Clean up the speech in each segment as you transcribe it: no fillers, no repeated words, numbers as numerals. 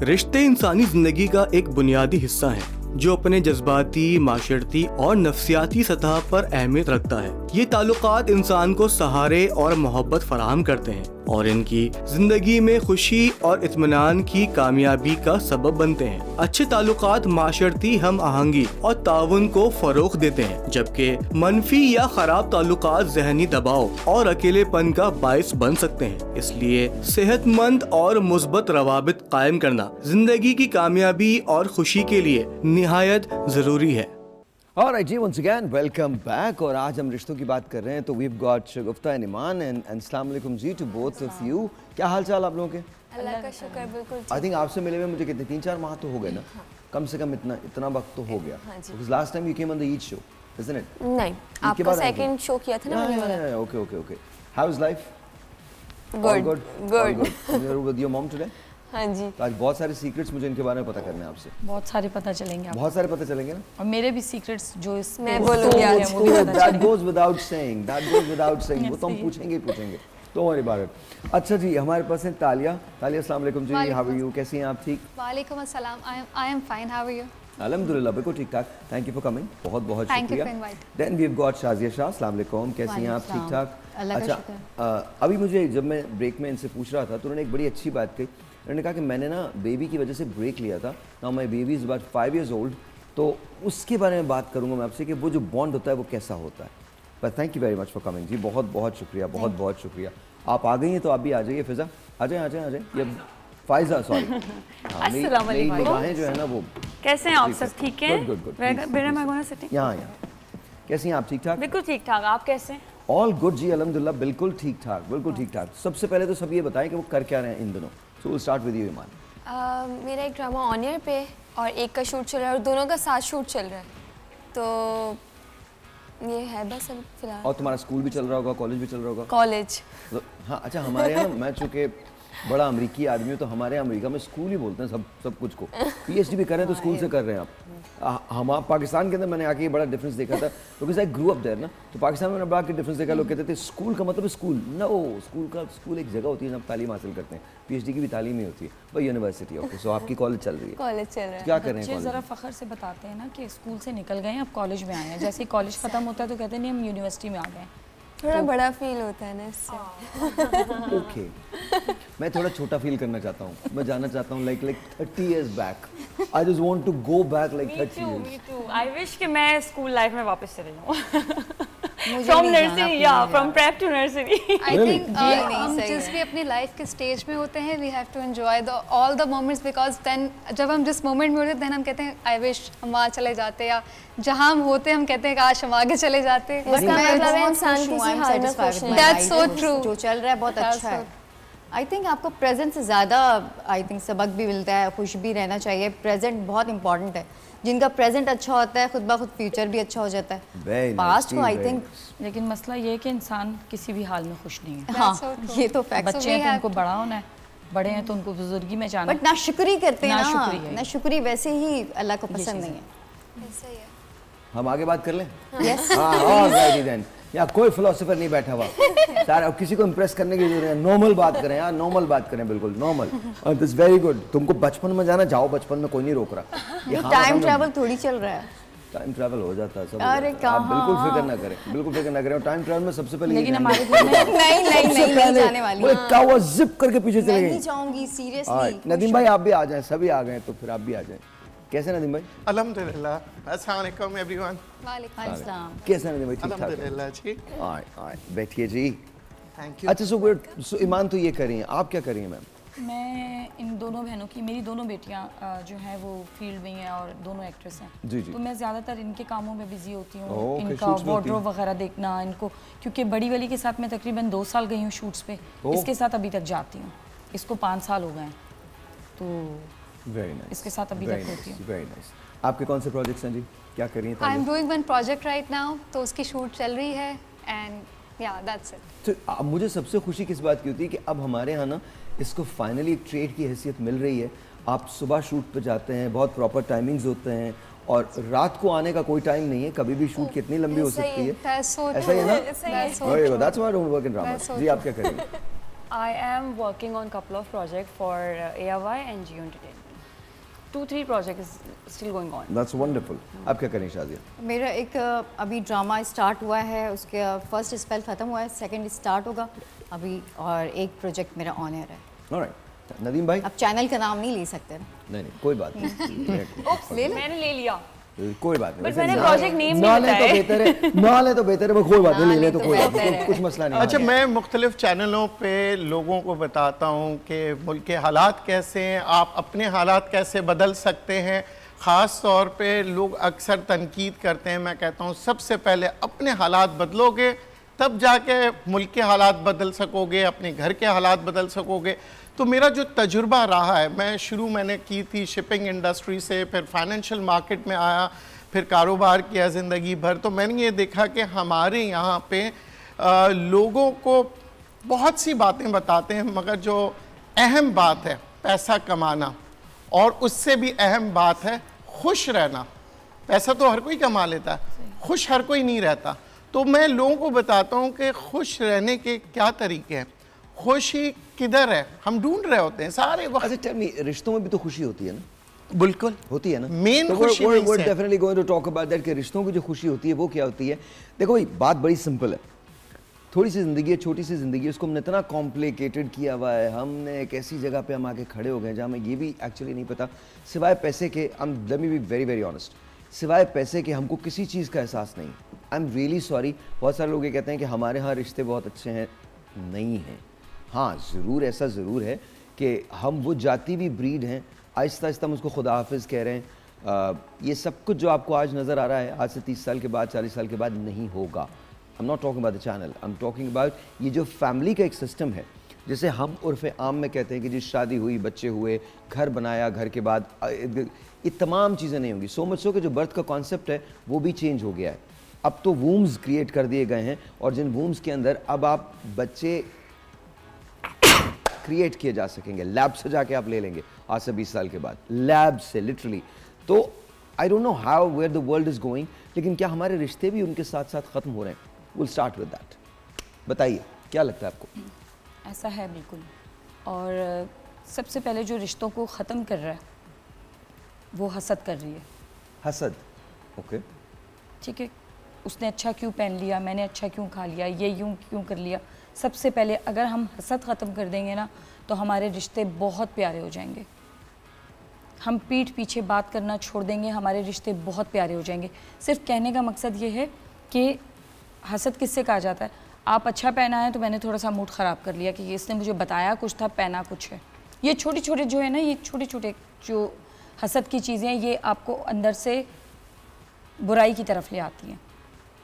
रिश्ते इंसानी जिंदगी का एक बुनियादी हिस्सा है जो अपने जज्बाती, माशरती और नफ्सियाती सतह पर अहमियत रखता है। ये ताल्लुकात इंसान को सहारे और मोहब्बत फराहम करते हैं और इनकी जिंदगी में खुशी और इत्मीनान की कामयाबी का सबब बनते हैं। अच्छे ताल्लुकात माशरती हम आहंगी और ताउन को फरोग देते हैं, जबकि मनफी या खराब ताल्लुकात जहनी दबाव और अकेलेपन का बायस बन सकते हैं। इसलिए सेहतमंद और मुस्बत रवाबित कायम करना जिंदगी की कामयाबी और खुशी के लिए निहायत जरूरी है। Alright जी, once again welcome back और आज हम रिश्तों की बात कर रहे हैं तो we've got Shagufta and Iman and अस्सलाम वालेकुम जी to both of you। क्या हाल चाल आप लोगों के? अल्लाह का शुक्र, बिल्कुल। I think आपसे मिले हुए मुझे कितने 3-4 माह तो हो गए ना? कम से कम इतना वक्त तो हो गया। Because last time you came on the Eid show, isn't it? नहीं, आपका सेकंड शो किया था ना मैंने। Okay. How's life? Good. You're with your mom today? हाँ जी। तो आज बहुत सारे सीक्रेट्स मुझे इनके बारे में पता करने हैं आपसे। बहुत सारे पता चलेंगे आपको। बहुत सारे पता चलेंगे ना? और मेरे भी सीक्रेट्स जो इस मैं बोलूँगी आज वो भी पता That चलेंगे। goes without saying. वो तो हम पूछेंगे। तो हमारी बात। अच्छा जी, हमारे पास है तालिया। अस्सलाम वालेकुम जी, हाउ आर यू? कैसी हैं आप? ठीक? वालेकुम अस्सलाम, I am fine, how are you? अल्हम्दुलिल्लाह, बिल्कुल ठीक ठाक। थैंक यू फॉर कमिंग, बहुत Thank you शुक्रिया। for invite. Then we have got Shazia Shah. अस्सलाम वालेकुम, कैसी हैं आप? ठीक ठाक? अल्लाह का अच्छा, अभी मुझे जब मैं ब्रेक में इनसे पूछ रहा था तो उन्होंने एक बड़ी अच्छी बात कही। उन्होंने कहा कि मैंने ना बेबी की वजह से ब्रेक लिया था। Now my baby is about 5 years old, तो उसके बारे में बात करूंगा मैं आपसे कि वो जो बॉन्ड होता है वो कैसा होता है। पर thank you very much for coming ji, बहुत शुक्रिया, बहुत शुक्रिया। आप आ गई हैं तो आप भी आ जाइए। फिजा आ जाए। ये फाइजा, सॉरी। अस्सलाम मेरी वालेकुम। निगाहें जो है ना वो। कैसे हैं आप सब? ठीक हैं? गुड। बेटा मैं गोना सिटिंग। यहाँ कैसी हैं आप? ठीक ठाक? बिल्कुल ठीक ठाक। आप कैसे हैं? ऑल गुड जी, अल्हम्दुलिल्लाह, बिल्कुल ठीक ठाक। सबसे पहले तो सब ये बताएं कि वो कर क्या रहे हैं इन दिनों। So will start with you Iman. मेरा एक ड्रामा ऑन एयर पे और एक का शूट चल रहा है और दोनों का साथ शूट चल रहा है, तो ये है बस अभी फिलहाल। और तुम्हारा स्कूल भी चल रहा होगा, कॉलेज भी चल रहा होगा? कॉलेज। हाँ, अच्छा, हमारे यहाँ मैं चूँकि बड़ा अमेरिकी आदमी हूँ तो हमारे यहाँ अमेरिका में स्कूल ही बोलते हैं सब कुछ को। पीएचडी भी कर रहे हैं तो स्कूल से कर रहे हैं आप। हम पाकिस्तान के अंदर मैंने आके ये बड़ा डिफरेंस देखा था because I grew up there ना। तो पाकिस्तान में मैंने बड़ा डिफरेंस देखा, लोग कहते थे स्कूल का मतलब स्कूल ना, स्कूल एक जगह होती है जहाँ तालीम हासिल करते हैं। पीएचडी की भी तालीम ही होती है भाई, यूनिवर्सिटी। ओके, सो आपकी कॉलेज चल रही है? कॉलेज चल रहा है। क्या कर रहे हैं बच्चे जरा कॉलेज? फखर से बताते हैं ना कि स्कूल से निकल गए हैं, अब कॉलेज में आए हैं। जैसे ही कॉलेज खत्म होता है तो कहते हैं नहीं हम यूनिवर्सिटी में आ गए। थोड़ा बड़ा फील होता है ना इससे। ओके, मैं थोड़ा छोटा फील करना चाहता हूँ। मैं जाना चाहता हूँ like 30 years back. I just want to go back like 30 years। Me too. I wish कि मैं स्कूल लाइफ में वापस चले जाऊँ। मुझे From नहीं जाना nursery, अपनी yeah, जगह। from prep to nursery. I Really? Think नहीं, हम सही जिस है। भी अपनी लाइफ के स्टेज में होते हैं we have to enjoy all the moments, because then जब हम जिस मोमेंट में होते हैं देन हम कहते हैं आई विश हम वहाँ चले जाते, या जहाँ हम होते हैं हम कहते हैं काश हम आगे चले जाते। इसका मतलब है इंसान किसी हाल में खुश नहीं है। That's so true. जो चल रहा है बहुत That's अच्छा है। so- आई थिंक आपको प्रेजेंट से ज़्यादा आई थिंक सबक भी मिलता है, खुश भी रहना चाहिए। प्रेजेंट बहुत इंपॉर्टेंट है। जिनका प्रेजेंट अच्छा होता है खुद ब खुद फ्यूचर भी अच्छा हो जाता Very है। nice, पास्ट को आई very थिंक लेकिन मसला ये है कि इंसान किसी भी हाल में खुश नहीं है। हाँ, so true. ये तो फैक्ट। बच्चे हैं तो उनको बड़ा होना है, बड़े हैं तो उनको बुजुर्गी में जाना है। बट नाशुक्री करते हैं नाशुक्री है। ना, नाशुक्री वैसे ही अल्लाह को पसंद नहीं है। ऐसा ही है। हम आगे बात कर लें? यस, हाँ, ऑलराइट देन। यहाँ कोई फिलोसोफर नहीं बैठा हुआ सारा, किसी को इम्प्रेस करने की जरूरत है। नॉर्मल बात करें यार, नॉर्मल बात करें, बिल्कुल नॉर्मल। और दिस वेरी गुड। तुमको बचपन में जाना, जाओ बचपन में, कोई नहीं रोक रहा। ये टाइम ट्रैवल थोड़ी चल रहा है। टाइम ट्रैवल हो जाता है सब। अरे हो जाता है। आप कहाँ? बिल्कुल फिक्र ना करें। और टाइम ट्रैवल में सबसे पहले लेकिन हमारे घर में नहीं जाने वाली। वो एक कौवा जिप करके पीछे चले मैं गई। नहीं चाहूंगी सीरियसली। Alright, नदीम भाई आप भी आ जाएं, सभी आ गए तो फिर आप भी आ जाएं। कैसे नदीम भाई? अल्हम्दुलिल्लाह। अस्सलाम वालेकुम एवरीवन। वालेकुम अस्सलाम। कैसे नदीम भाई? ठीक ठाक? अल्हम्दुलिल्लाह जी। ऑलराइट, बैठिए जी। Thank you. अच्छा, सो ईमान तो ये कर रही हैं, आप क्या कर रही हैं मैम? मैं इन दोनों बहनों की, मेरी दोनों बेटियां जो हैं वो फील्ड में हैं और दोनों एक्ट्रेस हैं। जी। तो मैं ज़्यादातर इनके कामों में बिजी होती हूँ। ओके, इनका shoots में होती वार्डरोब वगैरह देखना, इनको क्योंकि बड़ी वाली के साथ मैं तकरीबन 2 साल गई हूँ शूट्स पे, इसके साथ अभी तक जाती हूँ। इसको 5 साल हो गए हैं, तो वेरी नाइस। इसके साथ अभी तक होती हूँ। Very nice. आपके कौन से प्रोजेक्ट्स हैं जी? क्या कर रही हैं? I am doing one project right now, तो उसकी शूट चल रही है एंड या दैट्स इट। तो अब मुझे सबसे खुशी किस बात की होती है कि अब हमारे यहाँ ना इसको फाइनली एक ट्रेड की हैसियत मिल रही है। आप सुबह शूट पे जाते हैं, बहुत प्रॉपर टाइमिंग्स होते हैं और रात को आने का कोई टाइम नहीं है। कभी भी शूट कितनी लंबी हो सकती है। That's so ऐसा ही है ना? That's so Very true. good. That's why I don't work in drama. That's so जी, आप क्या करेंगे? I am working on couple of projects for ARY and Geo Entertainment. 2-3 projects is still going on. That's wonderful. आप क्या करें शादिया? मेरा एक अभी drama start हुआ है, उसके फर्स्ट स्पेल ख़त्म हुआ है, सेकंड स्टार्ट होगा अभी, और एक प्रोजेक्ट मेरा ऑन एयर है। ऑलराइट, नदीम भाई? अब चैनल का नाम नहीं ले सकते ना? नहीं कोई बात नहीं। मैंने ले लिया, कोई बात नहीं। बट मैंने प्रोजेक्ट नेम नहीं बताया। तो बेहतर है, ना ले तो बेहतर है, कोई बात नहीं, ले ले तो कोई बात नहीं, कुछ मसला नहीं। अच्छा, मैं मुख्तलिफ चैनलों पे लोगों को बताता हूँ कि मुल्क के हालात कैसे हैं, आप अपने हालात कैसे बदल सकते हैं। ख़ास तौर पे लोग अक्सर तनकीद करते हैं, मैं कहता हूँ सबसे पहले अपने हालात बदलोगे तब जाके मुल्क के हालात बदल सकोगे, अपने घर के हालात बदल सकोगे। तो मेरा जो तजुर्बा रहा है, मैंने की थी शिपिंग इंडस्ट्री से, फिर फाइनेंशियल मार्केट में आया, फिर कारोबार किया ज़िंदगी भर। तो मैंने ये देखा कि हमारे यहाँ पे लोगों को बहुत सी बातें बताते हैं, मगर जो अहम बात है पैसा कमाना, और उससे भी अहम बात है खुश रहना। पैसा तो हर कोई कमा लेता है, खुश हर कोई नहीं रहता। तो मैं लोगों को बताता हूँ कि खुश रहने के क्या तरीके हैं, खुशी किधर है, हम ढूंढ रहे होते हैं सारे वक्त। अच्छा, टेल मी, रिश्तों में भी तो खुशी होती है ना? बिल्कुल होती है ना। मेन तो खुशी we're definitely going to talk about that कि रिश्तों की जो खुशी होती है वो क्या होती है। देखो भाई, बात बड़ी सिंपल है। थोड़ी सी ज़िंदगी है, छोटी सी ज़िंदगी है, उसको हमने इतना कॉम्प्लिकेटेड किया हुआ है। हमने एक ऐसी जगह पे हम आके खड़े हो गए जहाँ हमें ये भी एक्चुअली नहीं पता, सिवाय पैसे के, let me be very very honest, सिवाय पैसे के हमको किसी चीज़ का एहसास नहीं। I am really sorry. बहुत सारे लोग ये कहते हैं कि हमारे यहाँ रिश्ते बहुत अच्छे हैं, नहीं हैं। हाँ ज़रूर, ऐसा ज़रूर है कि हम वो जाती भी ब्रीड हैं। आहिस्ता आहिस्ता हम उसको खुदा हाफिज़ कह रहे हैं। ये सब कुछ जो आपको आज नज़र आ रहा है, आज से 30 साल के बाद, 40 साल के बाद नहीं होगा। I am not talking about the channel, I am talking about ये जो फैमिली का एक सिस्टम है, जैसे हम उर्फ़ आम में कहते हैं कि जी शादी हुई, बच्चे हुए, घर बनाया, घर के बाद ये तमाम चीज़ें नहीं होंगी। सो मच सो कि जो बर्थ का कॉन्सेप्ट है वो भी चेंज हो गया है। अब तो वूम्स क्रिएट कर दिए गए हैं, और जिन वूम्स के अंदर अब आप बच्चे क्रिएट किए जा सकेंगे। लैब से जाके आप ले लेंगे आज से 20 साल के बाद, लैब से लिटरली। तो I don't know how where the world is going, लेकिन क्या हमारे रिश्ते भी उनके साथ साथ ख़त्म हो रहे हैं? Will start with that. बताइए क्या लगता है आपको? ऐसा है बिल्कुल। और सबसे पहले जो रिश्तों को ख़त्म कर रहा है वो हसद कर रही है। हसद, ओके, ठीक है। उसने अच्छा क्यों पहन लिया, मैंने अच्छा क्यों खा लिया, ये यूं क्यों कर लिया। सबसे पहले अगर हम हसद ख़त्म कर देंगे ना, तो हमारे रिश्ते बहुत प्यारे हो जाएंगे। हम पीठ पीछे बात करना छोड़ देंगे, हमारे रिश्ते बहुत प्यारे हो जाएंगे। सिर्फ कहने का मकसद ये है कि हसद किससे कहा जाता है, आप अच्छा पहना है तो मैंने थोड़ा सा मूड ख़राब कर लिया कि इसने मुझे बताया कुछ था, पहना कुछ है। ये छोटे छोटे जो है ना, ये छोटे छोटे जो हसद की चीज़ें, ये आपको अंदर से बुराई की तरफ ले आती हैं।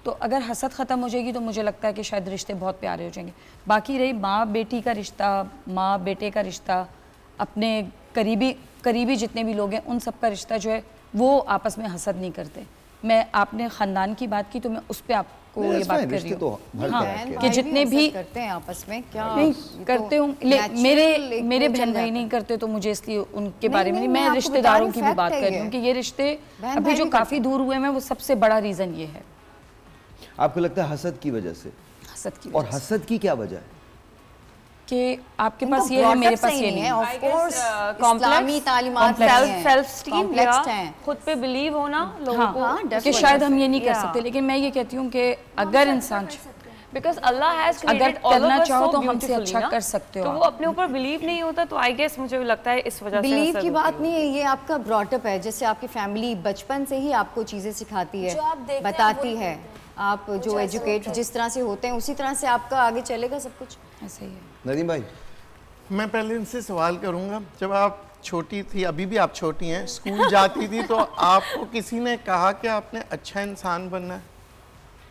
तो अगर हसद ख़त्म हो जाएगी तो मुझे लगता है कि शायद रिश्ते बहुत प्यारे हो जाएंगे। बाकी रही माँ बेटी का रिश्ता, माँ बेटे का रिश्ता, अपने करीबी जितने भी लोग हैं उन सब का रिश्ता जो है वो आपस में हसद नहीं करते। मैं आपने ख़ानदान की बात की तो मैं उस पर आपको ये बात कर रही हूँ। हाँ, कि जितने भी करते हैं आपस में, क्या नहीं करते हूँ, मेरे बहन भाई नहीं करते तो मुझे इसलिए उनके बारे में नहीं, मैं रिश्तेदारों की भी बात कर रही हूँ कि ये रिश्ते अभी जो काफ़ी दूर हुए हैं, वो सबसे बड़ा रीज़न ये है। आपको लगता है हसद की वजह से? हसद की और हसद की क्या वजह है? कि आपके पास ये है, मेरे पास ये नहीं है। ऑफ कोर्स इस्लामी तालीमात सेल्फ स्टीम है, खुद पे बिलीव होना लोगों को, कि शायद हम ये नहीं कर सकते, लेकिन मैं ये कहती हूँ कि अगर इंसान बिकॉज अल्लाह हैज अगर करना चाहो तो हमसे अच्छा कर सकते हो, तो वो अपने ऊपर बिलीव नहीं होता, तो आई गेस मुझे लगता है इस वजह से बिलीव की बात नहीं है, ये आपका ब्रॉटअप है। जैसे आपकी फैमिली बचपन से ही आपको चीज़ें सिखाती है, बताती है, आप जो एजुकेट जिस तरह से होते हैं उसी तरह से आपका आगे चलेगा सब कुछ। ऐसा ही है। नदीम भाई, मैं पहले इनसे सवाल करूंगा, जब आप छोटी थी, अभी भी आप छोटी हैं, स्कूल जाती थी, तो आपको किसी ने कहा कि आपने अच्छा इंसान बनना है,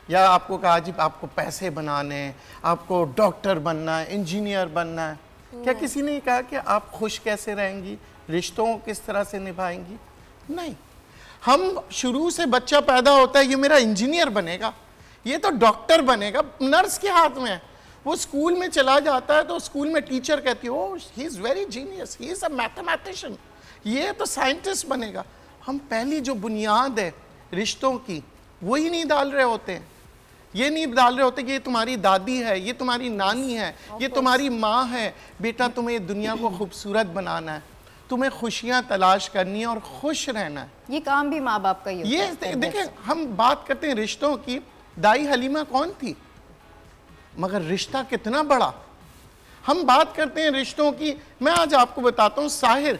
या आपको कहा जी आपको पैसे बनाने हैं, आपको डॉक्टर बनना है, इंजीनियर बनना है? क्या किसी ने कहा कि आप खुश कैसे रहेंगी, रिश्तों को किस तरह से निभाएंगी? नहीं। हम शुरू से बच्चा पैदा होता है, ये मेरा इंजीनियर बनेगा, ये तो डॉक्टर बनेगा, नर्स के हाथ में है। वो स्कूल में चला जाता है तो स्कूल में टीचर कहती है oh he is very genius, he is a mathematician, ये तो साइंटिस्ट बनेगा। हम पहली जो बुनियाद है रिश्तों की वही नहीं डाल रहे होते हैं। ये नहीं डाल रहे होते कि ये तुम्हारी दादी है, ये तुम्हारी नानी है, ये तुम्हारी माँ है, बेटा तुम्हें दुनिया को खूबसूरत बनाना है। तुम्हें खुशियाँ तलाश करनी है और खुश रहना है। ये काम भी माँ बाप का ही होता है। देखें, हम बात करते हैं रिश्तों की, दाई हलीमा कौन थी, मगर रिश्ता कितना बड़ा। हम बात करते हैं रिश्तों की, मैं आज आपको बताता हूँ, साहिर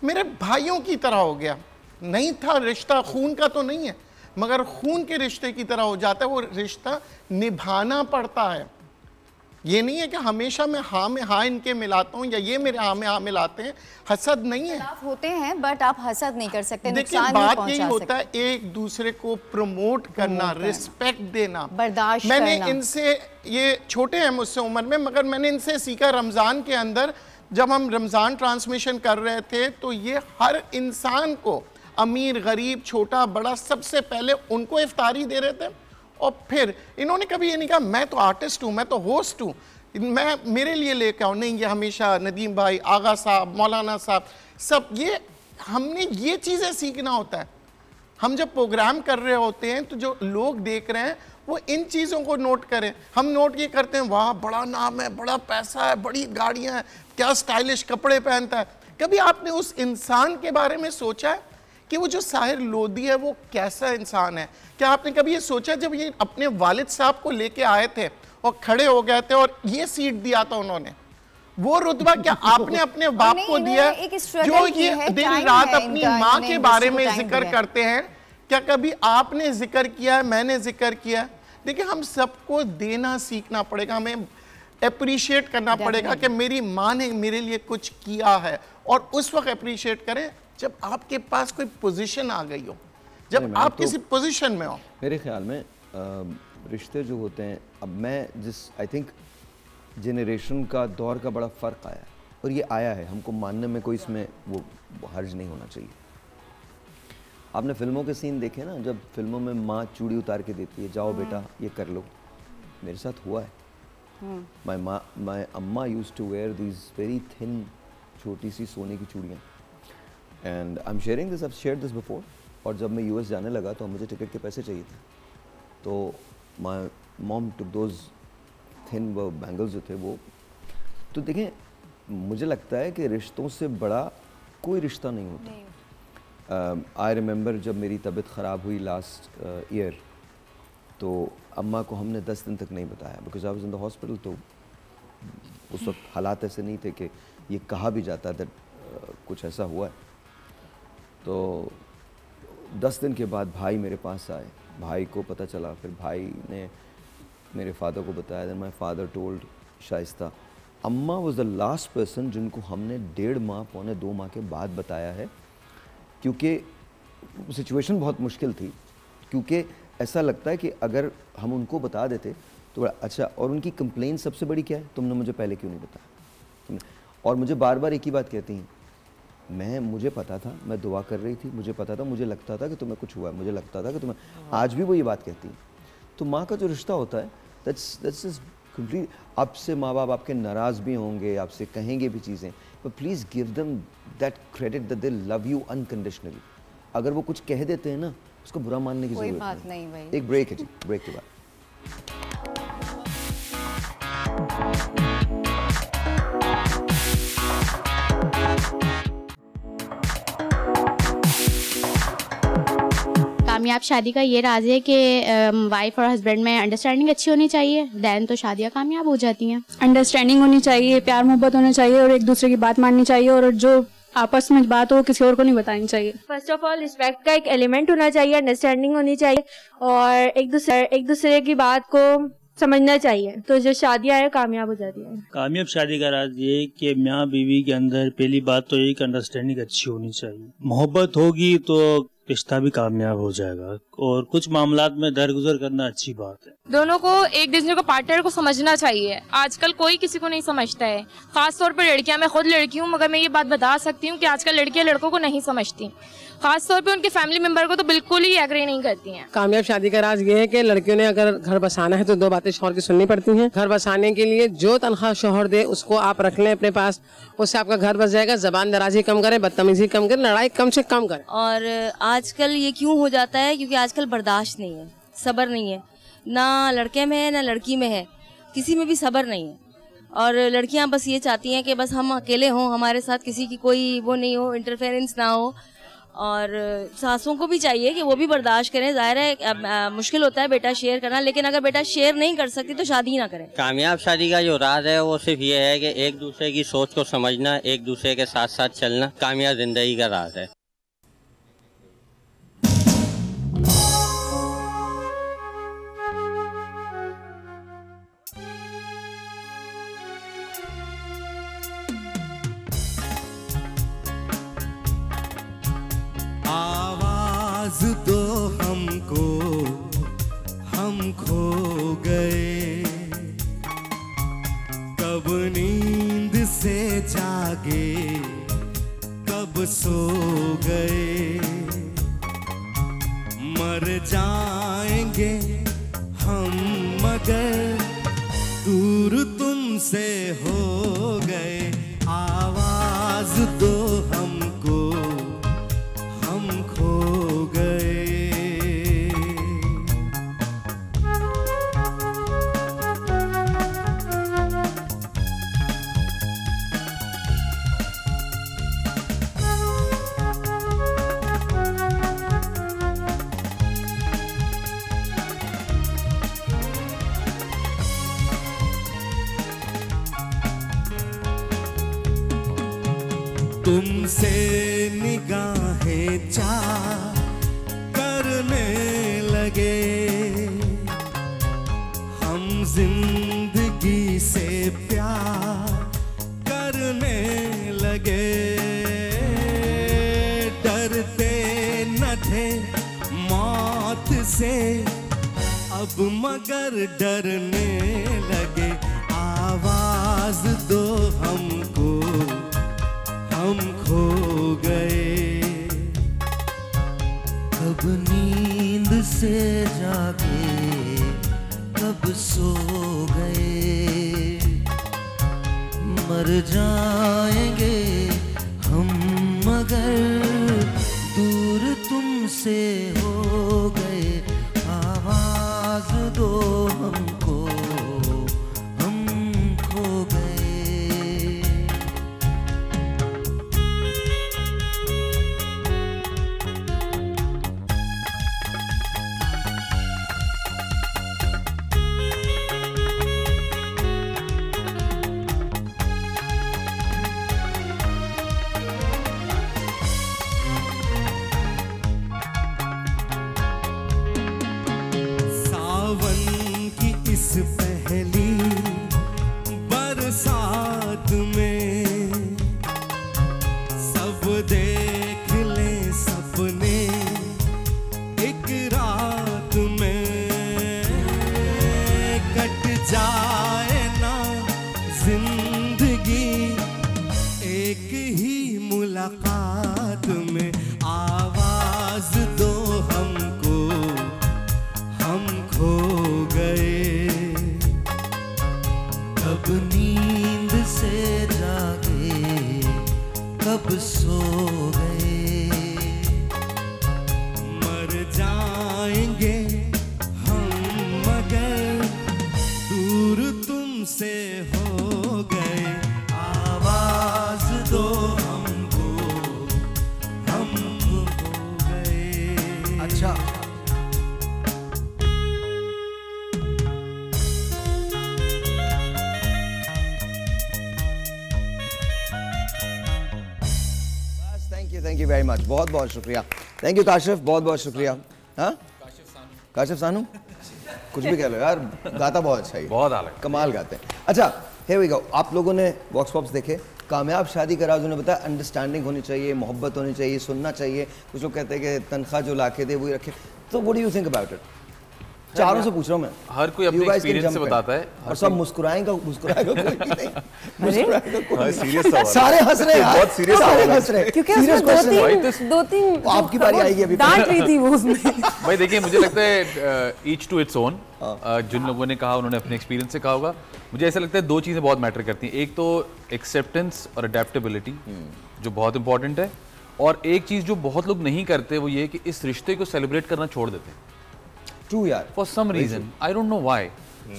मेरे भाइयों की तरह हो गया। नहीं था रिश्ता, खून का तो नहीं है, मगर खून के रिश्ते की तरह हो जाता है। वो रिश्ता निभाना पड़ता है। ये नहीं है कि हमेशा मैं हाँ में हाँ इनके मिलाता हूँ या ये मेरे हाँ में हाँ मिलाते हैं। हसद नहीं है, होते हैं, बट आप हसद नहीं कर सकते। देखिए बात यही होता है, एक दूसरे को प्रमोट करना, रिस्पेक्ट देना, बर्दाश्त मैंने करना। इनसे, ये छोटे हैं मुझसे उम्र में, मगर मैंने इनसे सीखा। रमज़ान के अंदर जब हम रमज़ान ट्रांसमिशन कर रहे थे तो ये हर इंसान को, अमीर गरीब छोटा बड़ा, सबसे पहले उनको इफ्तारी दे रहे थे। और फिर इन्होंने कभी ये नहीं कहा मैं तो आर्टिस्ट हूँ, मैं तो होस्ट हूँ, मैं मेरे लिए लेके आऊँ। नहीं, ये हमेशा नदीम भाई, आगा साहब, मौलाना साहब, सब ये हमने ये चीज़ें सीखना होता है। हम जब प्रोग्राम कर रहे होते हैं तो जो लोग देख रहे हैं वो इन चीज़ों को नोट करें। हम नोट ये करते हैं, वाह बड़ा नाम है, बड़ा पैसा है, बड़ी गाड़ियाँ हैं, क्या स्टाइलिश कपड़े पहनता है। कभी आपने उस इंसान के बारे में सोचा है कि वो जो साहिर लोधी है वो कैसा इंसान है? क्या आपने कभी ये सोचा, जब ये अपने वालिद साहब को लेके आए थे और खड़े हो गए थे और ये सीट दिया था उन्होंने, वो रुतबा क्या आपने अपने बाप को दिया? जो ये दिन रात अपनी माँ के बारे में जिक्र करते हैं, क्या कभी आपने जिक्र किया है? मैंने जिक्र किया है? देखिए, हम सबको देना सीखना पड़ेगा, हमें अप्रिशिएट करना पड़ेगा कि मेरी माँ ने मेरे लिए कुछ किया है। और उस वक्त अप्रिशिएट करें जब आपके पास कोई पोजीशन आ गई हो, जब आप किसी पोजीशन में हो। मेरे ख्याल में रिश्ते जो होते हैं, अब मैं जिस आई थिंक जनरेशन का दौर का बड़ा फ़र्क आया है, और ये आया है, हमको मानने में कोई इसमें वो हर्ज नहीं होना चाहिए। आपने फिल्मों के सीन देखे ना, जब फिल्मों में माँ चूड़ी उतार के देती है, जाओ बेटा ये कर लो। मेरे साथ हुआ है। My amma used to wear these very thin, छोटी सी सोने की चूड़ियाँ, and I am sharing this, I have shared this before. और जब मैं यूएस जाने लगा तो मुझे टिकट के पैसे चाहिए थे, तो my mom took those thin वो बैंगल्स जो थे वो। तो देखें, मुझे लगता है कि रिश्तों से बड़ा कोई रिश्ता नहीं होता। आई रिमेंबर जब मेरी तबीयत ख़राब हुई लास्ट ईयर, तो अम्मा को हमने 10 दिन तक नहीं बताया, because I was in the hospital. तो उस वक्त हालात ऐसे नहीं थे कि ये कहा भी जाता दैट कुछ ऐसा हुआ है। तो 10 दिन के बाद भाई मेरे पास आए, भाई को पता चला, फिर भाई ने मेरे फादर को बताया। Then my father told Shaista. Amma was the last person जिनको हमने 1.5 माह, पौने 2 माह के बाद बताया है, क्योंकि सिचुएशन बहुत मुश्किल थी। क्योंकि ऐसा लगता है कि अगर हम उनको बता देते तो अच्छा। और उनकी कंप्लेन सबसे बड़ी क्या है, तुमने मुझे पहले क्यों नहीं बताया? और मुझे बार बार एक ही बात कहती हैं, मुझे पता था, मैं दुआ कर रही थी, मुझे पता था, मुझे लगता था कि तुम्हें कुछ हुआ है, मुझे लगता था कि तुम्हें। आज भी वो ये बात कहती हैं। तो माँ का जो रिश्ता होता है, दैट्स इज कंप्लीट। आपसे माँ बाप आपके नाराज़ भी होंगे, आपसे कहेंगे भी चीज़ें, but please give them that credit that they love you unconditionally. अगर वो कुछ कह देते हैं ना, उसको बुरा मानने की जरूरत नहीं। भाई एक ब्रेक है जी, ब्रेक के बाद। कामयाब शादी का ये राज है कि वाइफ और हस्बैंड में अंडरस्टैंडिंग अच्छी होनी चाहिए, देन तो शादियाँ कामयाब हो जाती हैं। अंडरस्टैंडिंग होनी चाहिए, प्यार मोहब्बत होना चाहिए, और एक दूसरे की बात माननी चाहिए, और जो आपस में बात हो किसी और को नहीं बतानी चाहिए। फर्स्ट ऑफ ऑल रिस्पेक्ट का एक एलिमेंट होना चाहिए, अंडरस्टैंडिंग होनी चाहिए, और एक दूसरे की बात को समझना चाहिए, तो जो शादियाँ है कामयाब हो जाती है। कामयाब शादी का राज ये कि मियाँ बीवी के अंदर पहली बात तो एक अंडरस्टैंडिंग अच्छी होनी चाहिए। मोहब्बत होगी तो रिश्ता भी कामयाब हो जाएगा, और कुछ मामलात में दरगुजर करना अच्छी बात है। दोनों को एक दूसरे को पार्टनर को समझना चाहिए। आजकल कोई किसी को नहीं समझता है, खास तौर पर लड़कियां। मैं खुद लड़की हूँ, मगर मैं ये बात बता सकती हूँ कि आजकल लड़कियां लड़कों को नहीं समझती, खास तौर पे उनके फैमिली मेंबर को तो बिल्कुल ही एग्री नहीं करती हैं। कामयाब शादी का राज ये है कि लड़कियों ने अगर घर बसाना है तो 2 बातें शौहर की सुननी पड़ती हैं। घर बसाने के लिए जो तनख्वाह शौहर दे उसको आप रख लें अपने पास, उससे आपका घर बस जाएगा। जबान दराजी कम करें, बदतमीजी कम करें, लड़ाई कम से कम करें। और आजकल ये क्यों हो जाता है, क्योंकि आजकल बर्दाश्त नहीं है, सब्र नहीं है, ना लड़के में है ना लड़की में है, किसी में भी सब्र नहीं है। और लड़कियां बस ये चाहती हैं कि बस हम अकेले हों, हमारे साथ किसी की कोई वो नहीं हो, इंटरफेरेंस ना हो। और सासों को भी चाहिए कि वो भी बर्दाश्त करें। ज़ाहिर है मुश्किल होता है बेटा शेयर करना, लेकिन अगर बेटा शेयर नहीं कर सकती तो शादी ना करें। कामयाब शादी का जो राज है वो सिर्फ ये है कि एक दूसरे की सोच को समझना, एक दूसरे के साथ साथ चलना कामयाब जिंदगी का राज है। आवाज दो हमको, हम खो गए, कब नींद से जागे, कब सो गए, मर जाएंगे हम मगर दूर तुमसे हो गए। आवाज दो हमको, हम खो गए। तुमसे निगाहें चाह करने लगे, हम जिंदगी से प्यार करने लगे। डरते न थे मौत से, अब मगर डरने लगे। आवाज दो हमको, हम खो गए, कब नींद से जागे, कब सो गए, मर जाएंगे हम मगर दूर तुमसे हो गए। आवाज दो हमको, हम खो गए। पहली बरसात में सब देख ले सपने एक रात में, कट जाए ना जिंदगी एक ही मुलाकात में। आवाज दो हमको, हम खो गए, कब नींद से जागे, कब सो गए, मर जाएंगे हम मगर दूर तुमसे हो गए। आवाज दो हमको, हम खो गए। अच्छा, थैंक यू वेरी मच, बहुत बहुत शुक्रिया। थैंक यू काशिफ, बहुत बहुत शुक्रिया। हाँ, काशिफ सानू, कुछ भी कह लो यार, गाता बहुत अच्छा ही, बहुत आला, कमाल गाते हैं। अच्छा, here we go। आप लोगों ने वॉक्स पॉप्स देखे, कामयाब शादी का राज उन्होंने बताया, अंडरस्टैंडिंग होनी चाहिए, मोहब्बत होनी चाहिए, सुनना चाहिए। कुछ लोग कहते हैं कि तनख्वाह जो लाके दे वही रखे। तो what do you think about it? चारों से पूछ रहा हूँ मैं। हर कोई अपने एक्सपीरियंस से बताता है और सब मुस्कुराएगा कोई नहीं। मुस्कुराएगा कोई, सीरियस सवाल, सारे हंस रहे हैं, बहुत सीरियस सवाल हंस रहे हैं, क्योंकि उसमें दो तीन आपकी बारी आएगी अभी, डांट रही थी वो उसमें। भाई देखिए, मुझे लगता है ईच टू इट्स ओन। जिन लोगों ने कहा उन्होंने अपने एक्सपीरियंस से कहा होगा। मुझे ऐसा लगता है दो चीज़ें बहुत मैटर करती हैं। एक तो एक्सेप्टेंस और अडेप्टेबिलिटी जो बहुत इंपॉर्टेंट है, और एक चीज़ जो बहुत लोग नहीं करते वो ये कि इस रिश्ते को सेलिब्रेट करना छोड़ देते हैं। ट्रू यार, for some reason, I don't know why.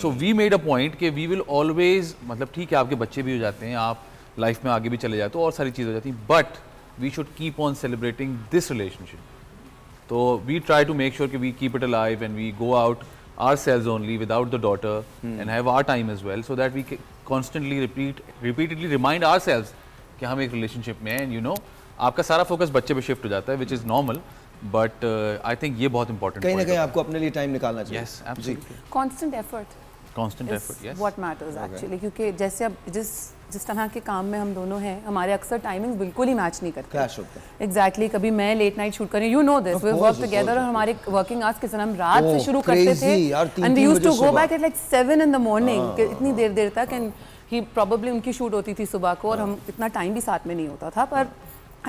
So we made a point कि वी विल ऑलवेज, मतलब ठीक है आपके बच्चे भी हो जाते हैं, आप लाइफ में आगे भी चले जाते हो और सारी चीज़ हो जाती हैं, but we should keep on celebrating this relationship. तो we try to make sure कि we keep it alive and we go out ourselves only without the daughter and have our time as well, so that we constantly repeatedly remind ourselves कि हम एक relationship में हैं. And you know, आपका सारा focus बच्चे पे shift हो जाता है, which is normal, but I think ये बहुत important कहीं ना कहीं आपको अपने लिए time निकालना चाहिए. Yes, absolutely. Constant effort. Constant effort, yes. What matters actually, क्योंकि जैसे अब जिस तरह के काम में हम दोनों हैं, हमारे अक्सर टाइमिंग्स बिल्कुल ही मैच नहीं करते. क्लैश होता है. Exactly, कभी मैं लेट नाइट शूट कर रही हूँ, you know this, we work together, और हमारे वर्किंग आवर्स किस तरह हम रात से शुरू करते थे, and we used to go back at like 7 in the morning, इतनी देर तक, and he probably उनकी शूट होती थी सुबह को, और हम इतना टाइम भी साथ में नहीं होता था, पर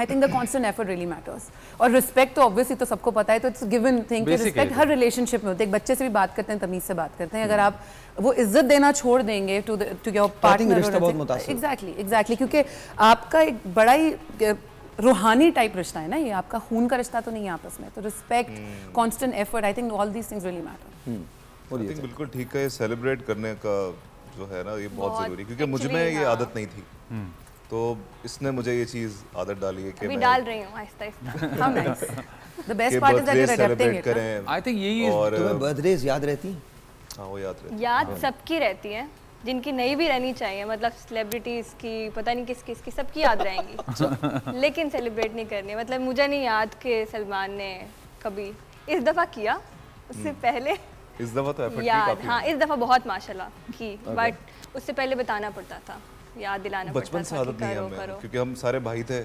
I think the constant effort really matters. और respect तो obviously तो सबको पता है, तो it's a given thing कि respect हर relationship में होता है. एक बच्चे से भी बात करते हैं, तमीज़ से बात करते हैं. अगर आप वो इज्जत देना छोड़ देंगे to your partner, exactly, क्योंकि आपका एक बड़ा ही रूहानी टाइप रिश्ता है ना ये, आपका खून का रिश्ता तो नहीं है आपस में. तो respect, constant effort, I think all these things really matter. I think बिल्कुल ठीक है, ये सेलिब्रेट करने का जो है ना ये बहुत ज़रूरी, क्योंकि मुझ में ये आदत नहीं थी, तो इसने मुझे ये चीज़ आदत डाली है कि मैं डाल रही हूँ आहिस्ता-आहिस्ता. How nice. The best part is that you're adapting it. I think यही है. और तुम्हें बर्थडेज याद रहती हैं? हाँ, वो याद रहती है. याद सबकी रहती है, जिनकी नहीं भी रहनी चाहिए, मतलब सेलिब्रिटीज़ की, पता नहीं किसकी सबकी याद रहेंगी, लेकिन सेलिब्रेट नहीं करनी. मतलब मुझे नहीं याद कि सलमान ने कभी इस दफ़ा किया, उससे पहले इस दफ़ा तो एफर्ट याद, हाँ इस दफ़ा बहुत माशाल्लाह की, बट उससे पहले बताना पड़ता था, याद दिलाना पड़ता था. बचपन से आदत नहीं है हमें, क्योंकि हम सारे भाई थे,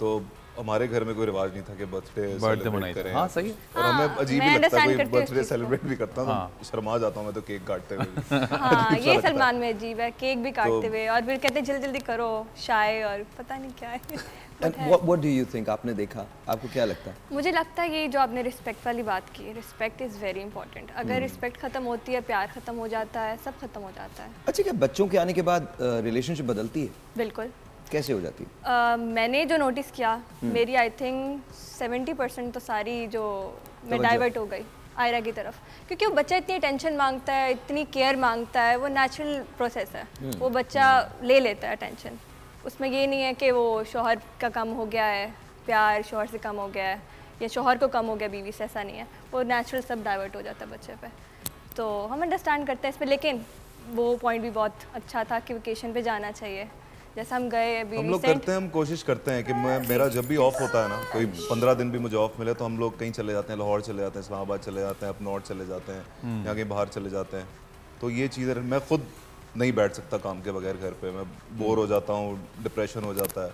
तो हमारे घर में कोई रिवाज नहीं था कि बर्थडे मनाएं करें. हाँ सही है. और हमें अजीब ही लगता है कोई बर्थडे सेलिब्रेट भी करता है, तो शर्मा जाता हूँ मैं तो केक काटते हुए. हाँ ये सलमान में अजीब है, केक भी काटते हुए, और फिर कहते जल्दी जल्दी करो, शाय और पता नहीं क्या है. What do you think? आपने देखा, आपको क्या लगता है? मुझे लगता है ये जो आपने रिस्पेक्ट वाली बात की, रिस्पेक्ट इज़ वेरी इंपॉर्टेंट. अगर रिस्पेक्ट खत्म होती है, प्यार खत्म हो जाता है, सब खत्म हो जाता है. अच्छा, क्या बच्चों के आने के बाद रिलेशनशिप बदलती है? बिल्कुल. कैसे हो जाती है? मैंने जो नोटिस किया, मेरी आई थिंक 70% तो सारी जो मैं डाइवर्ट हो गई आयरा की तरफ, क्योंकि वो बच्चा इतनी अटेंशन मांगता है, इतनी केयर मांगता है, वो नेचुरल प्रोसेस है, वो बच्चा ले लेता है अटेंशन. उसमें ये नहीं है कि वो शौहर का कम हो गया है, प्यार शौहर से कम हो गया है, या शौहर को कम हो गया बीवी से, ऐसा नहीं है. वो नेचुरल सब डाइवर्ट हो जाता है बच्चे पे. तो हम अंडरस्टैंड करते हैं इस पर, लेकिन वो पॉइंट भी बहुत अच्छा था कि वेकेशन पे जाना चाहिए. जैसे हम गए अभी, हम लोग करते हैं, हम कोशिश करते हैं कि मेरा जब भी ऑफ होता है ना, कोई 15 दिन भी मुझे ऑफ मिले, तो हम लोग कहीं चले जाते हैं, लाहौर चले जाते हैं, इस्लामाबाद चले जाते हैं, अप नॉर्थ चले जाते हैं, या कहीं बाहर चले जाते हैं. तो ये चीज़ें मैं खुद नहीं बैठ सकता काम के बगैर घर पे, मैं बोर हो जाता हूँ, डिप्रेशन हो जाता है.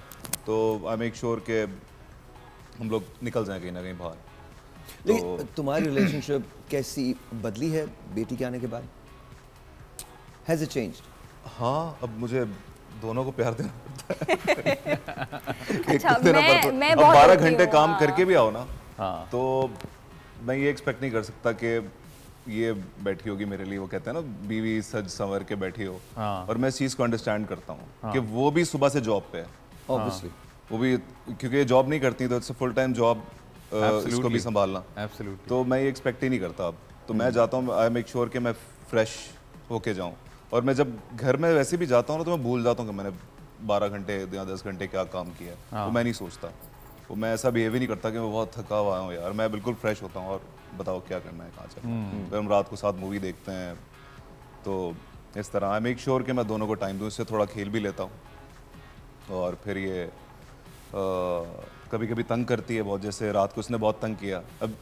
तो आई मेक श्योर कि हम लोग निकल जाएं कहीं ना कहीं बाहर. लेकिन तुम्हारी रिलेशनशिप कैसी बदली है बेटी के आने के बाद? Has it changed? हाँ, अब मुझे दोनों को प्यार देना पड़ता है. अच्छा, मैं अब 12 घंटे काम करके भी आओ ना, तो मैं ये एक्सपेक्ट नहीं कर सकता कि ये बैठी होगी मेरे लिए, वो कहते हैं ना बीवी सज संवर के बैठी हो. और मैं इस चीज़ को अंडरस्टैंड करता हूँ कि वो भी सुबह से जॉब पे है, ऑब्वियसली वो भी, क्योंकि ये जॉब नहीं करती तो इट्स फुल टाइम जॉब, इसको भी संभालना. तो मैं ये एक्सपेक्ट ही नहीं करता अब. तो मैं जाता हूँ, आई मेक श्योर कि मैं फ्रेश होके जाऊँ. और मैं जब घर में वैसे भी जाता हूँ ना, तो मैं भूल जाता हूँ कि मैंने 12 घंटे या 10 घंटे क्या काम किया है. तो मैं नहीं सोचता, तो मैं ऐसा बिहेव ही नहीं करता कि मैं बहुत थका हुआ हूँ यार. मैं बिल्कुल फ्रेश होता हूँ और बताओ क्या करना है, कहाँ चलना है. फिर हम रात को साथ मूवी देखते हैं. तो इस तरह आई मेक श्योर कि मैं दोनों को टाइम दूँ. इससे थोड़ा खेल भी लेता हूँ. और फिर ये कभी कभी तंग करती है बहुत, जैसे रात को उसने बहुत तंग किया. अब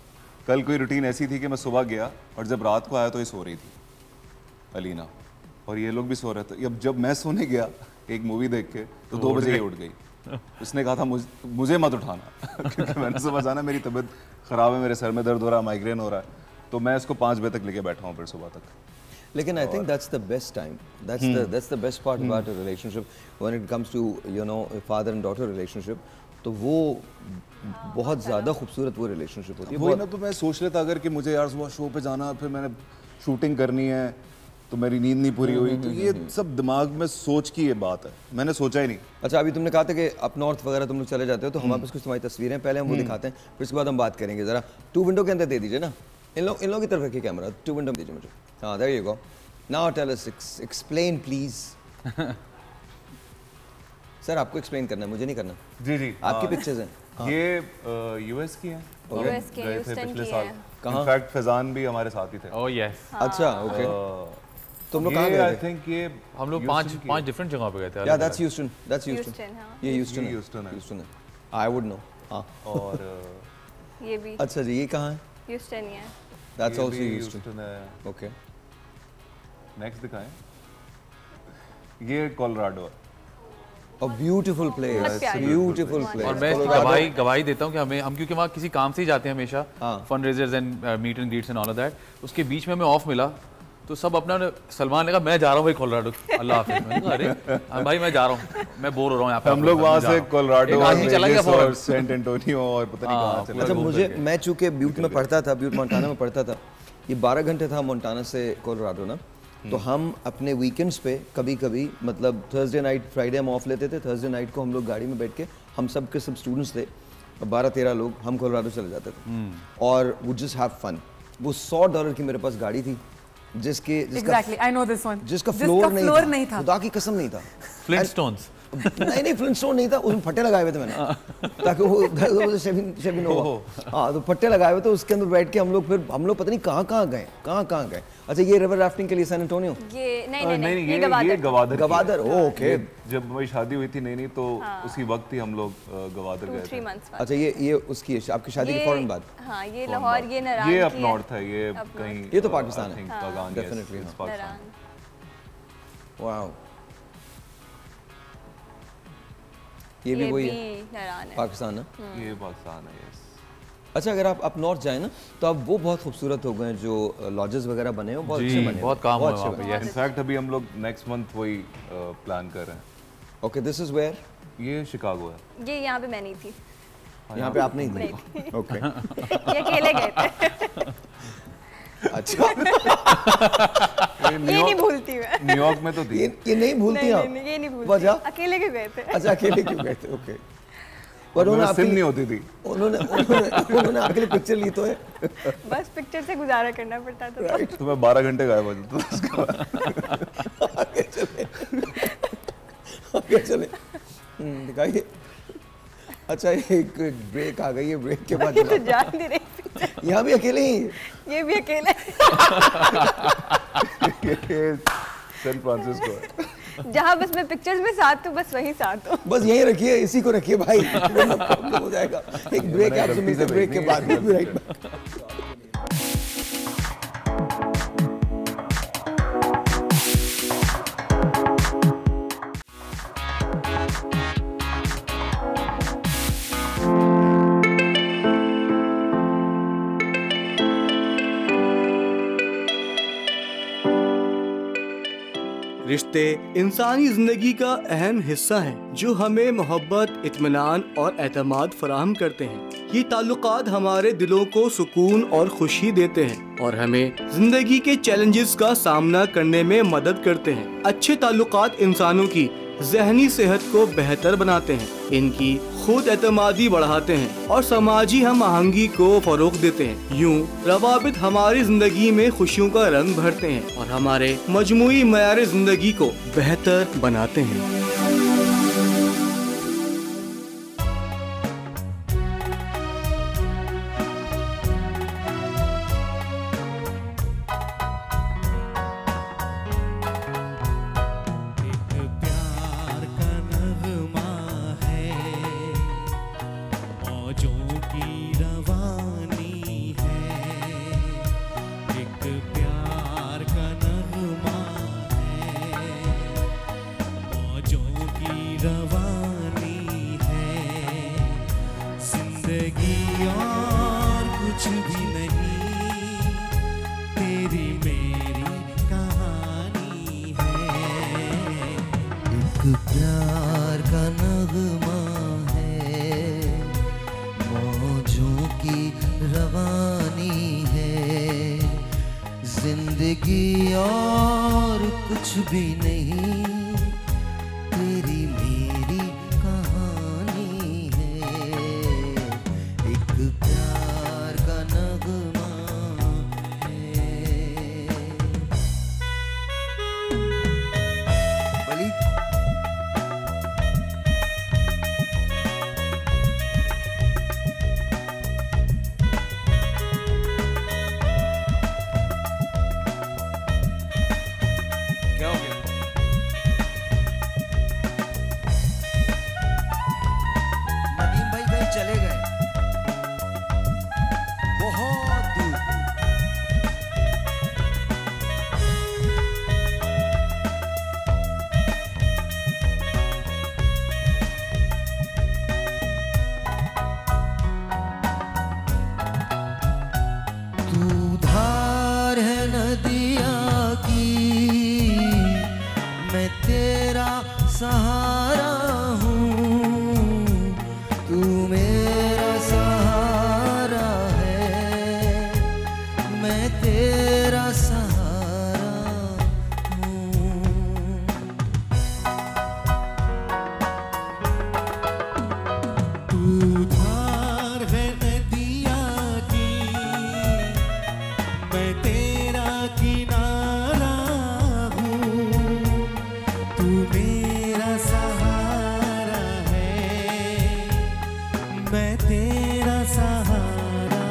कल कोई रूटीन ऐसी थी कि मैं सुबह गया और जब रात को आया तो ये सो रही थी, अलीना, और ये लोग भी सो रहे थे. अब जब मैं सोने गया एक मूवी देख के, तो 2 बजे ही उठ गई. उसने कहा था मुझे मत उठाना क्योंकि मैंने सुबह जाना, मेरी तबीयत ख़राब है, मेरे सर में दर्द हो रहा है, माइग्रेन हो रहा है. तो मैं इसको 5 बजे तक लेके बैठा हूँ फिर सुबह तक. लेकिन I think that's the best time, that's the best part about a relationship when it comes to you know father and daughter relationship. तो वो बहुत ज़्यादा खूबसूरत वो रिलेशनशिप होती है. वही ना, तो मैं सोच लेता अगर कि मुझे यार सुबह शो पे जाना, फिर मैंने शूटिंग करनी है, तो मेरी नींद नहीं पूरी हुई. तो ये सब दिमाग में सोच की ये बात है, मैंने सोचा ही नहीं. अच्छा, अभी तुमने कहा था कि अप नॉर्थ वगैरह तुम लोग चले जाते हो, तो हमारे पास कुछ तुम्हारी तस्वीरें पहले हम वो दिखाते हैं, फिर उसके बाद हम बात करेंगे. ज़रा 2 विंडो के अंदर दे दीजिए ना, इन लोग की तरफ रखिए कैमरा, 2 विंडो दीजिए मुझे. हाँ, there you go. Now tell us, explain please. Sir आपको एक्सप्लेन करना है, मुझे नहीं करना। जी आपकी पिक्चर्स हैं ये यूएस की हैं, यूएस के पिछले साल। इनफैक्ट फैजान भी हमारे साथ ही थे। Oh yes. अच्छा ओके। तुम लोग कहाँ गए थे? आई थिंक ये हम लोग पांच डिफरेंट जगह पे गए थे। या दैट्स ह्यूस्टन, ये ह्यूस्टन है। I would know. हाँ और ये भी। अच्छा जी, ये कहाँ है? ह्यूस्टन ही है। दैट्स आल्सो ह्यूस्टन है। ओके नेक्स्ट दिखाएं। ये कोलोराडो है। A beautiful place, beautiful place. और मैं गवाही देता हूँ कि हम क्योंकि वहाँ किसी काम से ही जाते हैं हमेशा, fund raisers and meet and greets and all of that, उसके बीच में हमें ऑफ मिला तो सब अपना सलमान ने कहा मैं जा रहा हूँ भाई कोलोराडो, अल्लाह हाफिज़। मैंने कहा अरे भाई मैं जा रहा हूँ, मैं बोर हो रहा हूँ यहाँ पे। हम लोग वहाँ से कोलोराडो और सेंट एंटोनियो और पता नहीं कहाँ चले। अच्छा मुझे, मैं चूँकि ब्यूट में पढ़ता था, ब्यूट मोंटाना में पढ़ता था, ये 12 घंटे था मोंटाना से कोलोराडो ना, तो हम अपने वीकेंड्स पे कभी कभी मतलब थर्सडे नाइट, फ्राइडे हम ऑफ लेते थे, थर्सडे नाइट को हम लोग गाड़ी में बैठ के, हम सब के सब स्टूडेंट्स थे 12-13 लोग, हम कोलोराडो चले जाते थे और वो जस्ट हैव फन। वो $100 की मेरे पास गाड़ी थी जिसका फ्लोर नहीं था, खुदा की कसम नहीं था। फ्लिंटस्टोन्स नहीं फ्लिंटस्टोन नहीं था, उसमें फट्टे लगाए हुए थे मैंने ताकि वो शेविंग हो। हाँ तो फट्टे लगाए हुए थे, उसके अंदर बैठ के हम लोग पता नहीं कहाँ गए। अच्छा ये रिवर राफ्टिंग के लिए सैन एंटोनियो? ये नहीं ये गवादर। ओके। जब मेरी शादी हुई थी नहीं तो उसी वक्त ही हम लोग गवादर गए थे। अच्छा ये उसकी आपकी शादी की फौरन बाद? हाँ ये लाहौर, ये नरान, ये अप नॉर्थ है, ये कहीं, ये तो पाकिस्तान है डेफिनेटली। वाओ ये भी वही है पाकिस्तान है। ये पाकिस्तान है यस। अच्छा अगर आप अप नॉर्थ जाए ना तो अब वो बहुत खूबसूरत हो गए, जो लॉजेस वगैरह बने हैं बहुत अच्छे बने, बहुत काम हुआ वहाँ पे। इनफैक्ट अभी हम लोग नेक्स्ट मंथ वही प्लान कर रहे हैं। Okay this is where? ये शिकागो है। ये यहाँ पे मैं नहीं थी। यहाँ पे आप नहीं थी? ओके। ये अकेले गए थे। अच्छा ये नहीं भूलती मैं। न्यूयॉर्क में तो थी। ये नहीं भूलती आप? ये नहीं भूलती। अकेले क्यों गए थे? अच्छा अकेले क्यों गए थे? ओके। पर उन्होंने सिम नहीं होती थी। उन्होंने आपके लिए पिक्चर ली तो है? बस पिक्चर से गुजारा करना पड़ता था। तो मैं 12 घंटे गायब हो जाता। आगे चले दिखाइए। अच्छा एक ब्रेक आ गई है, ब्रेक के बाद तो जान नहीं रही। यहाँ भी अकेले ही? ये भी अकेले। सैन फ्रांसिस्को है। जहाँ बस मैं पिक्चर्स में साथ हूँ, बस वहीं साथ हूँ। बस यहीं रखिए, इसी को रखिए भाई, हो जाएगा। एक ब्रेक है, आपसे मिलते ब्रेक के बाद में राइट बैक। रिश्ते इंसानी जिंदगी का अहम हिस्सा हैं, जो हमें मोहब्बत, इत्मीनान और एतमाद फराहम करते हैं। ये ताल्लुकात हमारे दिलों को सुकून और खुशी देते हैं और हमें जिंदगी के चैलेंजेस का सामना करने में मदद करते हैं। अच्छे ताल्लुकात इंसानों की ज़हनी सेहत को बेहतर बनाते हैं, इनकी खुद एतमादी बढ़ाते हैं और समाजी हम आहंगी को फरोग देते हैं। यूं रवाबित हमारी जिंदगी में खुशियों का रंग भरते हैं और हमारे मजमूई मयार जिंदगी को बेहतर बनाते हैं। तेरा सहारा हूँ। तू धार है नदिया की, मैं तेरा किनारा हूँ। तू मेरा सहारा है, मैं तेरा सहारा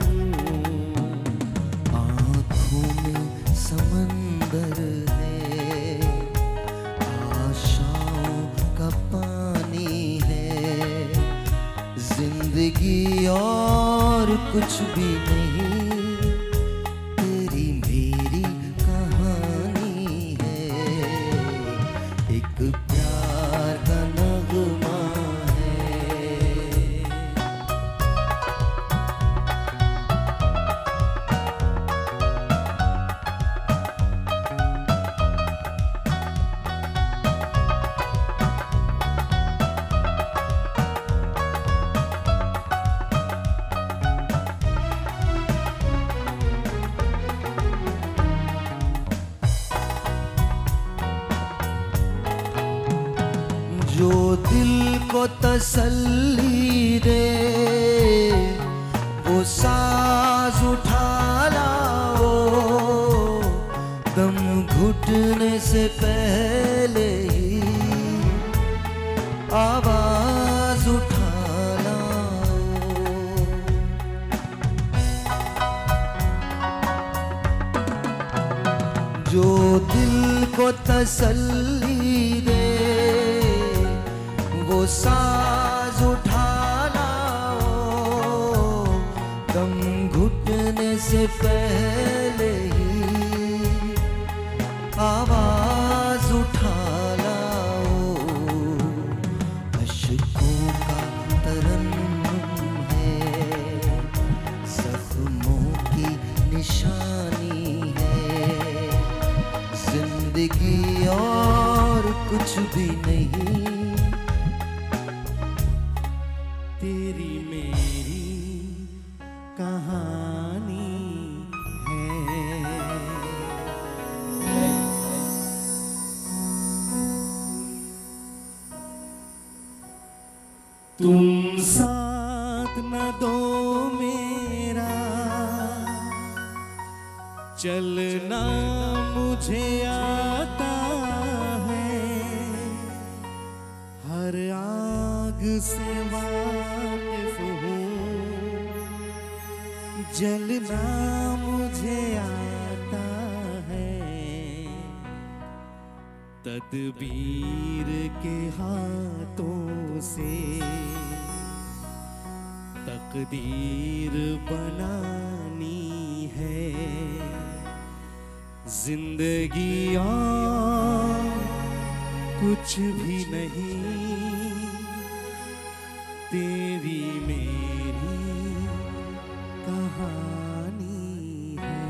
हूँ। आँखों में समंदर है, आशाओं का पानी है, जिंदगी और कुछ भी नहीं, तेरी मेरी कहानी है। एक प्यार का नगमा है। जो दिल को तसल्ली दे, वो साज उठा लाओ, दम घुटने से पहले ही आवाज उठा लाओ। जो दिल को तसल्ली दे, वो साज उठा लाओ, दम घुटने से पहले ही आवाज उठा लाओ। अश्कों का तरन्नुम है, जख्मों की निशानी है, जिंदगी और कुछ भी नहीं, तेरी मेरी कहानी है। तुम साथ न दो मेरा, चलना मुझे आता है, हर आग से वाकिफ हूँ, जलना मुझे आता है। तदबीर के हाथों से तकदीर बनानी है, जिंदगी और कुछ भी नहीं, तेरी मेरी कहानी है।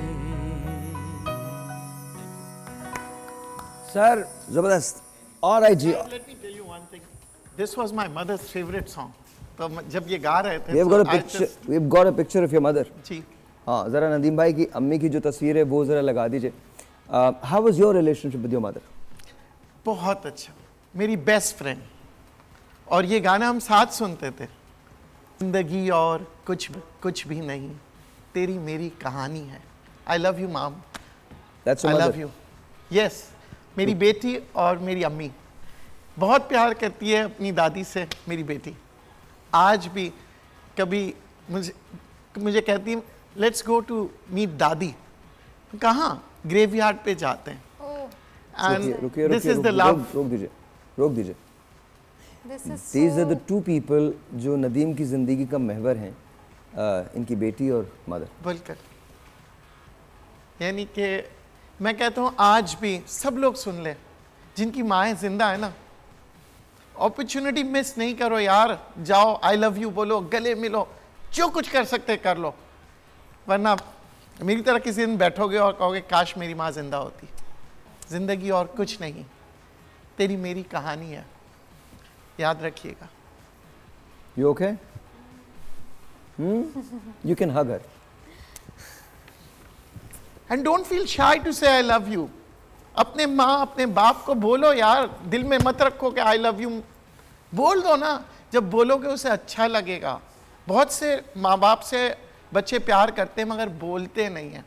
सर जबरदस्त। Alright ji. Let me tell you one thing. This was my mother's favorite song. तो जब ये गा रहे थे, We've got a picture of your mother. जी। हाँ, जरा नदीम भाई की अम्मी की जो तस्वीर है वो जरा लगा दीजिए। How was your relationship with your mother? बहुत अच्छा, मेरी बेस्ट फ्रेंड। और ये गाना हम साथ सुनते थे। जिंदगी और कुछ भी नहीं, तेरी मेरी कहानी है। I love you mom. That's your I mother. love you. Yes, मेरी बेटी और मेरी अम्मी बहुत प्यार करती है अपनी दादी से। मेरी बेटी आज भी कभी मुझे कहती है लेट्स गो टू मीट दादी। कहाँ? ग्रेवयार्ड पे जाते हैं। रुकिए, दिस इज द लव। रोक दीजिए। These are the two people जो नदीम की जिंदगी का महवर हैं, इनकी बेटी और मदर। बिल्कुल, यानी कि मैं कहता हूँ आज भी सब लोग सुन ले, जिनकी माएँ जिंदा है ना, अपॉर्चुनिटी मिस नहीं करो यार। जाओ, आई लव यू बोलो, गले मिलो, जो कुछ कर सकते कर लो, वरना मेरी तरह किसी दिन बैठोगे और कहोगे काश मेरी माँ जिंदा होती। जिंदगी और कुछ नहीं, तेरी मेरी कहानी है, याद रखिएगा। You okay? You can hug her. And don't feel shy to say I love you. अपने माँ अपने बाप को बोलो यार, दिल में मत रखो कि आई लव यू, बोल दो ना। जब बोलोगे उसे अच्छा लगेगा। बहुत से माँ बाप से बच्चे प्यार करते हैं मगर बोलते नहीं हैं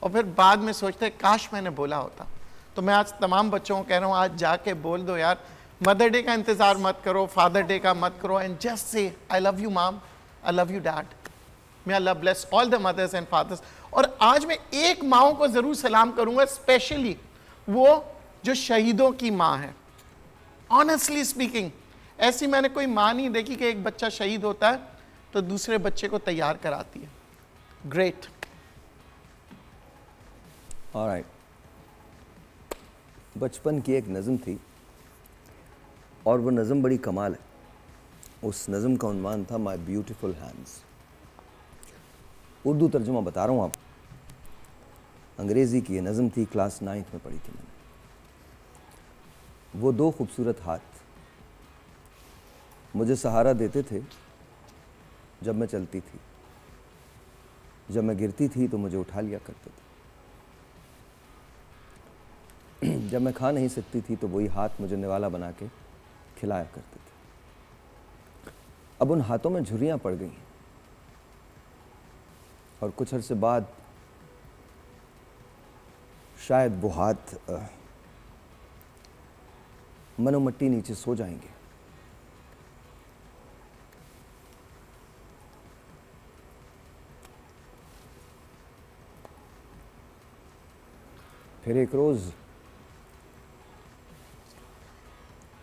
और फिर बाद में सोचते हैं काश मैंने बोला होता। तो मैं आज तमाम बच्चों को कह रहा हूँ, आज जाके बोल दो यार। मदर डे का इंतज़ार मत करो, फादर डे का मत करो, and just say I love you mom, I love you dad. May Allah bless all the mothers and fathers. और आज मैं एक माँओं को ज़रूर सलाम करूँगा, स्पेशली वो जो शहीदों की माँ है। ऑनेस्टली स्पीकिंग, ऐसी मैंने कोई माँ नहीं देखी कि एक बच्चा शहीद होता है तो दूसरे बच्चे को तैयार कराती है। ग्रेट। ऑलराइट, बचपन की एक नज़म थी और वो नज़म बड़ी कमाल है। उस नज़म का उन्वान था माई ब्यूटिफुल हैंड्स। उर्दू तर्जुमा बता रहा हूँ आप। अंग्रेज़ी की ये नज़म थी, क्लास 9th में पढ़ी थी मैंने। वो दो खूबसूरत हाथ मुझे सहारा देते थे जब मैं चलती थी, जब मैं गिरती थी तो मुझे उठा लिया करते थे। जब मैं खा नहीं सकती थी तो वही हाथ मुझे निवाला बना के खिलाया करते थे। अब उन हाथों में झुर्रियाँ पड़ गई और कुछ अरसे बाद शायद वो हाथ मनो मट्टी नीचे सो जाएंगे। फिर एक रोज़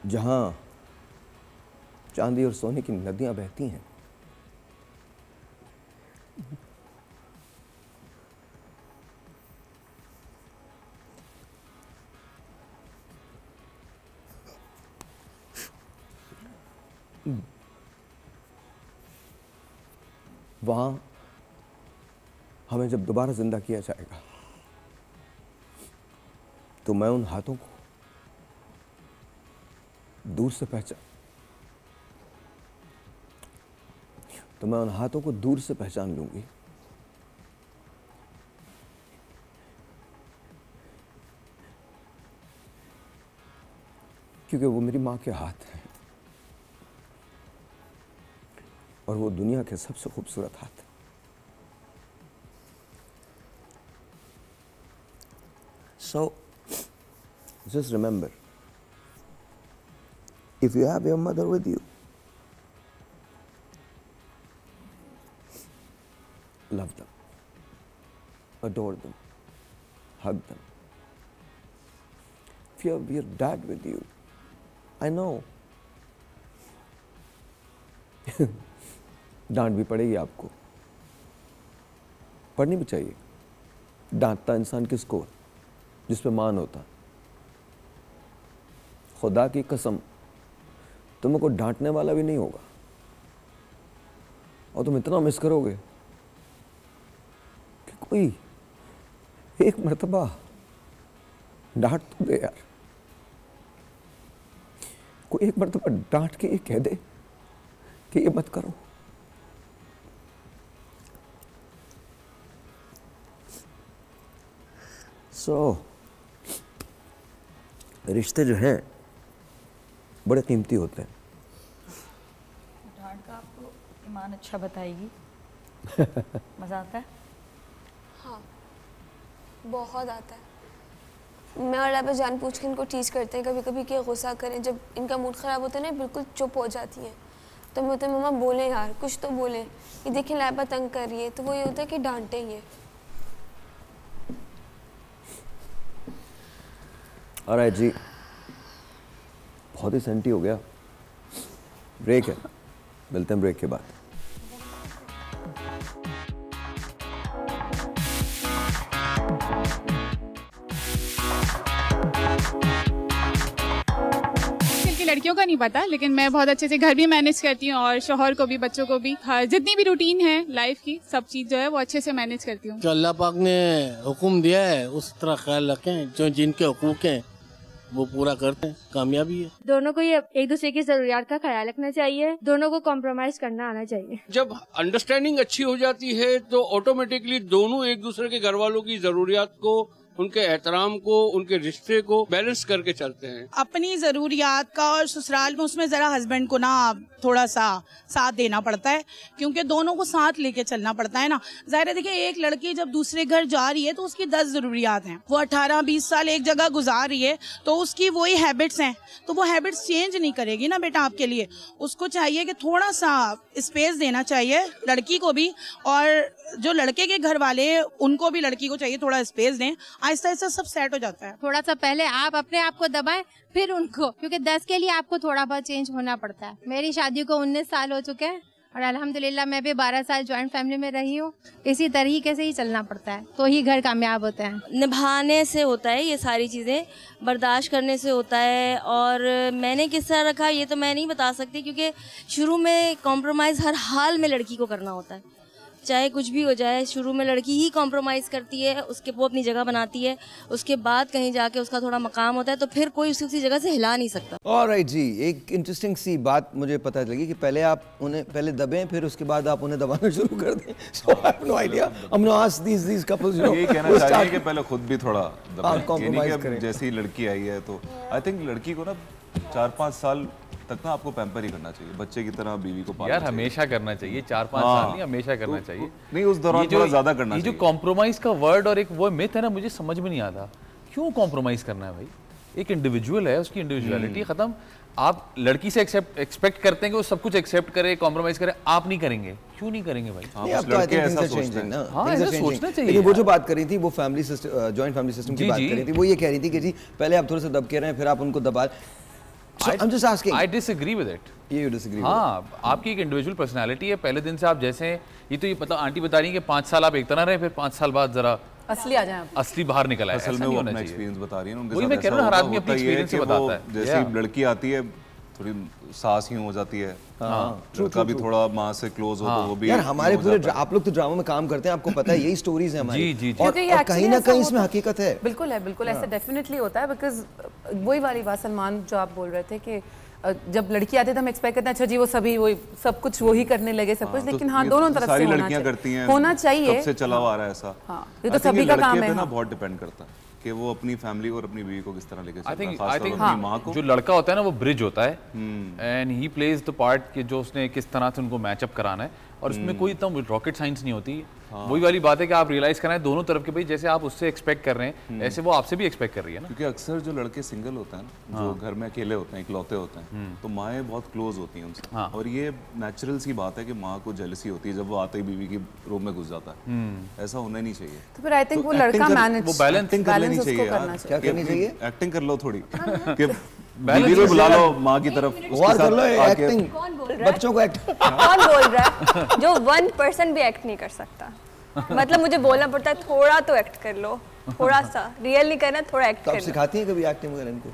जहाँ चांदी और सोने की नदियाँ बहती हैं, वहाँ हमें जब दोबारा जिंदा किया जाएगा तो मैं उन हाथों को दूर से पहचान लूंगी। क्योंकि वो मेरी माँ के हाथ हैं और वो दुनिया के सबसे खूबसूरत हाथ हैं। So just remember, if you have your mother with you, love them, adore them, hug them. If you have your dad with you, I know डांट भी पड़ेगी आपको, पढ़नी भी चाहिए। डांटता इंसान किसको? जिस पे मान होता। खुदा की कसम, तुमको डांटने वाला भी नहीं होगा और तुम इतना मिस करोगे कि कोई एक मर्तबा डांट तो दे यार, कोई एक मर्तबा डांट के ये कह दे कि ये मत करो। रिश्ते जो हैं बड़े कीमती होते हैं। डांट का आपको ईमान अच्छा बताएगी। मज़ा आता है? हाँ, बहुत आता है। मैं और लाइबा जानबूझ के इनको टीच करते हैं कभी कभी कि गुस्सा करें। जब इनका मूड ख़राब होता है ना, बिल्कुल चुप हो जाती हैं, तो मैं होता है मम्मा बोले यार, कुछ तो बोले, ये देखें लाइबा तंग कर रही है, तो वो ये होता है कि डांटेंगे। ऑलराइट जी, बहुत ही सेंटी हो गया। ब्रेक है, मिलते हैं ब्रेक के बाद। लड़कियों का नहीं पता, लेकिन मैं बहुत अच्छे से घर भी मैनेज करती हूँ और शौहर को भी, बच्चों को भी। हाँ, जितनी भी रूटीन है लाइफ की, सब चीज़ जो है वो अच्छे से मैनेज करती हूँ। जो अल्लाह पाक ने हुक्म दिया है उस तरह ख्याल रखें, जो जिनके हुकूक हैं वो पूरा करते हैं, कामयाबी है। दोनों को ये एक दूसरे की जरूरियात का ख्याल रखना चाहिए, दोनों को कॉम्प्रोमाइज करना आना चाहिए। जब अंडरस्टैंडिंग अच्छी हो जाती है तो ऑटोमेटिकली दोनों एक दूसरे के घर वालों की जरूरियात को, उनके एहतराम को, उनके रिश्ते को बैलेंस करके चलते हैं। अपनी जरूरियात का और ससुराल में उसमें जरा हस्बैंड को ना थोड़ा सा साथ देना पड़ता है, क्योंकि दोनों को साथ लेके चलना पड़ता है ना। जाहिर है, देखिए एक लड़की जब दूसरे घर जा रही है तो उसकी 10 जरूरियात हैं। वो 18-20 साल एक जगह गुजार रही है तो उसकी वही हैबिट्स हैं, तो वो हैबिट्स चेंज नहीं करेगी ना बेटा आपके लिए। उसको चाहिए कि थोड़ा सा स्पेस देना चाहिए लड़की को भी, और जो लड़के के घर वाले उनको भी लड़की को चाहिए थोड़ा स्पेस दें। आहिस्ता आहिस्ता सब सेट हो जाता है। थोड़ा सा पहले आप अपने आप को दबाएं, फिर उनको, क्योंकि 10 के लिए आपको थोड़ा बहुत चेंज होना पड़ता है। मेरी शादी को 19 साल हो चुके हैं और अल्हम्दुलिल्लाह मैं भी 12 साल जॉइंट फैमिली में रही हूँ। इसी तरीके से ही चलना पड़ता है तो ही घर कामयाब होता है। निभाने से होता है, ये सारी चीज़ें बर्दाश्त करने से होता है। और मैंने किस तरह रखा ये तो मैं नहीं बता सकती, क्योंकि शुरू में कॉम्प्रोमाइज़ हर हाल में लड़की को करना होता है, चाहे कुछ भी हो जाए। शुरू में लड़की ही कॉम्प्रोमाइज़ करती है, उसके वो अपनी जगह बनाती है, उसके बाद कहीं जाके उसका थोड़ा मकाम होता है, तो फिर कोई उसी जगह से हिला नहीं सकता। ऑलराइट जी, एक इंटरेस्टिंग सी बात मुझे पता लगी कि पहले आप उन्हें पहले दबें, फिर उसके बाद आप उन्हें दबाना शुरू कर दें। So I have no idea. I'm gonna ask these couples, you know, ये कहना चाहिए कि पहले खुद भी थोड़ा दबाएं, कॉम्प्रोमाइज करें। जैसी लड़की आई है तो आई थिंक लड़की को ना 4-5 साल तक ना आपको पैम्पर ही करना चाहिए, बच्चे की तरह बीवी को पालना यार हमेशा करना चाहिए, 4-5 साल नहीं, हमेशा करना चाहिए। नहीं, उस दौरान थोड़ा ज्यादा करना चाहिए। ये जो कॉम्प्रोमाइज का वर्ड और एक वो मिथ है ना, मुझे समझ में नहीं आता क्यों कॉम्प्रोमाइज करना है भाई। एक इंडिविजुअल है, उसकी इंडिविजुअलिटी खत्म। आप लड़की से एक्सपेक्ट करते हैं कि वो सब कुछ एक्सेप्ट करे, कॉम्प्रोमाइज करे, आप नहीं करेंगे। क्यों नहीं करेंगे भाई? ऐसा सोचना चाहिए। लेकिन वो जो बात कर रही थी वो family system, joint family system की बात कर रही थी, वो ये कह रही थी कि जी पहले आप थोड़े से दब के रहे हैं, फिर आप उनको दबा। So, I'm just asking. I disagree with it. You disagree? हाँ, आपकी एक इंडिविजुअल पर्सनालिटी है। पहले दिन से आप जैसे ये तो ये मतलब आंटी बता रही है कि 5 साल आप एक तरह रहे, फिर 5 साल बाद जरा असली आ जाए, असली बाहर निकला है। असल में वो अपना एक्सपीरियंस बता रही है, उनके साथ मैं कह रहा हूं, हर आदमी अपनी एक्सपीरियंस से बताता है। जैसी लड़की आती है थोड़ी सास ही हो जाती है, लड़का भी थोड़ा माँ से क्लोज हो तो वो भी। यार हमारे पूरे आप लोग तो ड्रामा में काम करते हैं, आपको पता है यही स्टोरीज है हमारी, और कहीं ना कहीं इसमें हकीकत है। बिल्कुल है, बिल्कुल ऐसा डेफिनेटली होता है। बिकॉज वही वाली बात सलमान जो आप बोल रहे थे कि जब लड़की आती है तो हम एक्सपेक्ट करते हैं अच्छा जी वो सभी वही सब कुछ वही करने लगे सब कुछ, लेकिन हाँ दोनों तरफ से होना चाहिए। कब से चला हुआ आ रहा है ऐसा? ये तो सभी का काम है। बहुत डिपेंड करता है कि वो अपनी फैमिली और अपनी बीवी को किस तरह लेके चलता है। आई थिंक जो लड़का होता है ना वो ब्रिज होता है, and he plays the part कि जो उसने किस तरह से उनको मैचअप कराना है, और उसमें कोई इतना रॉकेट साइंस नहीं होती। वही वाली बात है कि आप रियलाइज कराएं दोनों तरफ के भाई जैसे आप उससे एक्सपेक्ट कर रहे हैं ऐसे वो आपसे भी एक्सपेक्ट कर रही है ना। क्योंकि अक्सर जो लड़के सिंगल होते हैं ना, जो घर में अकेले होते हैं, इकलौते होते हैं, तो माएँ बहुत क्लोज होती हैं उनसे, और ये नेचुरल सी बात है कि माँ को जेलसी होती है जब वो आते ही बीवी की रूम में घुस जाता है। ऐसा होना नहीं चाहिए। तो फिर आई थिंक वो लड़का मैनेज, वो बैलेंसिंग कर लेनी चाहिए यार। क्या करनी चाहिए? एक्टिंग कर लो थोड़ी कि बीवी को बुला लो माँ की तरफ, और कर लो एक्टिंग। कौन बोल रहा है? बच्चों को एक्ट कौन बोल रहा है? जो 1% भी एक्ट नहीं कर सकता। मतलब मुझे बोलना पड़ता है थोड़ा तो एक्ट कर लो, थोड़ा सा रियल नहीं करना, थोड़ा एक्ट कर लो। आप सिखाती हैं कभी एक्टिंग वगैरह इनको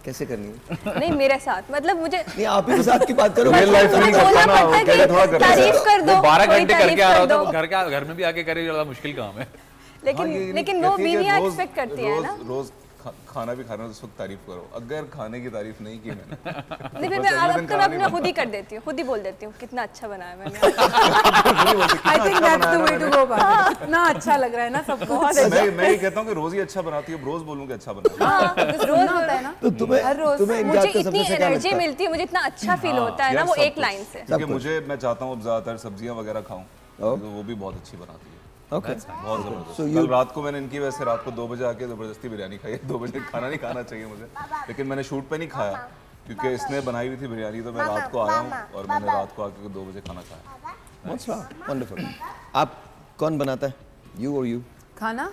कैसे करनी है? नहीं मेरे साथ, मतलब मुझे नहीं आप ही के साथ की बात करो। रियल लाइफ में नहीं करता ना, वो कहते थोड़ा कर, तारीफ कर दो, 12 घंटे करके आ रहा होता है, घर में भी आके करे, ज्यादा मुश्किल काम है। लेकिन वो बीवियां एक्सपेक्ट करती है ना। रोज खाना भी खाना तो उस वक्त तारीफ करो। अगर खाने की तारीफ नहीं की मैंने नहीं, फिर मैं अपना खुद ही कर देती हूँ, खुद ही बोल देती हूँ कितना अच्छा बनाया मैंने। I think that's the way to go about. इतना अच्छा लग रहा है ना सबको। मैं ये कहता हूँ कि रोज ही अच्छा बनाती हूँ, रोज बोलूँ कि अच्छा बनाती है। रोज होता है ना, तो तुम्हें मुझे इतनी एनर्जी मिलती है, मुझे इतना अच्छा फील होता है ना वो एक लाइन से। क्योंकि मुझे मैं चाहता हूँ ज्यादातर सब्जियाँ वगैरह खाऊं, वो भी बहुत अच्छी बनाती है। Okay. बहुत जबरदस्त। कल रात को मैंने इनकी वजह से रात को 2 बजे आके जबरदस्ती बिरयानी खाई। 2 बजे खाना नहीं खाना चाहिए मुझे, लेकिन मैंने शूट पे नहीं खाया क्योंकि इसने बनाई हुई थी बिरयानी, तो मैं रात को आया हूँ और मैंने रात को आके 2 बजे खाना खाया। वंडरफुल। आप कौन बनाता है, यू और यू? खाना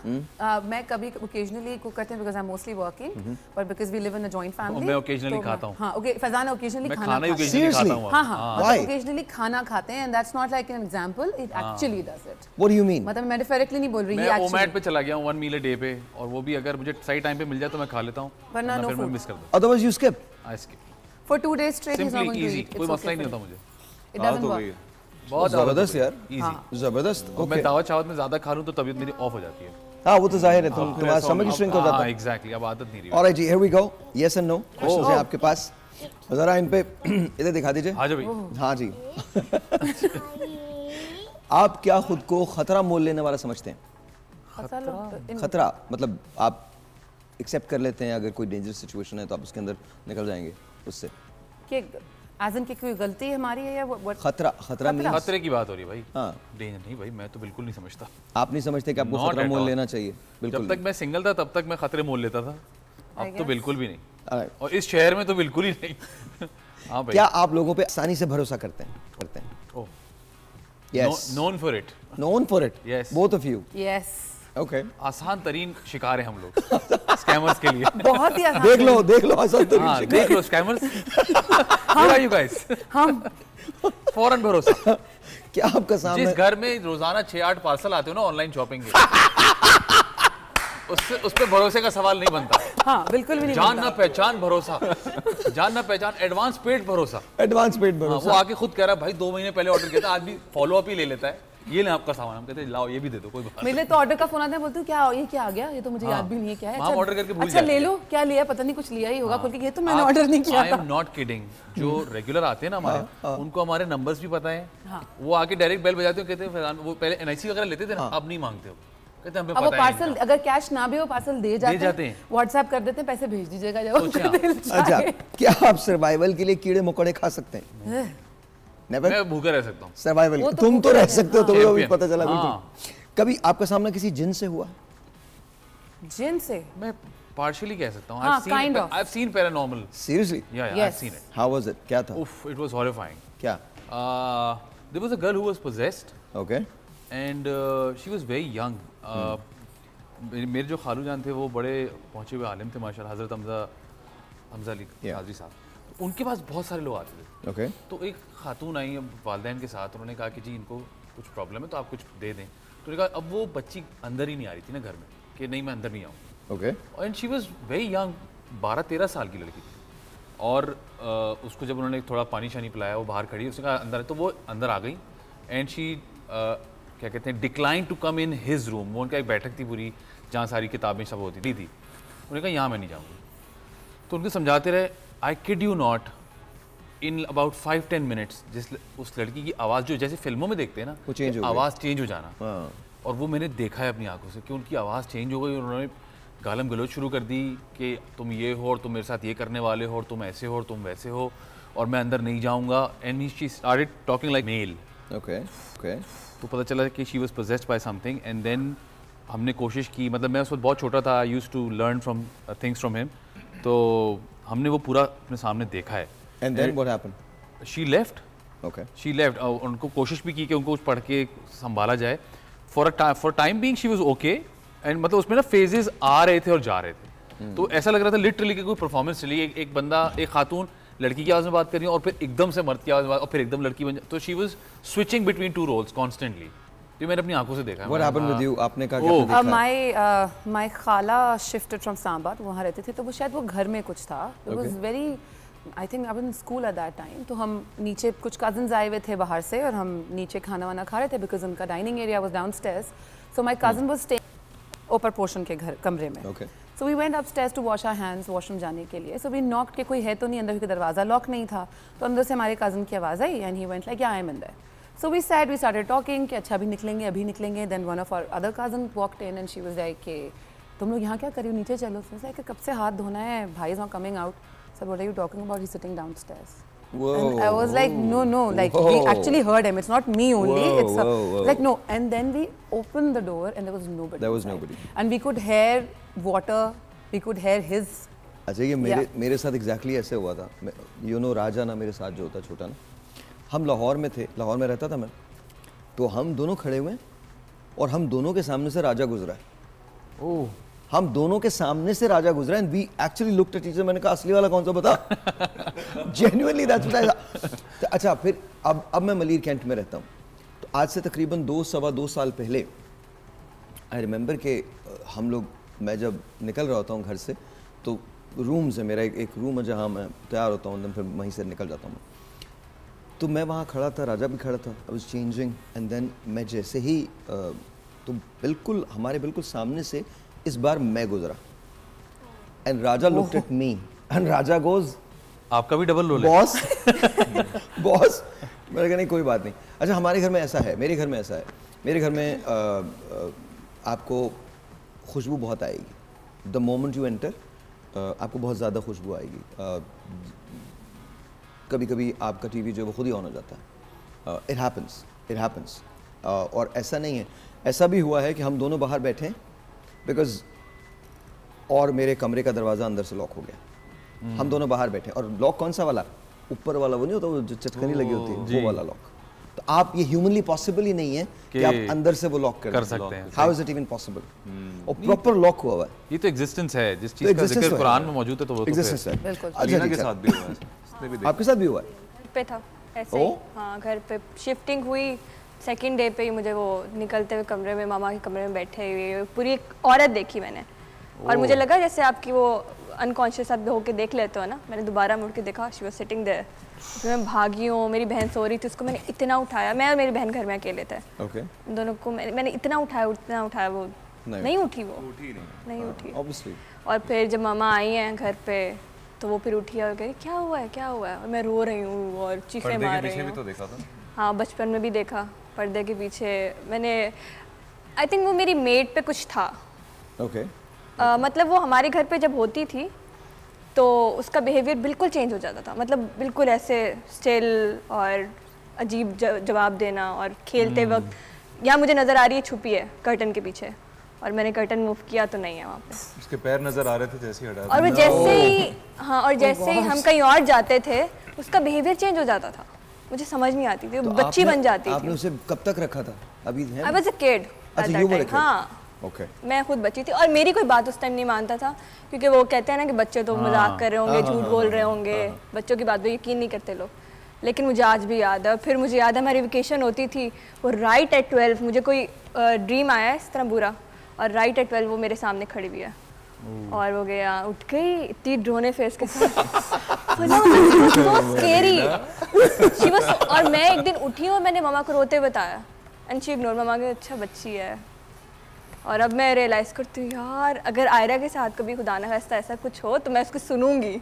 मैं कभी ओकेजनली कुक करते हैं because I am mostly working, but because we live in a joint family मैं ओकेजनली खाता हूं। हां ओके, फैजान ओकेजनली खाना खाता हूं। हां ओकेजनली खाना खाते हैं, and that's not like an example, it actually does it. What do you mean? मतलब मेटाफोरिकली नहीं बोल रही है, मैं ओमैट पे चला गया हूं 1 मील अ डे पे, और वो भी अगर मुझे सही टाइम पे मिल जाए तो मैं खा लेता हूं, वरना नो फूड मिस कर दूं। Otherwise you skip? I skip for 2 days straight। Is not going to eat, कोई मसला ही नहीं होता मुझे। It doesn't work. बहुत जबरदस्त यार, इजी जबरदस्त। मैं दावत चावत में ज्यादा खा लूं तो तबीयत मेरी ऑफ हो जाती है। हाँ वो तो जाहिर है, तुम्हारा समझ श्रिंक हो जाता है। एग्जैक्टली, अब आदत नहीं रही। ऑलराइट जी, here we go, yes and no questions हैं आपके पास, जरा इन पे इधर दिखा दीजिए। हाँ जी भाई। हाँ जी। आप क्या खुद को खतरा मोल लेने वाला समझते हैं? खतरा मतलब आप एक्सेप्ट कर लेते हैं, अगर कोई डेंजरस सिचुएशन है तो आप उसके अंदर निकल जाएंगे उससे? एज़ इन की कोई गलती हमारी है या खतरा नहीं, खतरे की बात हो रही है भाई। हाँ, डेंजर नहीं भाई, मैं तो बिल्कुल नहीं समझता। आप नहीं समझते कि आपको खतरा मोल लेना चाहिए? बिल्कुल। जब तक मैं सिंगल था तब तक मैं खतरे मोल लेता था, अब तो बिल्कुल भी नहीं, और इस शहर में तो बिल्कुल ही नहीं। हाँ भाई। क्या आप लोगों पे आसानी से भरोसा करते हैं? Oh, yes, known for it. Known for it, yes, both of you. Yes, okay. आसान तरीन शिकार है हम लोग स्कैमर्स के लिए। बहुत ही आसान। देख लो आसान तरीन शिकार। देख लो scammers. Where are you guys? हम फौरन भरोसा। क्या आपका सामने जिस घर में रोजाना 6-8 पार्सल आते हो ना ऑनलाइन शॉपिंग के, उस पे भरोसे का सवाल नहीं बनता। हाँ, बिल्कुल भी नहीं। जान ना पहचान भरोसा, जान ना पहचान एडवांस पेड भरोसा। एडवांस पेड भरोसा। वो आके खुद कह रहा है भाई 2 महीने पहले ऑर्डर किया था, आज भी फॉलो अप ही ले लेता है, ये ले आपका सामान। हम कहते हैं लाओ ये भी दे दो, कोई बात। मेरे तो ऑर्डर का फोन आता है, बोलती हूँ क्या ये क्या आ गया, ये तो मुझे याद भी नहीं है क्या है। हम ऑर्डर करके भूल अच्छा ले लो, क्या लिया पता नहीं, कुछ लिया ही होगा, बोल के ये तो मैंने ऑर्डर नहीं किया था। I am not kidding. जो रेगुलर आते हैं ना हमारे, उनको हमारे नंबर्स भी पता है, वो आके डायरेक्ट बेल बजाते हो, कहते हैं वो पहले एनआईसी वगैरह लेते थे ना, अब नहीं मांगते हो, कहते हैं हमें पता है। अब पार्सल अगर कैश ना भी हो पार्सल दे जाते हैं, व्हाट्सएप कर देते हैं, पैसे भेज दीजिएगा जब। अच्छा, क्या आप सर्वाइवल के लिए कीड़े मकोड़े खा सकते हैं? मैं भूखा रह सकता हूँ। सर्वाइवल तुम तो रह सकते हो, तुम्हें भी पता चला। बिल्कुल। कभी आपका सामना किसी जिन से हुआ? जिन से मैं पार्शियली कह सकता हूँ। I've seen paranormal. Seriously? Yeah, I've seen it. How was it? क्या था? Oof, it was horrifying. क्या? There was a girl who was possessed. Okay. And she was very young. मेरे जो खालू जान थे वो बड़े पहुंचे हुए आलिम थे माशाल्लाह, हजरत हमजा अली काजी साहब। उनके पास बहुत सारे लोग आते थे। Okay. तो एक खातून आई वालिदैन के साथ, उन्होंने कहा कि जी इनको कुछ प्रॉब्लम है तो आप कुछ दे दें। तो उन्होंने कहा, अब वो बच्ची अंदर ही नहीं आ रही थी ना घर में, कि नहीं मैं अंदर नहीं आऊँ। Okay. And she was very young, 12-13 साल की लड़की थी। और उसको जब उन्होंने थोड़ा पानी शानी पिलाया, वो बाहर खड़ी, उसने कहा अंदर है, तो वो अंदर आ गई। एंड शी क्या कहते हैं, decline to come in his room. वो उनका एक बैठक थी पूरी, जहाँ सारी किताबें सब होती थी। उन्होंने कहा यहाँ मैं नहीं जाऊँगी। तो उनको समझाते रहे, I kid you not, in about 5-10 minutes उस लड़की की आवाज़ जो जैसे फिल्मों में देखते हैं ना, वो चेंज हो गई, आवाज़ चेंज हो जाना। और वो मैंने देखा है अपनी आंखों से कि उनकी आवाज़ चेंज हो गई। और उन्होंने गालम गलोच शुरू कर दी कि तुम ये हो, और तुम मेरे साथ ये करने वाले हो, और तुम ऐसे हो, और तुम वैसे हो, और मैं अंदर नहीं जाऊँगा। And she started talking like male. Okay. तो पता चला कि she was possessed by something. And then हमने कोशिश की, मतलब मैं उस वक्त बहुत छोटा था, I used to learn from things from him. तो हमने वो पूरा अपने सामने देखा है। And then what happened? She left. Okay. She left. उनको कोशिश भी की कि उनको कुछ पढ़ के संभाला जाए। For time being she was okay. And मतलब उसमें ना phases आ रहे थे और जा रहे थे। तो ऐसा लग रहा था लिटरली कि कोई परफॉर्मेंस चली, एक बंदा, एक खातून लड़की की आवाज़ में बात कर रही है, और फिर एकदम से मर्द की आवाज़ में बात, और फिर एकदम लड़की बन जाए। तो she was switching between two roles constantly. ये मैंने अपनी आंखों से देखा है। What happened with you? आपने कहा क्या देखा? My खाला shifted from Islamabad, वहाँ रहती थी, तो वो शायद वो घर में कुछ था। It was very, I think I was in school at that time. तो हम नीचे कुछ cousins आए हुए थे बाहर से, और हम नीचे खाना वाना खा रहे थे because उनका dining area was downstairs. So my cousin was staying ऊपर पोर्शन के घर कमरे में। Okay. So we went upstairs to wash our hands, washroom जाने के लिए। So we knocked कि कोई है तो नहीं अंदर, क्योंकि दरवाज़ा लॉक नहीं था। तो अंदर से हमारे cousin की आवाज़ आई, and he went like yeah I'm in there. So we started talking कि अच्छा अभी निकलेंगे। Then one of our other cousin walked in and she was like कि तुम लोग यहाँ क्या कर रही हो, नीचे चलो। So I was like कब से हाथ धोना है, भाई is not coming out. So what are you talking about? He's sitting downstairs. Whoa. And I was like no, like we actually heard him. It's not me only. It's like no. And then we opened the door and there was nobody. There was nobody. And we could hear water. We could hear his. अच्छा ये मेरे साथ exactly ऐसे हुआ था। You know राजा ना मेरे साथ जो होता छोटा ना, हम लाहौर में थे, लाहौर में रहता था मैं। तो हम दोनों खड़े हुए और हम दोनों के सामने से राजा गुजरा है। ओह। हम दोनों के सामने से राजा गुजरा है। We actually looked at each other. मैंने कहा असली वाला कौन सा बता? Genuinely that's what I thought. अच्छा फिर अब मैं मलीर कैंट में रहता हूँ। तो आज से तकरीबन 2-2.25 साल पहले आई रिमेंबर कि हम लोग, मैं जब निकल रहा होता हूँ घर से, तो रूम से मेरा एक रूम है जहाँ मैं तैयार होता हूँ, फिर वहीं से निकल जाता हूँ। तो मैं वहाँ खड़ा था, राजा भी खड़ा था। I was changing and then मैं जैसे ही तो बिल्कुल हमारे बिल्कुल सामने से इस बार मैं गुजरा and Raja looked at me and Raja goes आपका भी डबल रोल है बॉस बॉस। मैंने कहा नहीं कोई बात नहीं। अच्छा हमारे घर में ऐसा है, मेरे घर में ऐसा है, मेरे घर में आपको खुशबू बहुत आएगी द मोमेंट यू एंटर, आपको बहुत ज़्यादा खुशबू आएगी। कभी कभी आपका टीवी जो है वो खुद ही ऑन हो जाता है, इट हैपन्स। और ऐसा नहीं है, ऐसा भी हुआ है कि हम दोनों बाहर बैठे हैं बिकॉज और मेरे कमरे का दरवाज़ा अंदर से लॉक हो गया, हम दोनों बाहर बैठे और लॉक कौन सा वाला, ऊपर वाला वो नहीं होता, वो जो चटकनी लगी होती है वो वाला लॉक। तो आप ये ह्यूमनली पॉसिबल ही नहीं है कि आप अंदर से वो लॉक कर सकते हैं। How is it even possible? और प्रॉपर लॉक हुआ हुआ है। ये तो एग्जिस्टेंस है, जिस चीज का जिक्र कुरान में मौजूद है तो वो तो एग्जिस्टेंस है। बिल्कुल। अच्छा के साथ भी हुआ है, आपके साथ भी हुआ है? पे था ऐसे ही, हाँ घर पे शिफ्टिंग हुई, सेकंड डे पे ही मुझे वो निकलते हुए कमरे में, मामा के कमरे में बैठे हुए पूरी एक औरत देखी मैंने, और मुझे लगा जैसे आपकी वो अनकॉन्शियस आप होके देख लेते हो ना, मैंने दोबारा मुड़ के देखा, शी वाज सिटिंग देयर। मैं भागी हूँ, मेरी बहन सो रही थी, उसको मैंने इतना उठाया, मैं और मेरी बहन घर में अकेले थे, दोनों को मैंने इतना उठाया वो नहीं उठी, वो नहीं उठी ऑब्वियसली। और फिर जब मामा आई हैं घर पे तो वो फिर उठी और कह रही क्या हुआ है, और मैं रो रही हूँ और चीखें मार रही हूँ। तो देखा था? हाँ बचपन में भी देखा, पर्दे के पीछे मैंने, आई थिंक वो मेरी मेड पे कुछ था। मतलब वो हमारे घर पे जब होती थी तो उसका बिहेवियर बिल्कुल चेंज हो जाता था, मतलब बिल्कुल ऐसे स्टिल और अजीब जवाब देना, और खेलते वक्त यहाँ मुझे नज़र आ रही है छुपी है कर्टन के पीछे, और मैंने कर्टन मूव किया तो नहीं है वहाँ पे, उसके पैर नज़र आ रहे थे जैसे ही हटा, और वो जैसे ही हाँ और जैसे ही हम कहीं और जाते थे उसका बिहेवियर चेंज हो जाता था, मुझे समझ नहीं आती थी, वो बच्ची बन जाती थी। आपने उसे कब तक रखा था? अभी है? I was a kid. अच्छा यू वर अ किड। हाँ मैं खुद बच्ची थी और मेरी कोई बात उस टाइम नहीं मानता था, क्योंकि वो कहते हैं ना कि बच्चे तो मजाक कर रहे होंगे, झूठ बोल रहे होंगे, बच्चों की बात पे यकीन नहीं करते लोग। लेकिन मुझे आज भी याद है, फिर मुझे याद है हमारी वेकेशन होती थी, वो राइट एट 12 मुझे कोई ड्रीम आया इस तरह बुरा, और राइट एट 12 वो मेरे सामने खड़ी हुई है, और वो गया उठ गई इतनी ड्रोने फेस के साथ और मैं एक दिन उठी और मैंने मामा को रोते बताया, एंड शी इग्नोर, मामा के अच्छा बच्ची है। और अब मैं रियलाइज़ करती हूँ यार अगर आयरा के साथ कभी खुदा ना खास्ता ऐसा कुछ हो तो मैं उसको सुनूंगी,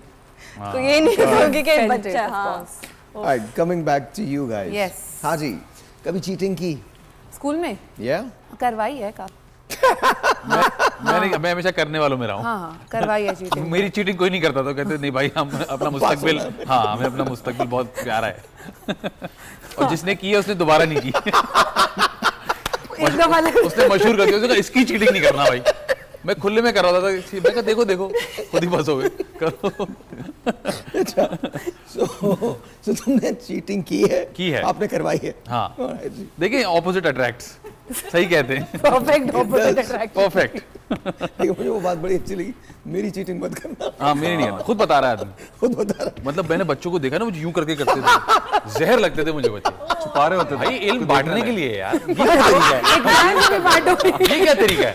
तो ये नहीं कहूँगी कि बच्चा। हाँ coming back to you guys. Yes हाँ जी, कभी चीटिंग की स्कूल में? करवाई है का मैं हमेशा करने वालों में रहा हूँ। हाँ करवाई है चीटिंग। मेरी चीटिंग कोई नहीं करता, तो कहते नहीं भाई हम अपना मुस्तकबिल, हाँ हमें अपना मुस्तकबिल बहुत प्यारा है और जिसने की है उसने दोबारा नहीं की। उसने मशहूर कर दिया, उसने कहा इसकी चीटिंग नहीं करना भाई। मैं खुले में कर रहा था, मैं कहा देखो देखो खुद ही बस हो गए करो। अच्छा so तुमने चीटिंग की है, आपने करवाई है। हाँ देखिए ऑपोजिट अट्रैक्ट्स, सही कहते हैं। Perfect opposite attract, perfect. लेकिन मुझे वो बात बड़ी अच्छी लगी, मेरी चीटिंग मत करना। हाँ मेरी नहीं करना, खुद बता रहा है आदमी, खुद बता रहा। मतलब मैंने बच्चों को देखा ना, मुझे यूं करके करते थे, जहर लगते थे मुझे बच्चे, छुपा रहे होते थे। भाई इल्म बांटने के लिए यार, ये क्या तरीका है? ये क्या तरीका है?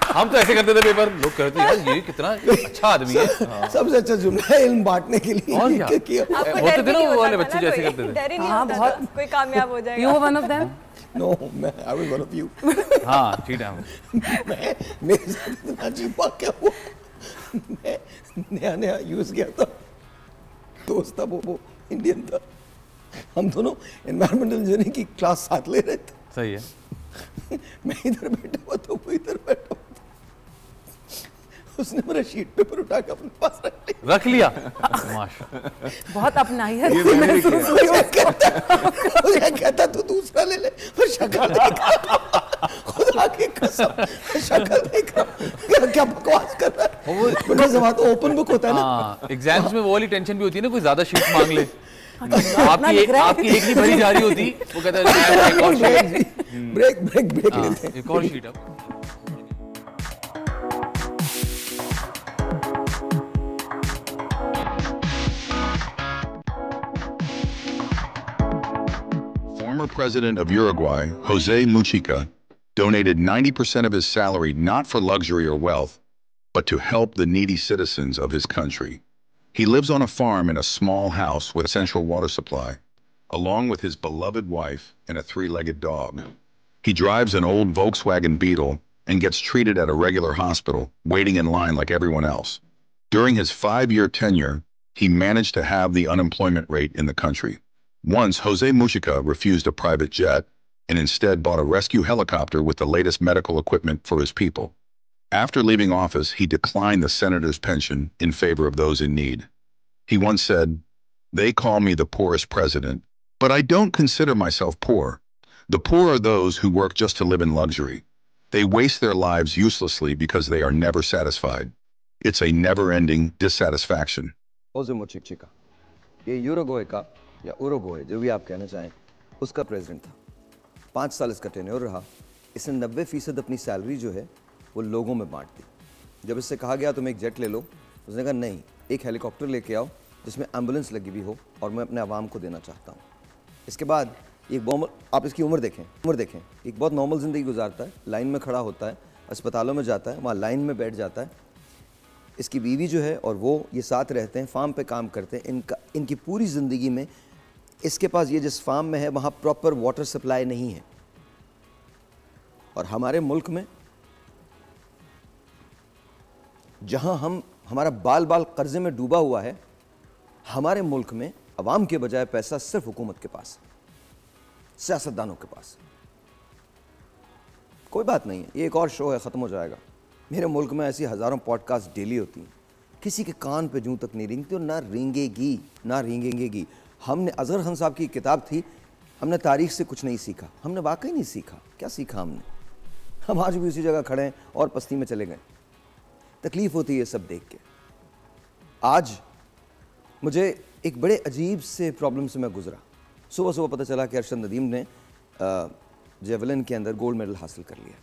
हम तो ऐसे करते थे पेपर, लोग कहते यार ये कितना अच्छा आदमी है। सबसे अच्छा जुमला है इल्म बांटने के लिए। और क्या होते थे ना वो वाले बच्चे जैसे करते थे। हाँ बहुत, कोई कामयाब हो जाएगा। You were one of them? No, I was one of you. हाँ ठीक है। मैं मेरे साथ इतना अजीब वाक़या हुआ, मैं नया यूज़ किया था, दोस्त था वो इंडियन था, हम दोनों एनवायरमेंटल इंजीनियरिंग की क्लास साथ ले रहे थे। सही है। मैं इधर बैठा हुआ था, वो इधर बैठा हुआ था, उसने मेरा शीट पेपर उठा के अपने पास रख लिया। बहुत अपनाई है। मुझे कहता तू दूसरा ले ले, फिर शक्ल देखा, खुदा की कसम शक्ल देखा, क्या बकवास कर रहा है। बेटा जब ओपन बुक होता है ना, एग्जाम्स में वो वाली टेंशन भी होती है ना, कोई ज्यादा शीट मांग ले, आपकी एक नहीं भरी जा रही होती, वो कहता है एक और ब्रेक लेते हैं, एक और शीट अब। Former president of Uruguay, Jose Mujica, donated 90% of his salary not for luxury or wealth, but to help the needy citizens of his country. He lives on a farm in a small house with central water supply, along with his beloved wife and a 3-legged dog. He drives an old Volkswagen Beetle and gets treated at a regular hospital, waiting in line like everyone else. During his 5-year tenure, he managed to halve the unemployment rate in the country. Once, Jose Mujica refused a private jet and instead bought a rescue helicopter with the latest medical equipment for his people. After leaving office, he declined the senator's pension in favor of those in need. He once said, "They call me the poorest president, but I don't consider myself poor. The poor are those who work just to live in luxury. They waste their lives uselessly because they are never satisfied. It's a never-ending dissatisfaction." Jose Mujica, ये यूरुग्वे का या Uruguay जो भी आप कहना चाहें, उसका president था। 5 साल इसका टेन्योर रहा। इसने 90% अपनी सैलरी जो है वो लोगों में बांट दी। जब इससे कहा गया तुम एक जेट ले लो, उसने कहा नहीं, एक हेलीकॉप्टर लेके आओ जिसमें एम्बुलेंस लगी हुई हो और मैं अपने आवाम को देना चाहता हूँ। इसके बाद आप इसकी उम्र देखें, एक बहुत नॉर्मल ज़िंदगी गुजारता है, लाइन में खड़ा होता है, अस्पतालों में जाता है, वहाँ लाइन में बैठ जाता है। इसकी बीवी जो है और वो ये साथ रहते हैं, फार्म पे काम करते हैं। इनकी पूरी ज़िंदगी में इसके पास ये जिस फार्म में है वहाँ प्रॉपर वाटर सप्लाई नहीं है। और हमारे मुल्क में जहाँ हमारा बाल बाल कर्जे में डूबा हुआ है, हमारे मुल्क में अवाम के बजाय पैसा सिर्फ हुकूमत के पास, सियासतदानों के पास। कोई बात नहीं है, ये एक और शो है, ख़त्म हो जाएगा। मेरे मुल्क में ऐसी हज़ारों पॉडकास्ट डेली होती हैं, किसी के कान पे जूं तक नहीं रेंगती और ना रेंगेंगी। हमने अज़हर खान साहब की किताब थी, हमने तारीख़ से कुछ नहीं सीखा। हमने वाकई नहीं सीखा। क्या सीखा हमने? हम आज भी उसी जगह खड़े हैं और पस्ती में चले गए। तकलीफ़ होती है सब देख के। आज मुझे एक बड़े अजीब से प्रॉब्लम से मैं गुज़रा। सुबह पता चला कि अरशद नदीम ने जेवलिन के अंदर गोल्ड मेडल हासिल कर लिया।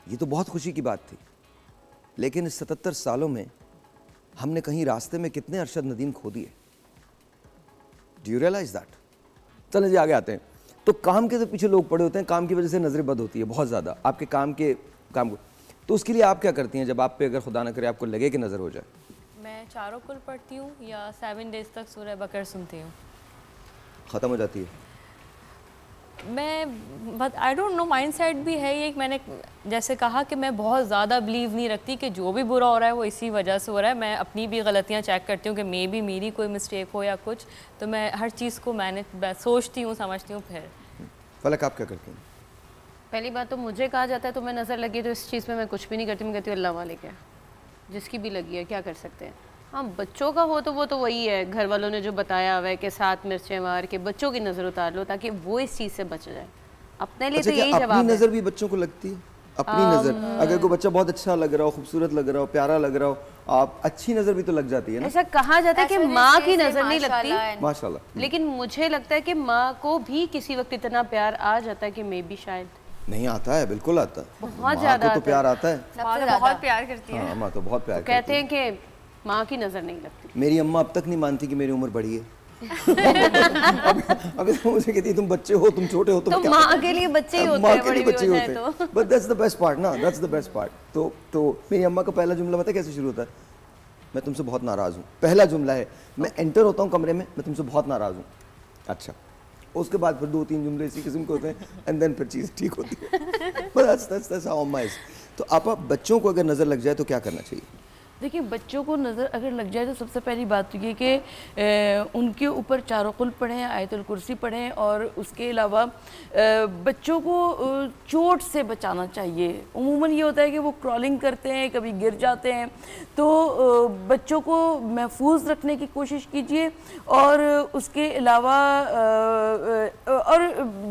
ये तो बहुत खुशी की बात थी, लेकिन इस 77 सालों में हमने कहीं रास्ते में कितने अरशद नदीम खो दिए। Do you realise that? चलें जी आगे आते हैं। तो काम के तो पीछे लोग पड़े होते हैं, काम की वजह से नजरें बद होती है बहुत ज़्यादा आपके काम को। तो उसके लिए आप क्या करती हैं जब आप पे अगर खुदा ना करे आपको लगे कि नज़र हो जाए? मैं चारों कुल पढ़ती हूँ या 7 डेज तक सूरह बकर सुनती हूँ। ख़त्म हो जाती है? But I don't no, mind set भी है ये। मैंने जैसे कहा कि मैं बहुत ज़्यादा बिलीव नहीं रखती कि जो भी बुरा हो रहा है वो इसी वजह से हो रहा है। मैं अपनी भी गलतियाँ चेक करती हूँ कि मे बी मेरी कोई मिस्टेक हो या कुछ, तो मैं हर चीज़ को सोचती हूँ, समझती हूँ। फिर फलक आप क्या करती हैं? पहली बात तो मुझे कहा जाता है तो मैं नज़र लगी तो इस चीज़ में मैं कुछ भी नहीं करती। मैं कहती हूँ अल्लाह वाले क्या, जिसकी भी लगी है क्या कर सकते हैं। हाँ, बच्चों का हो तो वो तो वही है, घर वालों ने जो बताया हुआ है कि 7 मिर्चें मार के बच्चों की नज़र उतार लो ताकि वो इस चीज़ से बच जाए। अपने लिए तो यही जवाब है। अपनी नज़र भी बच्चों को लगती है? अपनी नज़र, अगर कोई बच्चा बहुत अच्छा लग रहा हो, खूबसूरत लग रहा हो, प्यारा लग रहा हो, आप अच्छी नज़र भी तो लग जाती है ना। ऐसा कहा जाता है कि माँ की नज़र नहीं लगती, माशाल्लाह, लेकिन मुझे लगता है कि माँ को भी किसी वक्त इतना प्यार आ जाता है कि मे बी शायद नहीं आता है। बिल्कुल आता है, बहुत ज्यादा तो प्यार आता है। बहुत प्यार करती है। माँ तो बहुत प्यार कहते हैं कि माँ की नजर नहीं लगती। मेरी अम्मा अब तक नहीं मानती कि मेरी उम्र बड़ी है। अभी तो मुझे कहती तुम बच्चे हो, तुम छोटे हो, तुम तो माँ के लिए बच्चे ही होते हैं, बड़ी बच्चे होते हैं। But that's the best part ना, दैट्स द बेस्ट पार्ट। तो मेरी अम्मा का पहला जुमला पता है कैसे शुरू होता है? मैं तुमसे बहुत नाराज हूँ। पहला जुमला है, मैं एंटर होता हूँ कमरे में, मैं तुमसे बहुत नाराज हूँ। अच्छा, उसके बाद फिर 2-3 जुमले इसी किस्म के होते हैं एंड देन फिर चीज़ ठीक होती है। बट दैट्स हाउ अम्मा इज। तो आप बच्चों को अगर नज़र लग जाए तो क्या करना चाहिए? देखिए, बच्चों को नज़र अगर लग जाए तो सबसे पहली बात तो ये कि उनके ऊपर चारों कुल पढ़ें, आयतुल कुर्सी पढ़ें, और उसके अलावा बच्चों को चोट से बचाना चाहिए। उमूमन ये होता है कि वो क्रॉलिंग करते हैं, कभी गिर जाते हैं, तो बच्चों को महफूज रखने की कोशिश कीजिए। और उसके अलावा और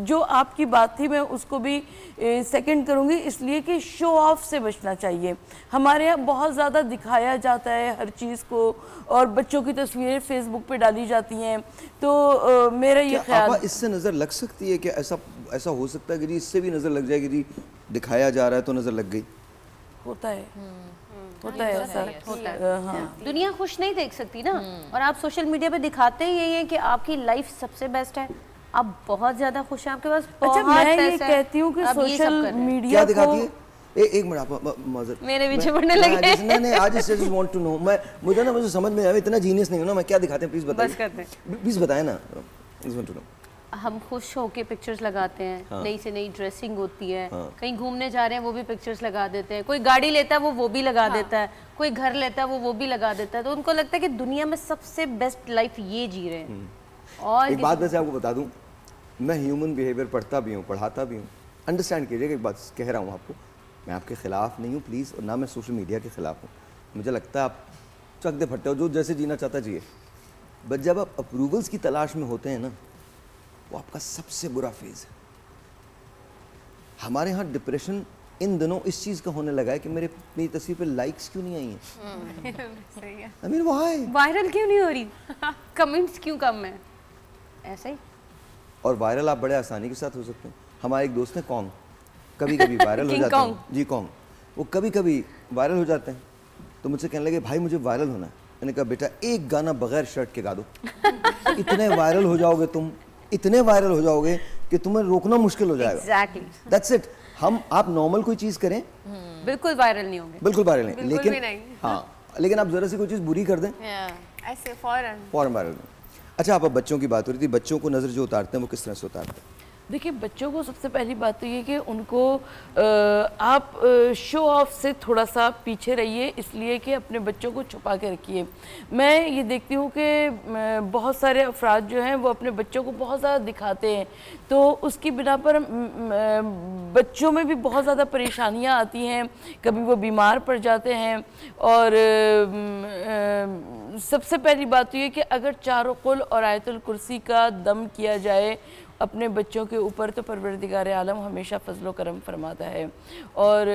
जो आपकी बात थी मैं उसको भी सेकंड करूँगी, इसलिए कि शो ऑफ से बचना चाहिए। हमारे यहाँ बहुत ज़्यादा दिखाया जाता है हर चीज़ को, और बच्चों की तस्वीरें फेसबुक पे डाली जाती हैं। तो मेरा ये ख्याल, इससे नज़र लग सकती है कि ऐसा हो सकता है कि जी इससे भी नज़र लग जाएगी, जी दिखाया जा रहा है तो नज़र लग गई। होता है, होता है ऐसा, होता है। हाँ। दुनिया खुश नहीं देख सकती ना, और आप सोशल मीडिया पे दिखाते ही यही है कि आपकी लाइफ सबसे बेस्ट है, आप बहुत ज्यादा खुश हैं, आपके पास बहुत अच्छा, मैं ये कहती हूँ कि सोशल मीडिया क्या दिखाती है? एक मिनट आप मेरे पीछे पड़ने लगे। नहीं, आज जस्ट वांट टू नो। मुझे समझ में आया, इतना जीनियस नहीं हूं ना मैं। क्या दिखाते हैं प्लीज बताइए, प्लीज बताएं ना, प्लीज वांट टू नो। हम खुश होके पिक्चर्स लगाते हैं, हाँ। नई से नई ड्रेसिंग होती है, हाँ। कहीं घूमने जा रहे हैं वो भी पिक्चर्स लगा देते हैं, कोई गाड़ी लेता है वो भी लगा देता है, कोई घर लेता है वो भी लगा देता है, तो उनको लगता है कि दुनिया में सबसे बेस्ट लाइफ ये जी रहे हैं। और एक बात वैसे आपको बता दूं, मैं ह्यूमन बिहेवियर पढ़ता भी हूँ, पढ़ाता भी हूँ। अंडरस्टैंड कीजिएगा, एक बात कह रहा हूँ आपको, मैं आपके खिलाफ नहीं हूँ प्लीज़, और ना मैं सोशल मीडिया के खिलाफ हूँ। मुझे लगता है आप चकदे फट्टे हो, जो जैसे जीना चाहता जिए, बट जब आप अप्रूवल्स की तलाश में होते हैं ना, वो आपका सबसे बुरा फेज़ है। हमारे यहाँ डिप्रेशन इन दिनों इस चीज़ का होने लगा है कि मेरी तस्वीर पे लाइक्स क्यों नहीं आई हैं। सही है। I mean, why? वायरल क्यों नहीं हो रही? कमेंट्स क्यों कम है? ऐसा ही। और वायरल आप बड़े आसानी के साथ हो सकते हैं। हमारे एक दोस्त ने कॉन्ग कभी कभी वायरल हो जाते हैं जी, कॉन्ग वो कभी कभी वायरल हो जाते हैं, तो मुझसे कहने लगे भाई मुझे वायरल होना है। मैंने कहा बेटा एक गाना बगैर शर्ट के गा दो, इतने वायरल हो जाओगे तुम, इतने वायरल हो जाओगे कि तुम्हें रोकना मुश्किल हो जाएगा। Exactly. That's it। आप नॉर्मल कोई चीज़ करें, बिल्कुल वायरल नहीं होंगे, बिल्कुल वायरल नहीं, बिल्कुल लेकिन भी नहीं। हाँ, लेकिन आप ज़रा सी कोई चीज़ बुरी कर दें, ऐसे फौरन वायरल। अच्छा, आप बच्चों की बात हो रही थी, बच्चों को नज़र जो उतारते हैं वो किस तरह से उतारते हैं? देखिए, बच्चों को सबसे पहली बात तो ये कि उनको आप शो ऑफ से थोड़ा सा पीछे रहिए, इसलिए कि अपने बच्चों को छुपा के रखिए। मैं ये देखती हूँ कि बहुत सारे अफराद जो हैं वो अपने बच्चों को बहुत ज़्यादा दिखाते हैं, तो उसकी बिना पर बच्चों में भी बहुत ज़्यादा परेशानियाँ आती हैं, कभी वो बीमार पड़ जाते हैं। और सबसे पहली बात तो ये कि अगर चारों कुल और आयतुल कुर्सी का दम किया जाए अपने बच्चों के ऊपर, तो परवरदिगार आलम हमेशा फजलो करम फरमाता है, और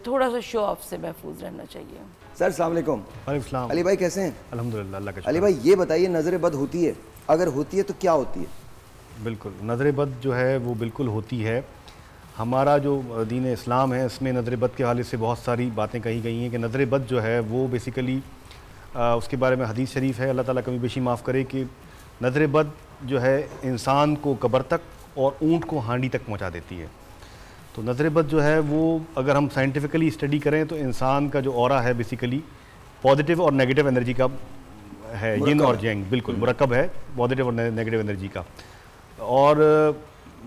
थोड़ा सा शो ऑफ से महफूज रहना चाहिए। सर अस्सलाम वालेकुम। वालेकुम। अली भाई कैसे हैं? अल्हम्दुलिल्लाह, अल्लाह का शुक्र। अली भाई ये बताइए, नज़र बद होती है? अगर होती है तो क्या होती है? बिल्कुल, नज़र बद जो है वो बिल्कुल होती है। हमारा जो दीन इस्लाम है इसमें नज़र बद के हवाले से बहुत सारी बातें कही गई हैं कि नज़र बद जो है वो बेसिकली उसके बारे में हदीस शरीफ है, अल्लाह ताला कमी बेशी माफ़ करे, कि नज़र बद जो है इंसान को कब्र तक और ऊँट को हांडी तक पहुँचा देती है। तो नज़र बद जो है वो अगर हम साइंटिफिकली स्टडी करें तो इंसान का जो ऑरा है बेसिकली पॉजिटिव और नेगेटिव एनर्जी का है, यिन और यांग, बिल्कुल मुरक्कब है पॉजिटिव और नेगेटिव एनर्जी का, और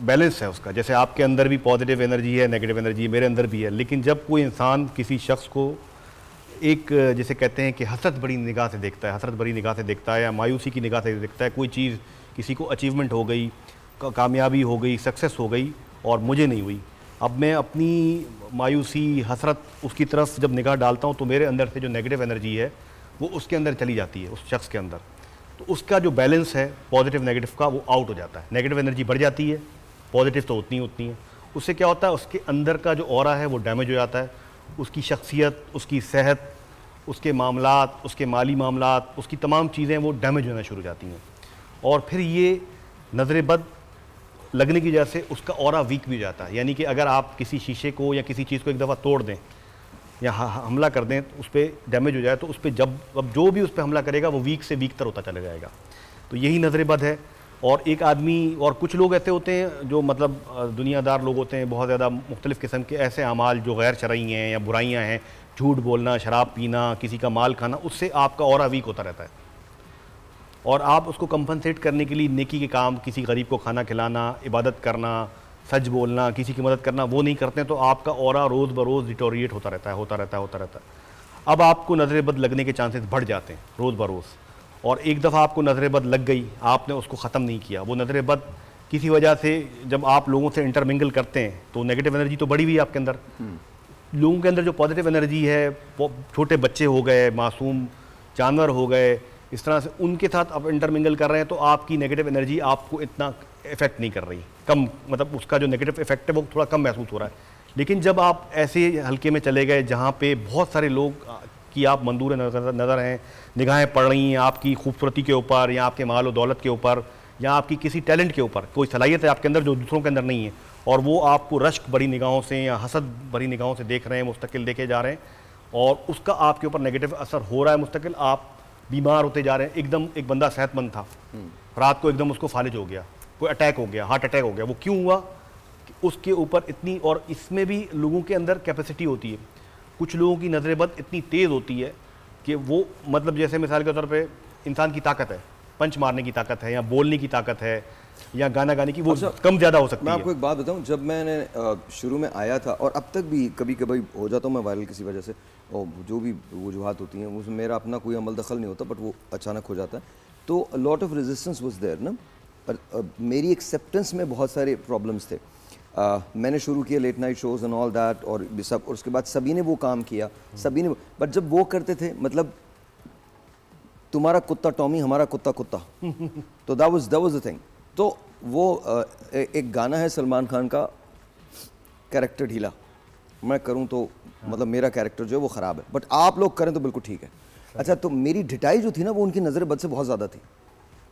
बैलेंस है उसका। जैसे आपके अंदर भी पॉजिटिव एनर्जी है, नेगेटिव एनर्जी मेरे अंदर भी है, लेकिन जब कोई इंसान किसी शख्स को एक जैसे कहते हैं कि हसरत बड़ी निगाह से देखता है, हसरत बड़ी निगाह से देखता है या मायूसी की निगाह से देखता है, कोई चीज़ किसी को अचीवमेंट हो गई, कामयाबी हो गई, सक्सेस हो गई और मुझे नहीं हुई, अब मैं अपनी मायूसी हसरत उसकी तरफ जब निगाह डालता हूँ तो मेरे अंदर से जो नेगेटिव एनर्जी है वो उसके अंदर चली जाती है, उस शख्स के अंदर। तो उसका जो बैलेंस है पॉजिटिव नेगेटिव का वो आउट हो जाता है, नेगेटिव एनर्जी बढ़ जाती है, पॉजिटिव तो उतनी है। उससे क्या होता है, उसके अंदर का जो ऑरा है वो डैमेज हो जाता है, उसकी शख्सियत, उसकी सेहत, उसके मामलात, उसके माली मामलात, उसकी तमाम चीज़ें वो डैमेज होना शुरू हो जाती हैं। और फिर ये नज़र बद लगने की वजह से उसका ऑरा वीक भी हो जाता है। यानी कि अगर आप किसी शीशे को या किसी चीज़ को एक दफ़ा तोड़ दें या हमला कर दें तो उस पर डैमेज हो जाए, तो उस पर अब जो भी उस पर हमला करेगा वो वीक से वीक तर होता चला जाएगा। तो यही नज़र बद है। और एक आदमी, और कुछ लोग ऐसे होते हैं जो मतलब दुनियादार लोग होते हैं, बहुत ज़्यादा मुख्तलिफ़ किस्म के ऐसे अमाल जो गैर शरई हैं या बुराइयाँ हैं, झूठ बोलना, शराब पीना, किसी का माल खाना, उससे आपका ऑरा वीक होता रहता है। और आप उसको कंपनसेट करने के लिए नेकी के काम, किसी गरीब को खाना खिलाना, इबादत करना, सच बोलना, किसी की मदद करना, वो नहीं करते हैं, तो आपका ऑरा रोज़ बरोज़ डिटोरिएट होता रहता है। अब आपको नज़र बद लगने के चांसेस बढ़ जाते हैं रोज़ बरोज़। और एक दफ़ा आपको नज़र बद लग गई, आपने उसको ख़त्म नहीं किया, वो नज़र बद किसी वजह से जब आप लोगों से इंटरमिंगल करते हैं तो नेगेटिव एनर्जी तो बढ़ी हुई है आपके अंदर। लोगों के अंदर जो पॉजिटिव एनर्जी है, छोटे बच्चे हो गए, मासूम जानवर हो गए, इस तरह से उनके साथ आप इंटरमिंगल कर रहे हैं, तो आपकी नेगेटिव एनर्जी आपको इतना इफेक्ट नहीं कर रही, कम, मतलब उसका जो नेगेटिव इफेक्ट है वो थोड़ा कम महसूस हो रहा है। लेकिन जब आप ऐसे हल्के में चले गए जहाँ पे बहुत सारे लोग कि आप मंदूर नज़र हैं, निगाहें पड़ रही हैं आपकी खूबसूरती के ऊपर या आपके माल और दौलत के ऊपर या आपकी किसी टैलेंट के ऊपर, कोई सलाहियत है आपके अंदर जो दूसरों के अंदर नहीं है, और वो आपको रश्क भरी निगाहों से या हसद भरी निगाहों से देख रहे हैं, मुस्तकिल देखे जा रहे हैं, और उसका आपके ऊपर नेगेटिव असर हो रहा है मुस्तकिल। आप बीमार होते जा रहे हैं। एकदम एक बंदा सेहतमंद था, रात को एकदम उसको फालिज हो गया, कोई अटैक हो गया, हार्ट अटैक हो गया। वो क्यों हुआ? कि उसके ऊपर इतनी, और इसमें भी लोगों के अंदर कैपेसिटी होती है, कुछ लोगों की नज़र बद इतनी तेज़ होती है कि वो, मतलब जैसे मिसाल के तौर पे इंसान की ताकत है, पंच मारने की ताकत है या बोलने की ताकत है, या गाना गाने की वो कम ज़्यादा हो सकती है। मैं आपको एक बात बताऊं, जब मैंने शुरू में आया था और अब तक भी कभी कभी हो जाता हूँ मैं वायरल किसी वजह से, और जो भी वजूहत होती हैं उसमें मेरा अपना कोई अमल दखल नहीं होता, बट वो अचानक हो जाता है, तो lot of resistance was there ना। पर मेरी एक्सेप्टेंस में बहुत सारे प्रॉब्लम्स थे। मैंने शुरू किया late night shows and all that और सब, और उसके बाद सभी ने वो काम किया, सभी ने, बट जब वो करते थे मतलब तुम्हारा कुत्ता टॉमी हमारा कुत्ता कुत्ता तो दैट वाज द थिंग। तो वो एक गाना है सलमान खान का, कैरेक्टर ढीला, मैं करूं तो मतलब मेरा कैरेक्टर जो है वो ख़राब है, बट आप लोग करें तो बिल्कुल ठीक है। अच्छा, तो मेरी ढिठाई जो थी ना वो उनकी नज़र बद से बहुत ज़्यादा थी,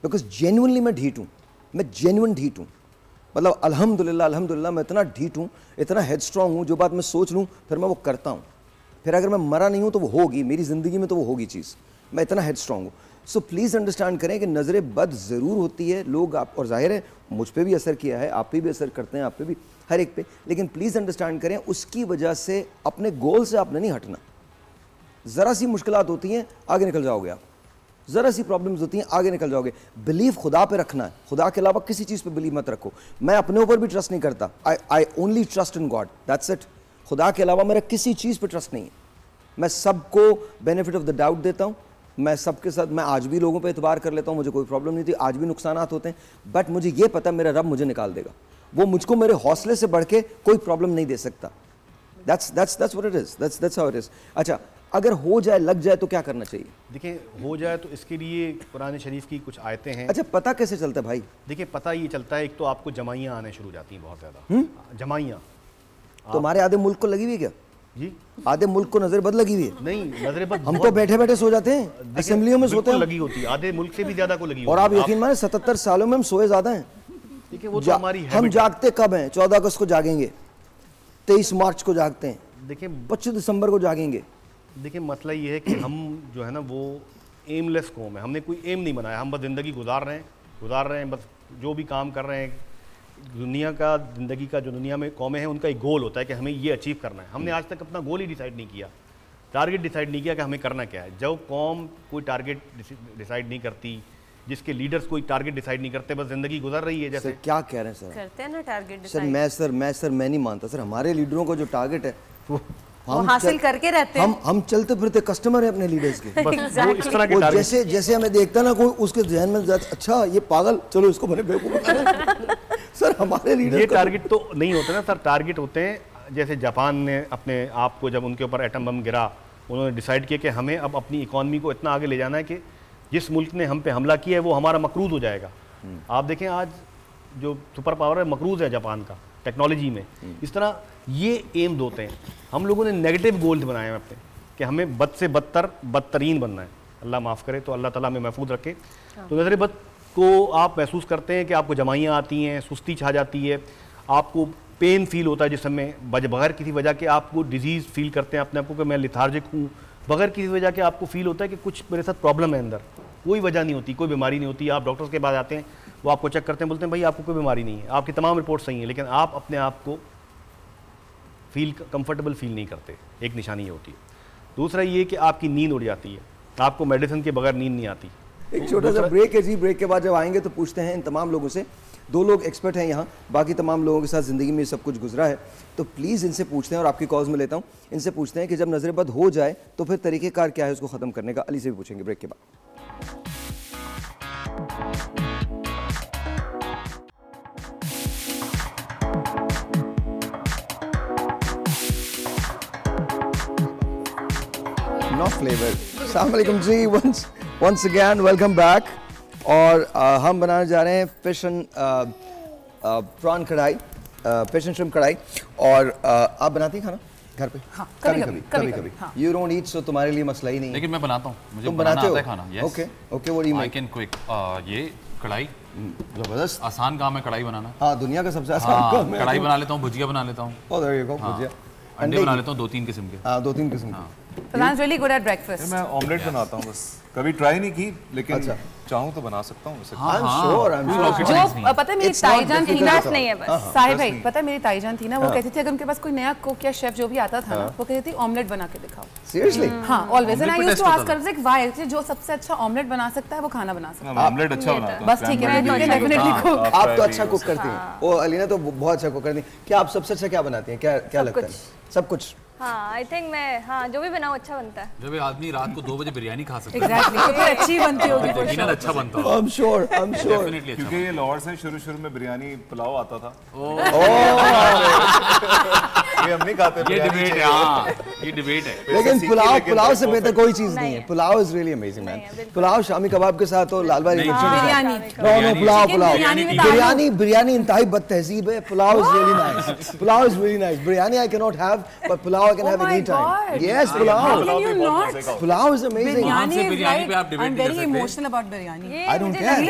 बिकॉज जेन्युइनली मैं ढीठ हूँ, मैं जेन्युइन ढीठ हूँ, मतलब अल्हम्दुलिल्लाह मैं इतना ढीठ हूँ, इतना हेड स्ट्रॉन्ग हूँ, जो बात मैं सोच लूँ फिर मैं वो करता हूँ, फिर अगर मैं मरा नहीं हूँ तो वो होगी मेरी ज़िंदगी में, तो वो होगी चीज़, मैं इतना हेड स्ट्रॉन्ग हूँ। सो प्लीज़ अंडरस्टैंड करें कि नज़र बद ज़रूर होती है, लोग आप, और जाहिर है मुझ पर भी असर किया है, आप पे भी असर करते हैं, आप पे भी, हर एक पे, लेकिन प्लीज़ अंडरस्टैंड करें उसकी वजह से अपने गोल से आपने नहीं हटना। ज़रा सी मुश्किलात होती हैं आगे निकल जाओगे आप, ज़रा सी प्रॉब्लम्स होती हैं आगे निकल जाओगे। बिलीव खुदा पे रखना है, खुदा के अलावा किसी चीज़ पे बिलीव मत रखो। मैं अपने ऊपर भी ट्रस्ट नहीं करता, I only trust in God, that's it. खुदा के अलावा मेरा किसी चीज़ पे ट्रस्ट नहीं है। मैं सबको बेनिफिट ऑफ द डाउट देता हूँ, मैं सबके साथ, मैं आज भी लोगों पे एतबार कर लेता हूँ, मुझे कोई प्रॉब्लम नहीं थी, आज भी नुकसानात होते हैं, बट मुझे ये पता मेरा रब मुझे निकाल देगा, वो मुझको मेरे हौसले से बढ़ के कोई प्रॉब्लम नहीं दे सकता। That's what it is, that's how it is. अच्छा, अगर हो जाए, लग जाए तो क्या करना चाहिए? देखिए, हो जाए तो इसके लिए कुरान शरीफ की कुछ आयतें हैं। अच्छा, पता कैसे चलता है भाई? देखिए, पता ये चलता है, एक तो आपको जमाइयाँ आने शुरू हो जाती हैं बहुत ज़्यादा, जमाइयाँ। तो हमारे आधे मुल्क को लगी हुई है क्या जी? आधे मुल्क को नजर बद लगी हुई है? नहीं, नजर बद हम तो बैठे बैठे सो जाते हैं, असेंबलियों में सोते हैं, लगी होती है, आधे मुल्क से भी ज्यादा को लगी होती है। और आप यकीन माने 77 सालों में हम सोए ज्यादा हैं। देखिए, वो तो हमारी हम जागते कब हैं? 14 अगस्त को जागेंगे, 23 मार्च को जागते हैं, देखिए 25 दिसंबर को जागेंगे। देखिए, मसला ये है कि हम जो है ना वो एमलेस कौम है, हमने कोई एम नहीं बनाया, हम बस ज़िंदगी गुजार रहे हैं, बस जो भी काम कर रहे हैं दुनिया का, ज़िंदगी का जो दुनिया में कौमें हैं उनका एक गोल होता है कि हमें ये अचीव करना है। हमने आज तक अपना गोल ही डिसाइड नहीं किया, टारगेट डिसाइड नहीं किया कि हमें करना क्या है। जब कौम कोई टारगेट डिसाइड नहीं करती, जिसके लीडर्स कोई टारगेट डिसाइड नहीं करते, बस ज़िंदगी गुजर रही है। जैसे क्या कह रहे हैं सर? करते हैं ना टारगेट डिसाइड। सर मैं नहीं मानता सर, हमारे लीडरों का जो टारगेट है वो हासिल करके रहते हैं। हम चलते फिरते कस्टमर है अपने लीडर्स के। वो इस तरह के जैसे हमें देखता ना कोई, उसके ज़हन में अच्छा ये पागल, चलो इसको बने बेवकूफ। सर हमारे लीडर ये टारगेट तो नहीं होते ना सर, टारगेट होते हैं जैसे जापान ने अपने आप को, जब उनके ऊपर एटम बम गिरा, उन्होंने डिसाइड किया कि हमें अब अपनी इकॉनमी को इतना आगे ले जाना है कि जिस मुल्क ने हम पे हमला किया है वो हमारा मकरूज हो जाएगा। आप देखें आज जो सुपर पावर है मकरूज है जापान का टेक्नोलॉजी में। इस तरह ये एम होते हैं। हम लोगों ने नेगेटिव गोल्स बनाए हैं अपने कि हमें बद से बदतरीन बनना है। अल्लाह माफ़ करे तो अल्लाह ताला में महफूज रखे। तो नज़र बद को आप महसूस करते हैं कि आपको जमाइयाँ आती हैं, सुस्ती छा जाती है, आपको पेन फील होता है जिसम में, बगैर किसी वजह के आपको डिजीज़ फील करते हैं अपने आप को कि मैं लिथार्जिक हूँ, बगैर किसी वजह के आपको फील होता है कि कुछ मेरे साथ प्रॉब्लम है अंदर, कोई वजह नहीं होती, कोई बीमारी नहीं होती। आप डॉक्टर्स के पास आते हैं, वो आपको चेक करते हैं, बोलते हैं भाई आपको कोई बीमारी नहीं है, आपकी तमाम रिपोर्ट सही है, लेकिन आप अपने आप को कंफर्टेबल फील नहीं करते। एक निशानी ये होती है। दूसरा ये कि आपकी नींद उड़ जाती है, आपको मेडिसिन के बगैर नींद नहीं आती। एक छोटा सा ब्रेक है जी, ब्रेक के बाद जब आएंगे तो पूछते हैं इन तमाम लोगों से, 2 लोग एक्सपर्ट हैं यहाँ, बाकी तमाम लोगों के साथ ज़िंदगी में सब कुछ गुजरा है, तो प्लीज़ इनसे पूछते हैं, और आपकी कॉल्स में लेता हूँ, इनसे पूछते हैं कि जब नज़र बद हो जाए तो फिर तरीक़ेकार क्या है उसको ख़त्म करने का। अली से भी पूछेंगे ब्रेक के बाद। Not flavor. अस्सलाम वालेकुम जी, once again welcome back। और हम बनाने जा रहे हैं फिश एंड प्रॉन कढ़ाई, फिश एंड श्रिम्प कढ़ाई। और आप बनाती हैं खाना घर पे? हाँ, कभी। You don't eat, so तुम्हारे लिए मसला ही नहीं है। लेकिन मैं बनाता हूँ, मुझे तुम बनाना बनाते आता है हो? खाना। Yes. Okay, what do you make? I can quick. ये कढ़ाई जबरदस्त आसान काम है कढ़ाई बनाना। हाँ, दुनिया का सबसे आसान काम है। कढ़ाई बना लेता हूँ, भुजिया बना लेता हूँ, there you go, भुजिया, अंडे बना लेता हूँ 2-3 किस्म के। हाँ, 2-3 किस्म के। Fazan's really good at breakfast। मैं ऑमलेट बनाता हूँ बस, कभी ट्राई नहीं की, लेकिन चाहूँ तो बना सकता हूँ। जो पता है मेरी ताईजान थी ना, नहीं है बस साहिब भाई, पता है मेरी ताईजान थी ना, वो कहती थी अगर उनके पास कोई नया कुक या शेफ जो भी आता था ना, वो कहती थी ऑमलेट बना के दिखाओ। सीरियसली? हाँ, always. And I used to ask her like why, जो सबसे अच्छा ऑमलेट बना सकता है वो खाना बना सकता है। ऑमलेट अच्छा बनाता है। बस ठीक है, डेफिनेटली कुक। आप तो अच्छा कुक करती हैं। वो अलीना तो बहुत अच्छा कुक करती हैं। क्या आप सबसे अच्छा क्या बनाती हैं? क्या लगता है? सब कुछ। हाँ, आई थिंक मैं, हाँ, जो भी बनाऊँ अच्छा बनता है। जब आदमी रात को 2 बजे बिरयानी खा सकता है। एग्जैक्टली, तो फिर अच्छी बनती होगी। यकीनन अच्छा बनता होगा। I'm sure. Definitely अच्छा। क्योंकि ये लाहौर से शुरू में बिरयानी पुलाव आता था। ये हम नहीं खाते। ये डिबेट है, हाँ, ये डिबेट है। लेकिन पुलाव से बेहतर कोई चीज नहीं है। Pulao is really amazing man. Pulao shami kebab के साथ और लाल बारी बिरयानी इंतहाई बदतहजीब है। Pulao is really nice. Pulao is really nice. Biryani I can not have, but pulao I can have any time. Yes, pulao is amazing. Biryani पे आप debate I'm very emotional about biryani. I don't care.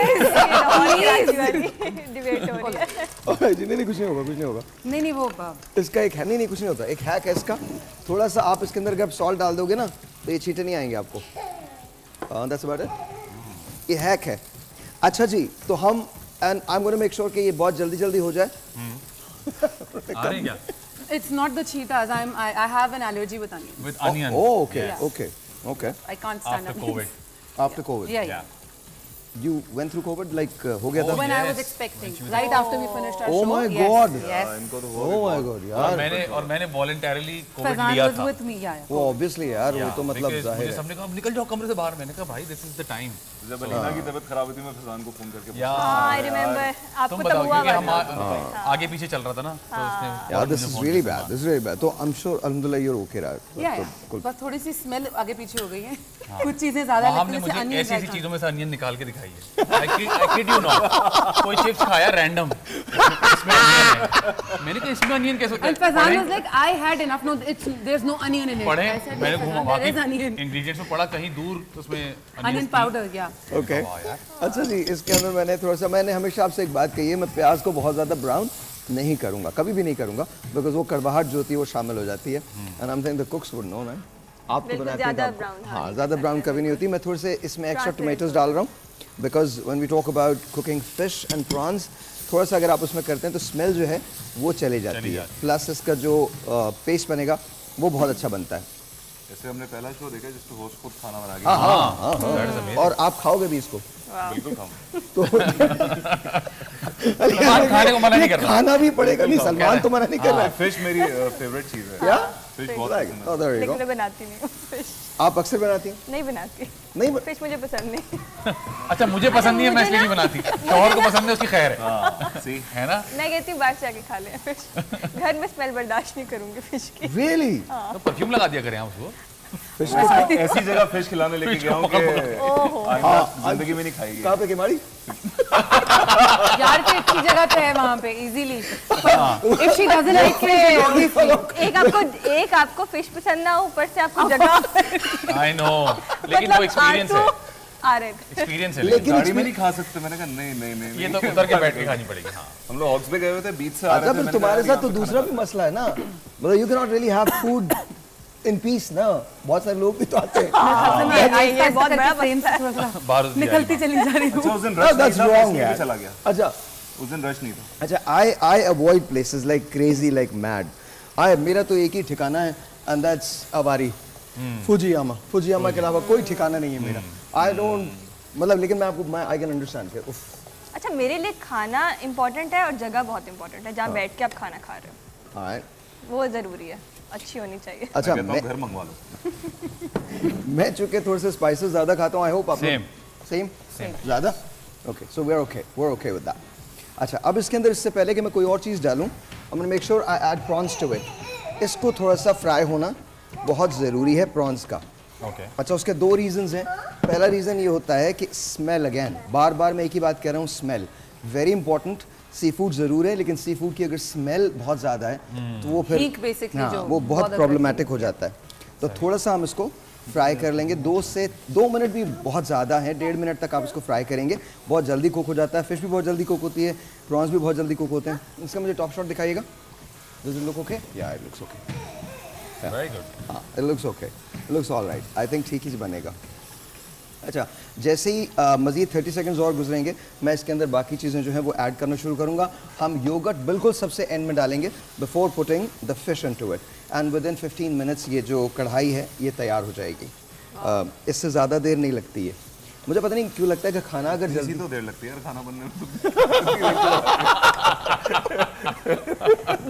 Debate हो रही है। नहीं, कुछ नहीं होगा। नहीं वो इसका एक है, नहीं कुछ नहीं होता। एक हैक है इसका, थोड़ा सा आप इसके अंदर जब सॉल्ट डाल दोगे ना तो ये छींटे नहीं आएंगे आपको। That's about it. ये हैक है। अच्छा जी, तो हम and I'm going to make sure कि ये बहुत जल्दी हो जाए। आ रहे हैं क्या? It's not the cheetahs. I have an allergy with onion. With onion. Oh, okay. I can't stand after COVID. After COVID. Yeah. You went through COVID, like हो गया था? When I was expecting, right after we finished our show. Oh my God. Yes. Oh my God, यार. और मैंने voluntarily COVID लिया था। with me, yeah. वो obviously यार, वो तो मतलब जाहिर है। सबने कहा निकल जाओ कमरे से बाहर। मैंने कहा भाई this is the time. जब अलीना की तबीयत खराब हुई थी मैं फैजान को फोन करके I remember, आपको तब हुआ हम आगे पीछे चल रहा था ना, तो उसने यार this is really bad. तो I'm sure अल्हम्दुलिल्लाह you're okay रहा। बस थोड़ी सी स्मेल आगे पीछे हो गई है। कुछ चीजें ज्यादा हमने मुझे ऐसी चीजों में से अनियन निकाल के दिखाई है। I kid you not, कोई चिप्स खाया रैंडम, इसमें अनियन है। मैंने कहा इसमें अनियन कैसे? And Fazan was like, I had enough. No, there's no onion in it. पढ़े, मैंने घूमा बाकी इंग्रेडिएंट्स में पढ़ा कहीं दूर, उसमें अनियन पाउडर, या ओके। अच्छा जी, इसके अंदर मैंने थोड़ा सा, मैंने हमेशा आपसे एक बात कही है, मैं प्याज को बहुत ज़्यादा ब्राउन नहीं करूँगा, कभी भी नहीं करूँगा, बिकॉज वो कड़वाहट जो होती है वो शामिल हो जाती है। And I am saying the कुक्स would know ना। आप तो बनाते हैं, हाँ, ज़्यादा ब्राउन कभी नहीं होती। मैं थोड़े से इसमें एक्स्ट्रा टोमेटोज डाल रहा हूँ, because when we talk about cooking fish and prawns, थोड़ा सा अगर आप उसमें करते हैं तो स्मेल जो है वो चली जाती है, प्लस इसका जो पेस्ट बनेगा वो बहुत अच्छा बनता है। जैसे हमने पहला शो देखा जिसको होस्ट खुद खाना बना के, और आप खाओगे भी इसको? बिल्कुल खाऊंगा। तो खाने को मना नहीं कर रहा, खाना भी पड़ेगा। नहीं, सलमान तो मना नहीं कर रहा। फिश मेरी फेवरेट चीज है। क्या? फिश बहुत लेकिन मैं बनाती नहीं हूँ फिश। आप अक्सर बनाती हैं? नहीं बनाती। नहीं, फिश मुझे पसंद नहीं। अच्छा, मुझे पसंद नहीं है, मैं इसलिए नहीं बनाती। शौहर को पसंद है, उसकी खैर है, है ना? मैं कहती हूँ बाहर से आके खा लें फिश। घर में स्मेल बर्दाश्त नहीं करूँगी फिश की। Really? तो परफ्यूम लगा दिया करें आप उसको। फिश ऐसी जगह फिश खिलाने लेके गया हूँ कि जिंदगी में नहीं खाएगी। कहाँ पे केमाड़ी? यार, अच्छी जगह पे है वहाँ पे, easily. If she doesn't like fish, एक आपको फिश पसंद ना हो, ऊपर से आपको जगह। I know, लेकिन वो एक्सपीरियंस है। एक्सपीरियंस है, लेकिन गाड़ी में नहीं खा सकते। मैंने कहा नहीं, ये तो उतर के बैठ के खानी पड़ेगी। हाँ, हम लोग हॉक्स पे गए हुए थे, बीच से आ रहे थे। अच्छा, तुम्हारे साथ तो दूसरा भी मसला है ना, मतलब you can not really have food in peace ना, बहुत सारे लोग भी तो आते हैं। बहुत बड़ा निकलती चली जा रही हूँ। चला गया। अच्छा, उस दिन रश नहीं था। अच्छा, I avoid places like crazy, like mad. मेरा तो एक ही ठिकाना है, एंड दैट्स अवारी, फुजियामा के अलावा कोई ठिकाना नहीं है मेरा। आई डोंट, मतलब, लेकिन मैं आई कैन अंडरस्टैंड कि अच्छा, मेरे लिए खाना इम्पोर्टेंट है और जगह बहुत इम्पोर्टेंट है, जहाँ बैठ के आप खाना खा रहे हो, वो ज़रूरी है, अच्छी होनी चाहिए। अच्छा, मैं घर मंगवा लो। मैं चूंकि थोड़े से स्पाइसेस ज़्यादा खाता हूँ, आई होप आप सेम ज़्यादा। Okay, so we are okay with that. अच्छा, अब इसके अंदर, इससे पहले कि मैं कोई और चीज़ डालूँ, I will make sure I add prawns to it. इसको थोड़ा सा फ्राई होना बहुत ज़रूरी है प्रॉन्स का। अच्छा, उसके दो रीजंस हैं। पहला रीज़न ये होता है कि स्मेल, अगेन बार बार मैं एक ही बात कह रहा हूँ, smell very important. Sea food ज़रूर है, लेकिन सी फूड की अगर स्मेल बहुत ज़्यादा है तो वो फिर वो बहुत प्रॉब्लमेटिक हो जाता है। तो थोड़ा सा हम इसको फ्राई कर लेंगे, 2 मिनट भी बहुत ज़्यादा है, 1.5 मिनट तक आप इसको फ्राई करेंगे, बहुत जल्दी कुक हो जाता है। फिश भी बहुत जल्दी कुक होती है, प्रॉन्स भी बहुत जल्दी कुक होते हैं। इसका मुझे टॉप शॉट दिखाइएगा। Does it look okay? Yeah, it looks okay. Very good. हाँ, it looks okay. It looks all right. I think ठीक ही बनेगा। अच्छा, जैसे ही मज़ीद 30 सेकंड्स और गुजरेंगे मैं इसके अंदर बाकी चीज़ें जो हैं वो ऐड करना शुरू करूँगा। हम योगर्ट बिल्कुल सबसे एंड में डालेंगे before putting the fish into it, and with in 15 minutes ये जो कढ़ाई है ये तैयार हो जाएगी। इससे ज़्यादा देर नहीं लगती है। मुझे पता नहीं क्यों लगता है कि खाना अगर जल्दी तो देर लगती है यार खाना बनने में।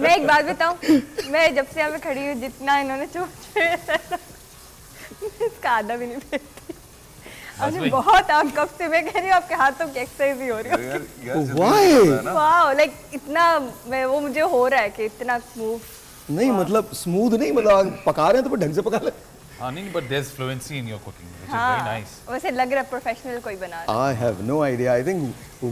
मैं एक बात बताऊं, मैं जब से यहाँ पे खड़ी हूँ जितना इन्होंने इसका आधा भी नहीं फेंकती। अभी बहुत आप कब से मैं कह रही हूँ आपके हाथों की एक्सरसाइज ही हो रही है। वाह, लाइक इतना वो मुझे हो रहा है कि इतना स्मूथ नहीं, मतलब स्मूथ नहीं, मतलब पका रहे हैं तो ढंग से पका ले। हाँ नहीं, but there's fluency in your cooking, which is very nice. वैसे लग रहा है प्रोफेशनल कोई बना रहा है। I have no idea. I think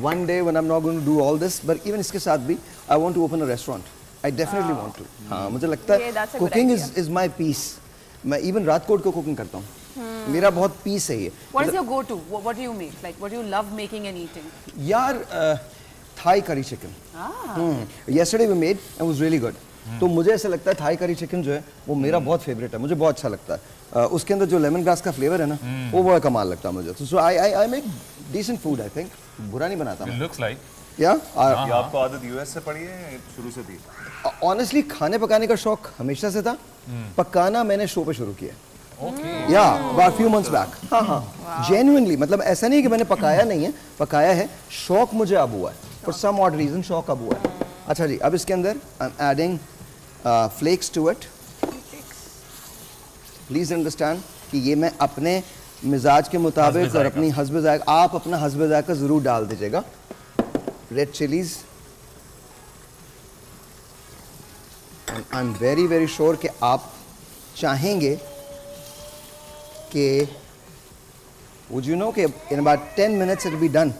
one day when I'm not going to do all this, but even इसके साथ भी I want to open a restaurant. I definitely want to. हाँ, मुझे लगता है cooking is my peace. मैं even रात को उठ के cooking करता हूँ। मेरा बहुत peace है ये। What is your go-to? What do you make? Like what do you love making and eating? यार Thai curry chicken. Yesterday we made and was really good. तो मुझे ऐसा लगता है थाई करी चिकन जो है वो मेरा बहुत फेवरेट है, मुझे बहुत अच्छा लगता है। उसके अंदर जो लेमन ग्रास का फ्लेवर है ना वो बड़ा कमाल लगता है मुझे। So I make decent food, I think बुरा नहीं बनाता। It looks like. ये आपको आदत यूएस से पड़ी है शुरू से थी? ऑनेस्टली खाने पकाने का शौक हमेशा से था, पकाना मैंने शो पे शुरू किया। या about few months back। हाँ जेन्युइनली, मतलब ऐसा नहीं कि मैंने पकाया नहीं है, पकाया है, शौक मुझे अब हुआ है, फॉर सम ऑड रीजन शौक अब हुआ है। अच्छा जी, अब इसके अंदर I am adding flakes to it. Please understand कि ये मैं अपने मिजाज के मुताबिक और अपनी हस्ब ज़ायक़ा, आप अपना हस्ब ज़ायक़ा ज़रूर डाल दीजिएगा। Red chillies, I am very very sure कि आप चाहेंगे कि would you know कि in about 10 minutes it will be done।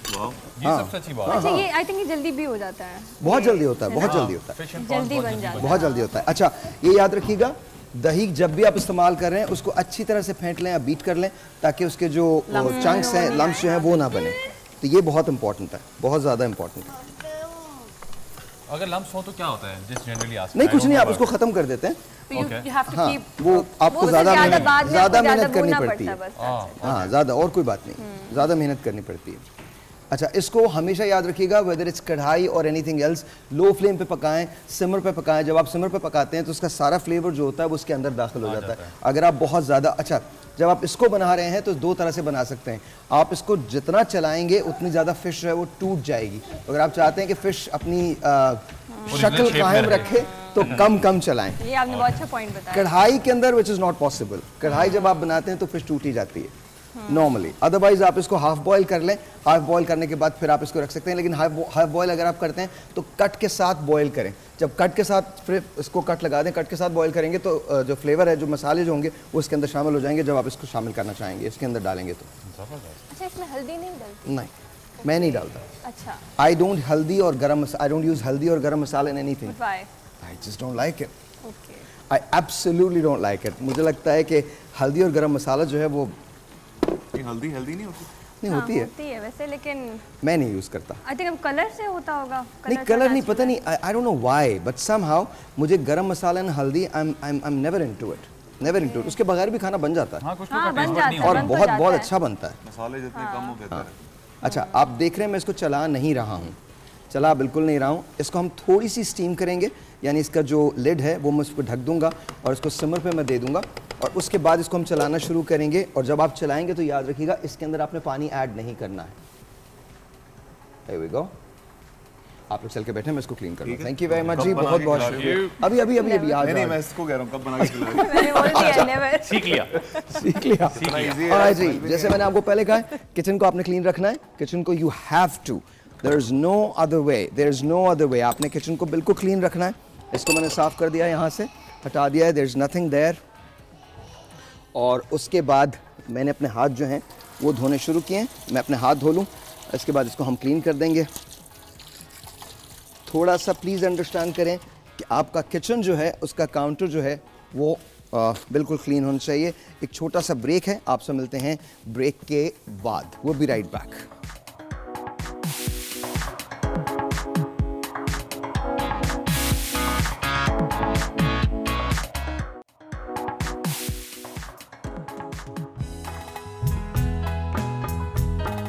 ये सबसे अच्छी बात है। अच्छा, ये आई थिंक ये जल्दी भी हो जाता है। बहुत जल्दी होता है, बहुत जल्दी होता है, जल्दी बन जाता है, बहुत जल्दी होता है। अच्छा, ये याद रखिएगा, दही जब भी आप इस्तेमाल कर रहे हैं उसको अच्छी तरह से फेंट लें या बीट कर लें ताकि उसके जो चंक्स हैं, लम्स जो हैं वो ना बने। तो ये बहुत इंपॉर्टेंट है, बहुत ज़्यादा इंपॉर्टेंट है। अगर लम्स हो तो क्या होता है? Just generally ask। नहीं, कुछ नहीं, आप उसको ख़त्म कर देते हैं। हाँ, वो आपको ज़्यादा मेहनत करनी पड़ती है। हाँ, ज़्यादा, और कोई बात नहीं, ज़्यादा मेहनत करनी पड़ती है। अच्छा, इसको हमेशा याद रखिएगा, वेदर इट्स कढ़ाई और एनीथिंग एल्स, लो फ्लेम पे पकाएं, सिमर पे पकाएं। जब आप सिमर पे पकाते हैं तो उसका सारा फ्लेवर जो होता है वो उसके अंदर दाखिल हो जाता है। अगर आप बहुत ज़्यादा, अच्छा, जब आप इसको बना रहे हैं तो दो तरह से बना सकते हैं। आप इसको जितना चलाएंगे उतनी ज़्यादा फ़िश है वो टूट जाएगी। अगर आप चाहते हैं कि फ़िश अपनी शक्ल कायम रखे तो कम कम चलाएं। ये आपने बहुत अच्छा पॉइंट बताया। कढ़ाई के अंदर विच इज़ नॉट पॉसिबल। कढ़ाई जब आप बनाते हैं तो फ़िश टूटी जाती है नॉर्मली। अदरवाइज आप इसको हाफ बॉयल कर लें, हाफ बॉयल करने के बाद फिर आप इसको रख सकते हैं। लेकिन हाफ बॉयल अगर आप करते हैं तो कट के साथ बॉयल करें। जब कट के साथ फिर इसको कट लगा दें, कट के साथ बॉयल करेंगे तो जो फ्लेवर है, जो मसाले जो होंगे वो इसके अंदर शामिल हो जाएंगे। जब आप इसको शामिल करना चाहेंगे इसके अंदर डालेंगे तो। अच्छा, इसमें हल्दी नहीं डलती? नहीं, मैं नहीं डालता। अच्छा, आई डोंट हल्दी और गरम, आई डोंट यूज हल्दी और garam masala in anything. Why? I just don't like it. I absolutely don't like it. मुझे लगता है कि हल्दी और गरम मसाला जो है वो हल्दी नहीं होती। नहीं होती है वैसे, लेकिन मैं नहीं यूज करता। आई थिंक अब कलर से होता होगा। नहीं, कलर नहीं, पता नहीं, आई don't know why, but somehow मुझे गरम मसाला एंड हल्दी I am never into it, never into it. उसके बगैर भी खाना बन जाता है। और बहुत बहुत अच्छा बनता है। मसाले जितने कम हो बेहतर है। अच्छा, आप देख रहे हैं मैं इसको चला नहीं रहा हूँ, चला बिल्कुल नहीं रहा हूँ। इसको हम थोड़ी सी स्टीम करेंगे, यानी इसका जो लिड है वो मैं इसको ढक दूंगा और इसको सिमर पे मैं दे दूंगा और उसके बाद इसको हम चलाना शुरू करेंगे। और जब आप चलाएंगे तो याद रखिएगा इसके अंदर आपने पानी ऐड नहीं करना है। Here we go। आप लोग चल के बैठे, मैं इसको क्लीन कर लूँ। थैंक यू वेरी मच जी, बहुत बहुत शुक्रिया। अभी अभी अभी अभी आज नहीं, मैं इसको कह रहा हूँ कब बना के खिलाऊं। सीख लिया। ऑलराइट जी, जैसे मैंने आपको पहले कहा, किचन को आपने क्लीन रखना है। किचन को you have to, there is no other way, there is no other way. आपने किचन को बिल्कुल क्लीन रखना है। इसको मैंने साफ कर दिया, यहाँ से हटा दिया है, देयर इज नथिंग देयर। और उसके बाद मैंने अपने हाथ जो हैं वो धोने शुरू किए हैं। मैं अपने हाथ धो लूँ, इसके बाद इसको हम क्लीन कर देंगे। थोड़ा सा प्लीज़ अंडरस्टैंड करें कि आपका किचन जो है, उसका काउंटर जो है वो बिल्कुल क्लीन होना चाहिए। एक छोटा सा ब्रेक है, आपसे मिलते हैं ब्रेक के बाद। वो बी राइट बैक।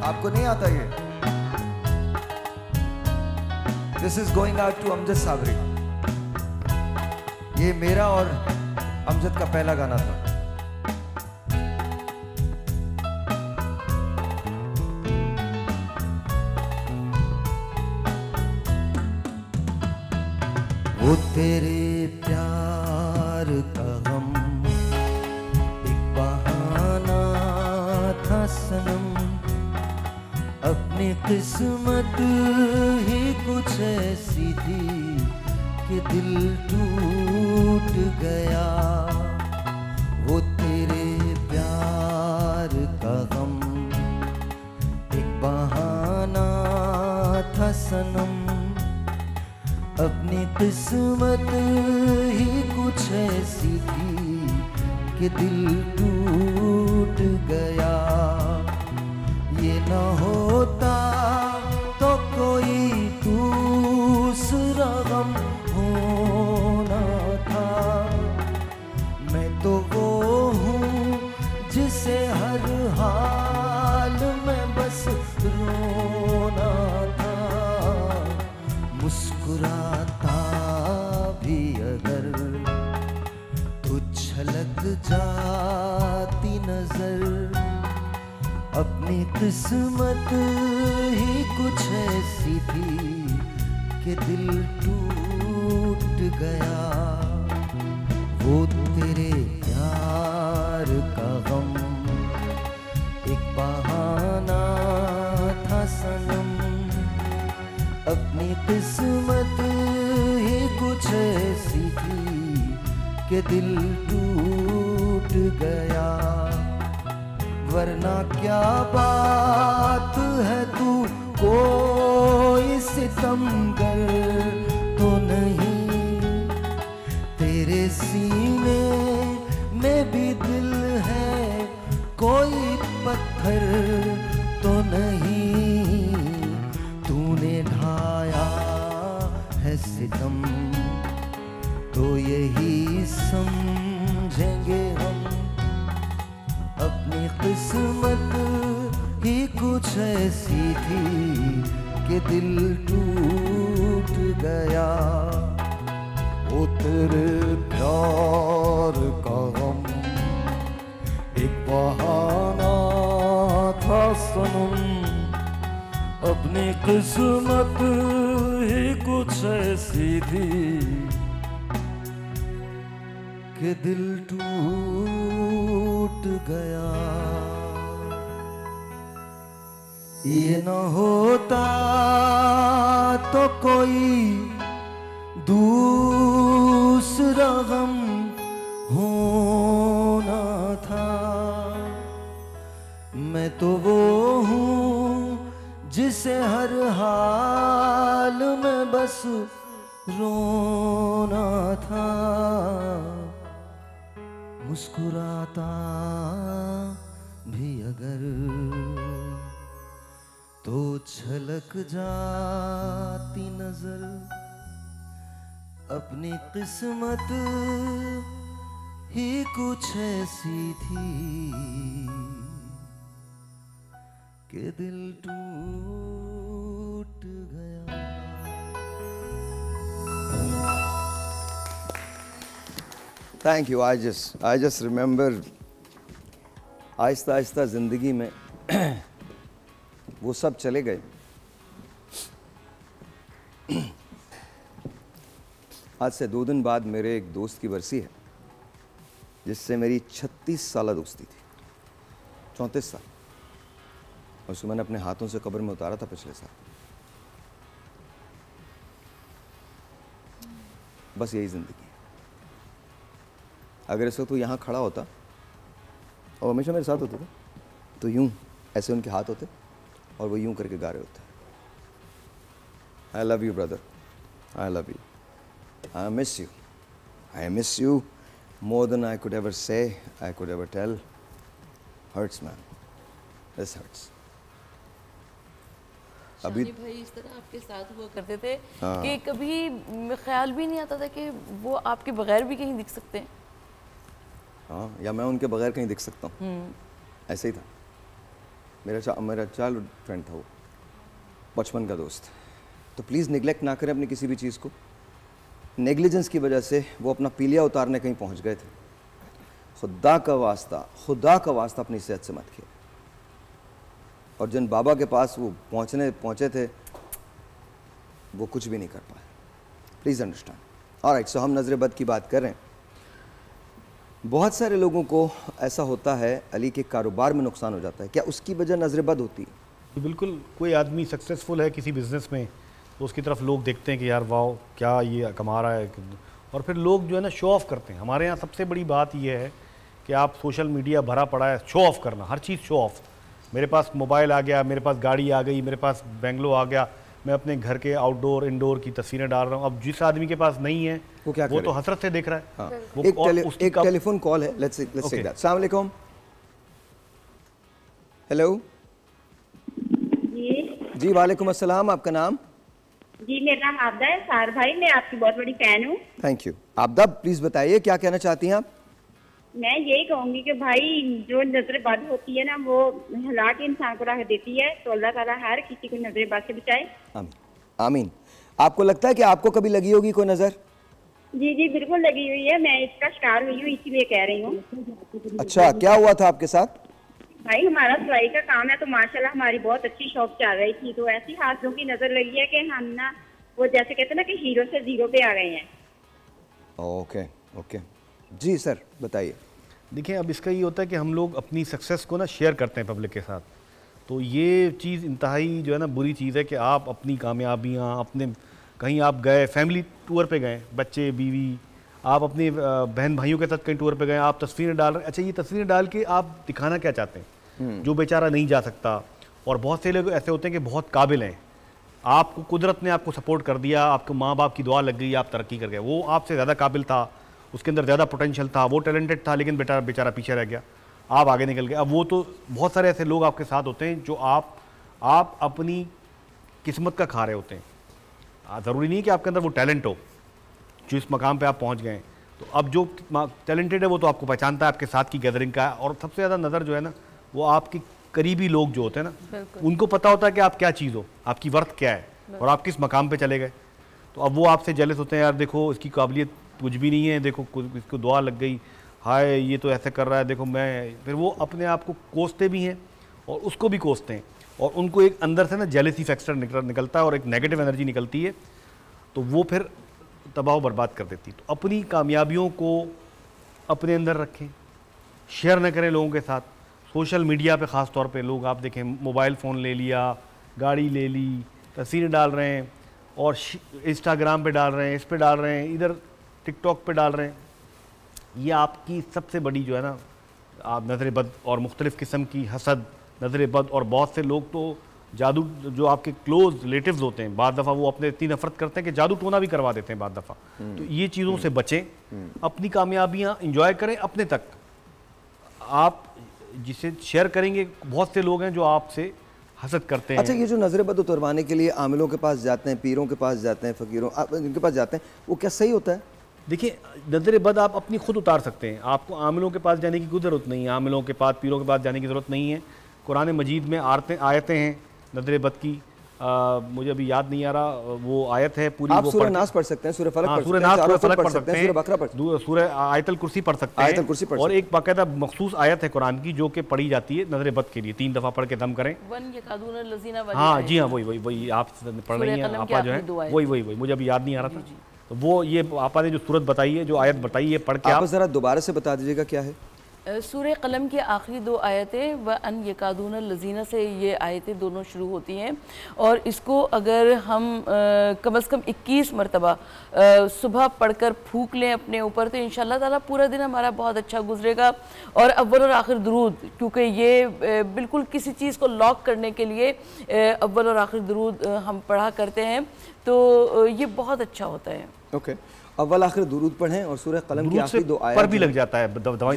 आपको नहीं आता ये? This is going out to Amjad Sabri. ये मेरा और अमजद का पहला गाना था। वो तेरे प्यार का गम एक बहाना था सनम, अपनी किस्मत ही कुछ ऐसी थी कि दिल टूट गया। वो तेरे प्यार का गम एक बहाना था सनम, अपनी किस्मत ही कुछ ऐसी थी कि दिल टूट गया। ये न होता तो कोई दूसरा गम होना था। मैं तो वो हूँ जिसे हर हाल में बस रोना था। मुस्कुराता भी अगर तो छलक जाती नजर, अपनी किस्मत ही कुछ ऐसी थी कि दिल टूट गया। वो तेरे प्यार का गम एक बहाना था सनम, अपनी किस्मत ही कुछ ऐसी थी कि दिल टूट गया। वरना क्या बात है तू कोई सितमगर तो नहीं, तेरे सीने में भी दिल है कोई पत्थर तो नहीं। तूने ढाया है सितम तो यही समझेंगे हम, अपनी किस्मत ही कुछ ऐसी थी कि दिल टूट गया। वो तेरे प्यार का गम एक बहाना था सनम, अपनी किस्मत ही कुछ ऐसी थी कि दिल टूट गया। ये न होता तो कोई दूसरा गम होना था। मैं तो वो हूँ जिसे हर हाल में बस रोना था। मुस्कुराता भी अगर तो छलक जाती नजर, अपनी किस्मत ही कुछ ऐसी थी कि दिल टूट गया। Thank you. I just remember Aahista Aahista ज़िंदगी में वो सब चले गए। आज से 2 दिन बाद मेरे एक दोस्त की बरसी है जिससे मेरी 36 साल दोस्ती थी, 34 साल, और उसको मैंने अपने हाथों से कब्र में उतारा था पिछले साल। बस यही ज़िंदगी है। अगर इस वक्त वो यहाँ खड़ा होता और हमेशा मेरे साथ होता था तो यूं ऐसे उनके हाथ होते और वो यूं करके गा रहे होते। आई love you brother, I love you, I miss you, I miss you more than I could ever say, I could ever tell. Hurts man, this hurts. अभी भाई इस तरह आपके साथ हुआ करते थे कि कभी ख्याल भी नहीं आता था कि वो आपके बगैर भी कहीं दिख सकते हैं। हाँ, या मैं उनके बगैर कहीं दिख सकता हूँ, ऐसे ही था। मेरा चाइल्ड फ्रेंड था वो, बचपन का दोस्त। तो प्लीज़ निगलेक्ट ना करें अपनी किसी भी चीज़ को। नेग्लिजेंस की वजह से वो अपना पीलिया उतारने कहीं पहुंच गए थे। खुदा का वास्ता अपनी सेहत से मत किए। और जिन बाबा के पास वो पहुंचे थे वो कुछ भी नहीं कर पाए। Please understand. ऑलराइट, सो हम नज़र बद की बात कर रहे हैं। बहुत सारे लोगों को ऐसा होता है अली के कारोबार में नुकसान हो जाता है, क्या उसकी वजह नज़र बद होती है? बिल्कुल, कोई आदमी सक्सेसफुल है किसी बिज़नेस में तो उसकी तरफ लोग देखते हैं कि यार वाह क्या ये कमा रहा है, और फिर लोग जो है ना शो ऑफ़ करते हैं। हमारे यहाँ सबसे बड़ी बात ये है कि आप सोशल मीडिया भरा पड़ा है शो ऑफ़ करना, हर चीज़ शो ऑफ़। मेरे पास मोबाइल आ गया, मेरे पास गाड़ी आ गई, मेरे पास बेंगलो आ गया, मैं अपने घर के आउटडोर इंडोर की तस्वीरें डाल रहा हूँ। अब जिस आदमी के पास नहीं है वो क्या वो तो हसरत से देख रहा है। हाँ। एक टेलीफोन कॉल है, लेट्स टेक दैट। अस्सलाम वालेकुम। हेलो जी, वालेकुम अस्सलाम। आपका नाम? जी, मेरा नाम आबदा है। सार भाई, मैं आपकी बहुत बड़ी फैन हूँ। Thank you. आबदा, प्लीज बताइए क्या कहना चाहती हैं आप? मैं यही कहूंगी कि भाई जो नजर बद होती है ना वो हलाक इंसान को राह देती है, तो अल्लाह ताला हर किसी को नजर बद से बचाए। आमीन आमीन। आपको लगता है कि आपको कभी लगी होगी कोई नजर? जी जी बिल्कुल लगी हुई है, मैं इसका शिकार हुई हूँ, इसीलिए कह रही हूँ। अच्छा, क्या हुआ था आपके साथ? भाई हमारा सिलाई का काम है तो माशाल्लाह हमारी बहुत अच्छी शॉप चल रही थी, तो ऐसी हाथों की नजर लगी है कि हम ना वो जैसे कहते हैं ना कि हीरो से जीरो पे आ गए हैं। ओके ओके जी सर, बताइए। देखिए, अब इसका ये होता है कि हम लोग अपनी सक्सेस को ना शेयर करते हैं पब्लिक के साथ, तो ये चीज़ इंतहाई जो है ना बुरी चीज़ है कि आप अपनी कामयाबियाँ अपने कहीं आप गए फैमिली टूर पे गए, बच्चे बीवी, आप अपने बहन भाइयों के साथ कहीं टूर पे गए, आप तस्वीरें डाल रहे हैं। अच्छा, ये तस्वीरें डाल के आप दिखाना क्या चाहते हैं? जो बेचारा नहीं जा सकता, और बहुत से लोग ऐसे होते हैं कि बहुत काबिल हैं, आपको कुदरत ने आपको सपोर्ट कर दिया, आपको माँ बाप की दुआ लग गई, आप तरक्की कर गए, वो आपसे ज़्यादा काबिल था, उसके अंदर ज़्यादा पोटेंशियल था, वो टैलेंटेड था, लेकिन बेचारा पीछे रह गया, आप आगे निकल गए। अब वो तो बहुत सारे ऐसे लोग आपके साथ होते हैं जो आप अपनी किस्मत का खा रहे होते हैं। ज़रूरी नहीं कि आपके अंदर वो टैलेंट हो जो इस मकाम पे आप पहुंच गए। तो अब जो टैलेंटेड है वो तो आपको पहचानता है, आपके साथ की गैदरिंग का है, और सबसे ज़्यादा नज़र जो है ना वो आपके करीबी लोग जो होते हैं ना, उनको पता होता है कि आप क्या चीज़ हो, आपकी वर्थ क्या है, और आप किस मकाम पे चले गए। तो अब वो आपसे जेलस होते हैं, यार देखो इसकी काबिलियत कुछ भी नहीं है, देखो इसको दुआ लग गई, हाय ये तो ऐसे कर रहा है, देखो मैं। फिर वो अपने आप को कोसते भी हैं और उसको भी कोसते हैं, और उनको एक अंदर से ना जेलसी फैक्टर निकलता है और एक नेगेटिव एनर्जी निकलती है, तो वो फिर तबाह बर्बाद कर देती है। तो अपनी कामयाबियों को अपने अंदर रखें, शेयर न करें लोगों के साथ। सोशल मीडिया पे ख़ास तौर पे लोग आप देखें, मोबाइल फ़ोन ले लिया, गाड़ी ले ली, तस्वीरें डाल रहे हैं, और इंस्टाग्राम पे डाल रहे हैं, इस पे डाल रहे हैं, इधर टिकटॉक पे डाल रहे हैं। ये आपकी सबसे बड़ी जो है ना आप नज़र बद और मुख्तलिफ़ किस्म की हसद, नज़र बद, और बहुत से लोग तो जादू, जो आपके क्लोज रिलेटिव्स होते हैं, बाद दफ़ा वो अपने इतनी नफरत करते हैं कि जादू टोना भी करवा देते हैं बाद दफ़ा। तो ये चीज़ों से बचें, अपनी कामयाबियाँ इंजॉय करें अपने तक। आप जिसे शेयर करेंगे, बहुत से लोग हैं जो आपसे हसद करते हैं। अच्छा, ये जो नज़र बद उतरवाने के लिए आमिलों के पास जाते हैं, पीरों के पास जाते हैं, फ़कीरों इनके पास जाते हैं, वो क्या सही होता है? देखिए, नज़र बद आप अपनी खुद उतार सकते हैं, आपको आमिलों के पास जाने की कोई ज़रूरत नहीं है, आमिलों के पास पीरों के पास जाने की ज़रूरत नहीं है। कुरान मजीद में आयतें हैं नज़र बद की, मुझे अभी याद नहीं आ रहा वो आयत है पूरी। आप सूरह नास पढ़ सकते हैं, सूरह फलक पढ़ सकते हैं, सूरह फलक पढ़ सकते हैं, सूरह आयतल कुर्सी पढ़ सकते हैं, और एक बाकायदा मखसूस आयत है कुरान की जो कि पढ़ी जाती है नज़र बद के लिए। 3 दफ़ा पढ़ के दम करें। हाँ जी हाँ, वही आप पढ़ रही हैं, आपा जो है वही मुझे अभी याद नहीं आ रहा था। तो वो ये आपा ने जो सूरत बताई है, जो आयत बताई है, पढ़ के आप ज़रा दोबारा से बता दीजिएगा क्या है। सूरह कलम की आखिरी 2 आयतें व अन यकादून लजीना से ये आयतें दोनों शुरू होती हैं, और इसको अगर हम कम से कम 21 मरतबा सुबह पढ़कर फूंक लें अपने ऊपर, तो इंशाअल्लाह ताला पूरा दिन हमारा बहुत अच्छा गुजरेगा। और अव्वल और आखिर दुरूद, क्योंकि ये बिल्कुल किसी चीज़ को लॉक करने के लिए अव्वल और आखिर दुरूद हम पढ़ा करते हैं, तो ये बहुत अच्छा होता है। ओके, अव्वल आखिर दुरूद पढ़ें, और सूरह कलम की आखिरी 2 आयत पर भी लग जाता है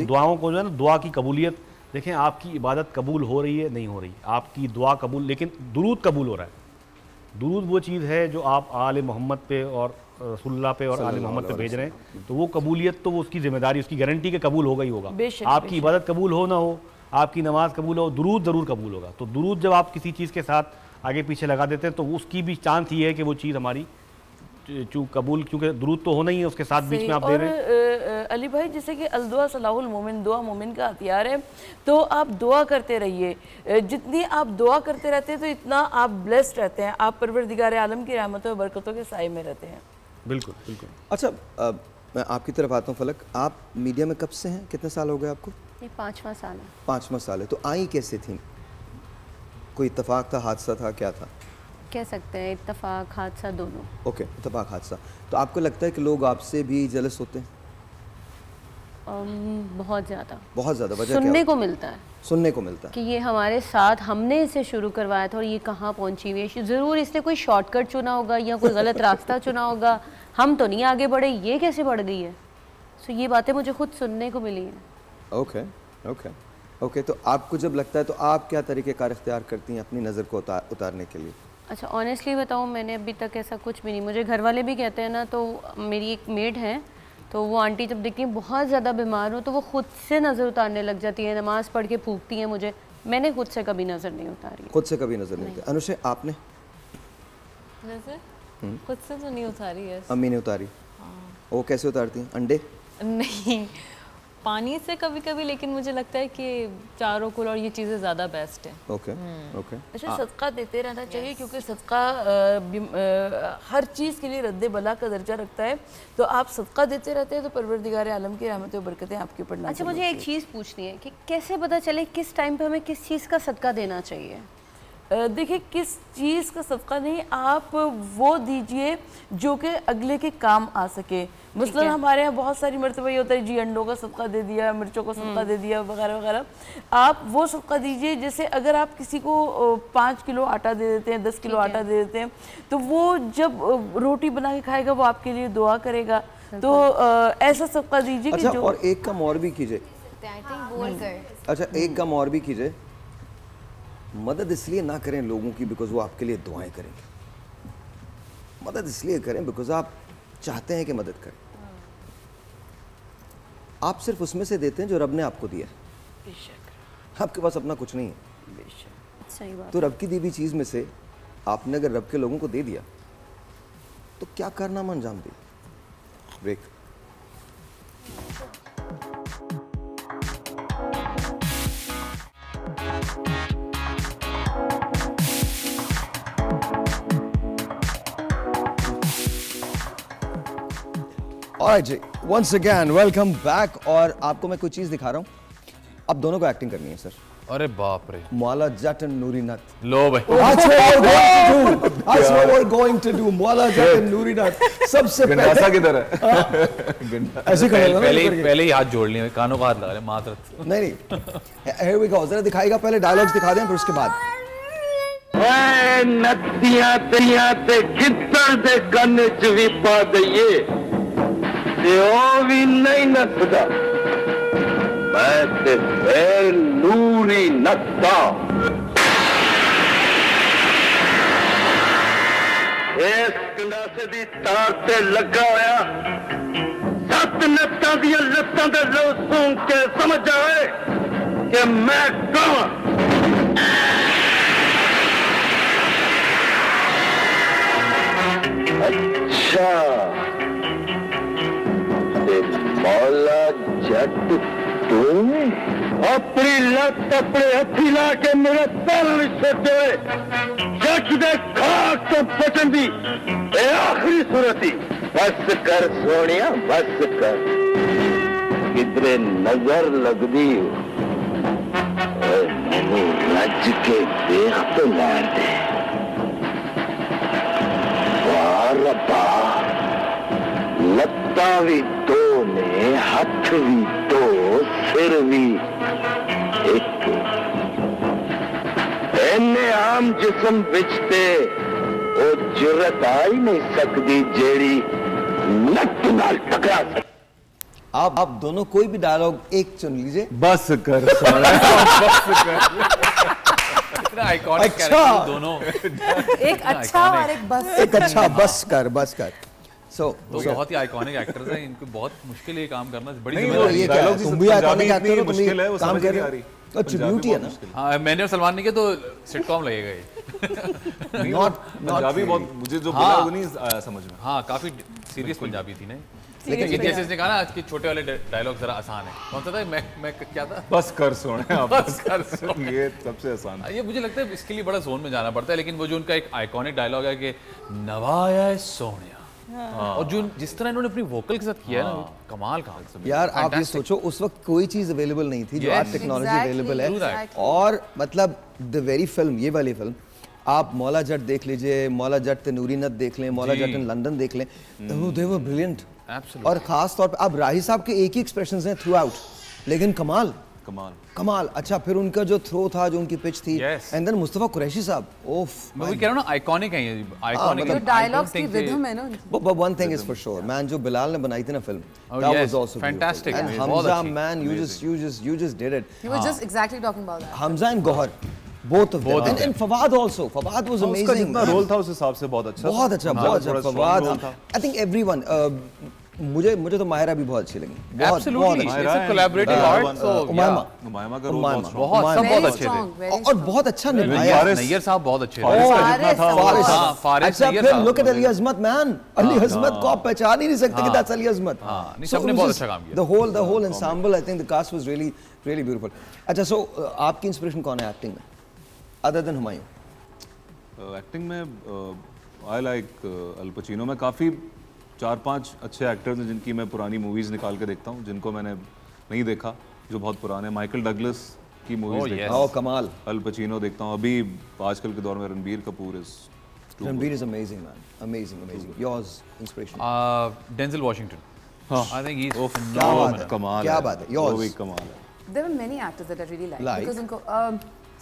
दुआओं को जो है ना, दुआ की कबूलियत। देखें, आपकी इबादत कबूल हो रही है नहीं हो रही, आपकी दुआ कबूल, लेकिन दुरूद कबूल हो रहा है। दुरूद वो चीज़ है जो आप आले मोहम्मद पे और रसूलुल्लाह पे और आले मोहम्मद पे भेज रहे हैं, तो वो कबूलियत तो वो उसकी जिम्मेदारी, उसकी गारंटी के कबूल होगा ही होगा। आपकी इबादत कबूल हो ना हो, आपकी नमाज कबूल हो, दुरूद ज़रूर कबूल होगा। तो दुरूद जब आप किसी चीज़ के साथ आगे पीछे लगा देते हैं तो उसकी भी चांस ये है कि वो चीज़ हमारी कबूल, क्योंकि दुरूद तो होना ही है, उसके साथ बीच में आप दे रहे हैं। अली भाई, जैसे कि अल-दुआ सलाहुल मोमिन, दुआ मोमिन का हथियार है, तो आप दुआ करते रहिए। जितनी आप दुआ करते रहते हैं तो इतना आप ब्लेस्ड रहते हैं, आप परवरदिगार आलम की रहमतों और बरकतों के साए में रहते हैं। बिल्कुल बिल्कुल। अच्छा, मैं आपकी तरफ आता हूँ फलक, आप मीडिया में कब से हैं, कितने साल हो गए आपको? ये 5वां साल है। 5वां साल है। तो आई कैसे थी? कोई इत्तेफाक था, हादसा था, क्या था? कह सकते हैं इत्तेफाक हादसा दोनों। ओके, इत्तेफाक हादसा। तो आपको लगता है कि लोग आपसे भी जेलस होते हैं? बहुत ज़्यादा। बहुत ज़्यादा। वजह सुनने को मिलता है, सुनने को मिलता है कि ये हमारे साथ, हमने इसे शुरू करवाया था और ये कहाँ पहुँची हुई है। ज़रूर इसने कोई शॉर्टकट चुना होगा या कोई गलत रास्ता चुना होगा, हम तो नहीं आगे बढ़े, ये कैसे बढ़ गई है। सो ये बातें मुझे खुद सुनने को मिली हैं। Okay okay okay. तो आपको जब लगता है तो आप क्या तरीक़ेकार इख्तियार करती हैं अपनी नज़र को उतारने के लिए? अच्छा, ऑनेस्टली बताऊँ, मैंने अभी तक ऐसा कुछ भी नहीं, मुझे घर वाले भी कहते हैं ना, तो मेरी एक मेड है, तो वो आंटी जब देखती हैं बहुत ज़्यादा बीमार हो तो वो खुद से नज़र उतारने लग जाती है, नमाज़ पढ़ के फूकती हैं मुझे। मैंने खुद से कभी नज़र नहीं उतारी। खुद से कभी नज़र नहीं उतारी। अनुषा, आपने? नज़र खुद से तो नहीं उतारी है। अम्मी ने उतारी? वो कैसे उतारती हैं? अंडे? नहीं, पानी से कभी कभी, लेकिन मुझे लगता है कि चारों कुल और ये चीज़ें ज़्यादा बेस्ट है। Okay okay. अच्छा, सदका देते रहना चाहिए, क्योंकि सदका हर चीज़ के लिए रद्द बला का दर्जा रखता है। तो आप सदका देते रहते हैं तो परवरदिगार आलम की रहमतें और बरकतें आपके ऊपर। अच्छा, मुझे एक चीज़ पूछनी है कि कैसे पता चले किस टाइम पे हमें किस चीज़ का सदका देना चाहिए? देखिए, किस चीज़ का सदका नहीं, आप वो दीजिए जो कि अगले के काम आ सके। मतलब हमारे यहाँ बहुत सारी मरतबा ये होता है जी, अंडों का सदका दे दिया, मिर्चों का सदका दे दिया, वगैरह वगैरह। आप वो सदका दीजिए, जैसे अगर आप किसी को 5 किलो आटा दे देते हैं, 10 किलो आटा दे देते हैं, तो वो जब रोटी बना के खाएगा वो आपके लिए दुआ करेगा। तो ऐसा सदका दीजिए। अच्छा, और एक काम और भी कीजिए। अच्छा, एक काम और भी कीजिए, मदद इसलिए ना करें लोगों की बिकॉज वो आपके लिए दुआएं करेंगे। मदद इसलिए करें बिकॉज आप चाहते हैं कि मदद करें। आप सिर्फ उसमें से देते हैं जो रब ने आपको दिया है। आपके पास अपना कुछ नहीं है। सही बात। तो रब की दी हुई चीज़ में से आपने अगर रब के लोगों को दे दिया तो क्या कारनामा अंजाम दिया। ब्रेक। ऑलराइट जी, वंस अगेन वेलकम बैक। और आपको मैं कोई चीज़ दिखा रहा हूँ, अब दोनों को एक्टिंग करनी है सर। अरे बाप रे। मौला जट एंड नूरी नथ। लो भाई। That's what we're going to do. Maula Jatt and नूरी नथ। सबसे गंडासा किधर है? ऐसे करेगा ना। पहले ही हाथ जोड़ लिए, कानों का हाथ लगा ले, मातरत। नहीं, here we go। जरा दिखाएगा, पहले डायलॉग्स दिखा दें फिर उसके बाद। नदियां दरिया ते गिद्दड़ दे कन्न च भी पा दईए ते ओ भी नहीं नसदा, मैं ते फिर नूरी नसदा। इस गंडासे दी तार ते लगा होया 7 नत्तां दी लत्तां दे लो सुन के समझ आए कि मैं कौन। अच्छा, मौला जट तू अपनी लत अपने हथी ला के मेरे पैर में सुटे जट दे खाक तो बचन दी आखिरी सूरत ही। बस कर सोनिया, बस कर, किधरे नजर लगदी मैंने रज के देख तो लैर दे। रब्बा, लत्ता भी दो ने, हथ भी दो, सिर भी एक। इन्ने आम जिस्म बिचते वो जुर्रत आ ही नहीं सकती जेड़ी नट नाल टकरा सकती। आप दोनों कोई भी डायलॉग एक चुन लीजिए। बस कर बस कर। आइकॉनिक अच्छा, कैरेक्टर दोनों। एक अच्छा और एक बस। एक अच्छा, बस कर, बस कर। तो बहुत ही आइकॉनिक एक्टर्स हैं, इनको बहुत मुश्किल है काम करना, बड़ी जिम्मेदारी है। तुम भी आइकॉनिक एक्टर हो, मुश्किल है, वो काम समझ कर नहीं रहे आ रही। अच्छा ब्यूटी है ना। हाँ मैंने और सलमान ने किया तो सिटकॉम लगेगा ये। पंजाबी बहुत मुझे जो बोला वो नहीं आया समझ में। हाँ काफी सीरियस पंजाबी थी ना। लेकिन जैसे इसने कहा ना कि छोटे वाले डायलॉग जरा आसान है। कौन सा था? मैं क्या था? बस कर सोने आप, बस कर सोने, ये सबसे आसान है। ये मुझे लगता है इसके लिए बड़ा जोन में जाना पड़ता है, लेकिन वो जो उनका एक आइकॉनिक डायलॉग है कि नवाया सोनिया, और जो जिस तरह इन्होंने अपनी वोकल के साथ किया है ना, कमाल का यार। आप ये सोचो उस वक्त कोई चीज अवेलेबल नहीं थी जो आज टेक्नोलॉजी अवेलेबल है। और मतलब द वेरी फिल्म, ये वाली फिल्म आप मौला जट देख लीजिए, मौला जट तनूरी नत देख लें, मौला जट इन लंदन देख लें, दे वर ब्रिलियंट। और खास तौर पे अब राही साहब के एक ही एक्सप्रेशंस हैं थ्रू आउट, लेकिन कमाल कमाल कमाल। अच्छा फिर उनका जो थ्रो था, जो उनकी पिच थी, एंड देन मुस्तफा कुरैशी साहब, ओफ मैं वही कह रहा हूं ना, आइकॉनिक है ये, आइकॉनिक है। डायलॉग्स की रिदम है ना उनकी। But one thing is for sure, man, जो बिलाल ने बनाई थी ना film, that was also fantastic, and Hamza, man, you just did it. You were just exactly talking about that. Hamza and Gohar, both of them, and Fawad also. Fawad was amazing. उसका जितना role था उस हिसाब से बहुत अच्छा, बहुत अच्छा फवाद। I think everyone, मुझे तो माहिरा भी बहुत अच्छी लगी, बहुत उमायमा का रोल बहुत अच्छे थे और बहुत अच्छा निभाया। नैयर साहब बहुत अच्छे थे। अच्छा फिर look at Ali Azmat, man, Ali Azmat को आप पहचान ही नहीं सकते कि दैट्स अली अज़मत। सबने बहुत अच्छा काम किया। The whole ensemble, I think the cast was really beautiful. अच्छा so आपकी इंस्पिरेशन कौन है एक्टिंग में other than हुमायूं? एक्टिंग में आई लाइक अल पचिनो। मैं काफ़ी 4-5 अच्छे एक्टर्स हैं जिनकी मैं पुरानी मूवीज़ निकाल के देखता हूँ, जिनको मैंने नहीं देखा, जो बहुत पुराने। माइकल डगलस की मूवीज़ देखता हूँ, कमाल। अल पचिनो देखता हूँ। अभी आजकल के दौर में Ranbir Kapoor is amazing, man, amazing. Yours inspiration? Denzel Washington. I think he's कमाल। क्या बात है, yours? वो भी कमाल है। There were many actors that I really liked because उनको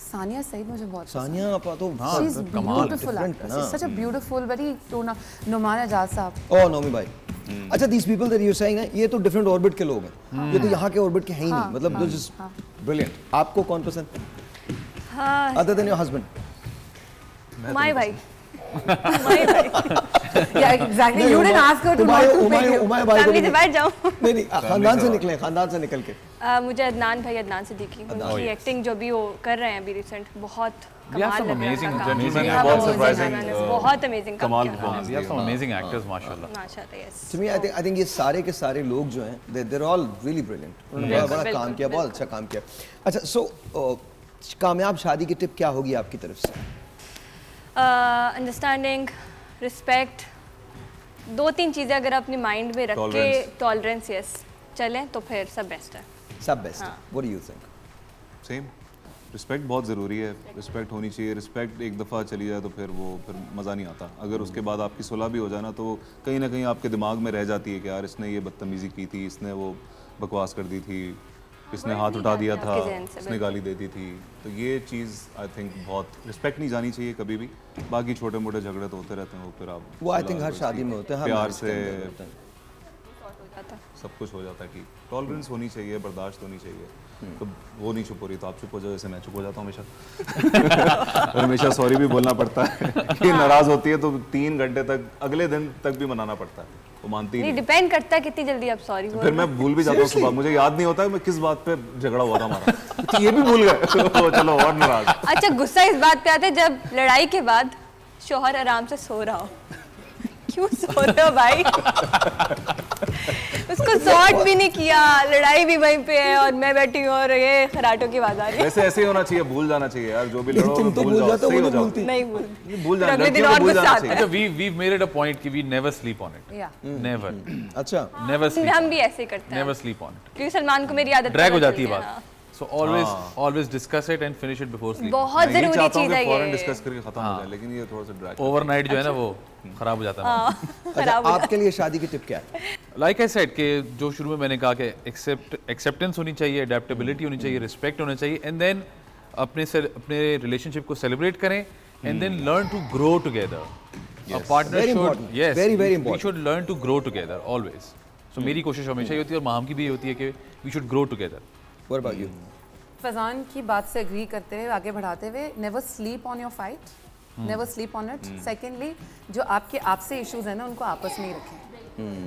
सानिया सईद मुझे बहुत सानिया आपा तो she's beautiful actress. She's such a beautiful, very Numan Ejaz साहब। ओह नोमी भाई। अच्छा these people that you're saying ना, ये तो डिफरेंट ऑर्बिट के लोग हैं, ये तो यहाँ के ऑर्बिट के हैं ही नहीं, मतलब they're just brilliant। आपको कौन पसंद? Other than your husband? My भाई। Yeah, exactly. You didn't ask her to not to pick him. Family से बैठ जाओ। नहीं खानदान से निकल के मुझे अदनान भाई, अदनान सिद्दीकी, उनकी एक्टिंग जो भी वो कर रहे हैं अभी रिसेंट, बहुत कमाल लग रहा है। बहुत अमेजिंग कमाल। We have some amazing actors, माशाल्लाह। माशाल्लाह, yes। To me, I think ये सारे के सारे लोग जो हैं, they're all really brilliant। उन्होंने बड़ा काम किया, बहुत अच्छा काम किया। अच्छा so कामयाब शादी की टिप क्या होगी आपकी तरफ से? अंडरस्टैंडिंग, रिस्पेक्ट, 2-3 चीज़ें अगर अपनी माइंड में रख के, टॉलरेंस, यस, चलें तो फिर सब बेस्ट है। सब बेस्ट है। What do you think? Same. Respect बहुत ज़रूरी है, रिस्पेक्ट होनी चाहिए। रिस्पेक्ट एक दफ़ा चली जाए तो फिर मज़ा नहीं आता। अगर उसके बाद आपकी सुलह भी हो जाए ना, तो कहीं ना कहीं आपके दिमाग में रह जाती है कि यार इसने ये बदतमीज़ी की थी, इसने वो बकवास कर दी थी, इसने हाथ उठा दिया था, इसने गाली दे दी थी। तो ये चीज़ आई थिंक बहुत रिस्पेक्ट नहीं जानी चाहिए कभी भी। बाकी छोटे मोटे झगड़े तो होते रहते हैं, वो फिर आप वो आई थिंक हर शादी में होते हैं, प्यार से सब कुछ हो जाता है। कि टॉलरेंस होनी चाहिए, बर्दाश्त होनी चाहिए। तो वो नहीं चुप हो रही तो आप चुप हो जाओ, जैसे मैं चुप हो जाता हूँ हमेशा। और हमेशा सॉरी भी बोलना पड़ता है कि नाराज़ होती है तो 3 घंटे तक, अगले दिन तक भी मनाना पड़ता है, वो मानती नहीं। डिपेंड करता है कितनी जल्दी आप सॉरी बोल। फिर मैं भूल भी जाता हूँ सुबह, मुझे याद नहीं होता मैं किस बात पे झगड़ा हुआ था हमारा, ये भी भूल गए। चलो और नाराज। अच्छा गुस्सा इस बात पे आता है जब लड़ाई के बाद शौहर आराम से सो रहा हो। क्यों सो रहे हो भाई? उसको सॉर्ट भी नहीं किया, लड़ाई भी वहीं पे है और मैं बैठी हूँ और ये खराटों की आवाज आ रही है। वैसे ऐसे ही होना चाहिए, भूल जाना चाहिए यार, जो भी लड़ो तुम तो भूल जाते हो, वो भूलती नहीं भूल जाना। अगले दिन और गुस्सा आता है। अच्छा we've made it a point कि we never sleep on it. Never. अच्छा never sleep। हम भी ऐसे ही करते हैं। Never sleep on it। क्योंकि सलमान को मेरी आदत ड्रैग हो जाती है बात। So always discuss it and finish it before sleep। बहुत जरूरी चीज है ये। फौरन डिस्कस करके खत्म हो जाए, लेकिन ये थोड़ा सा ड्रैग ओवरनाइट जो है ना वो खराब हो जाता है। अच्छा आपके लिए शादी की टिप क्या है? लाइक आई सेड कि जो शुरू में मैंने कहा कि एक्सेप्टेंस होनी चाहिए, अडेप्टेबिलिटी होनी चाहिए, रिस्पेक्ट होना चाहिए, एंड देन अपने रिलेशनशिप को सेलिब्रेट करें, and then learn to grow together. A partner should, yes, very we should learn to grow together always. So मेरी कोशिश हमेशा ये होती है और माम की भी होती है कि we should grow together. What about you? Fazan की बात से एग्री करते हुए आगे बढ़ाते हुए, never sleep on your fight, never sleep on it. Secondly जो आपके आपसे इश्यूज हैं ना उनको आपस में ही रखें।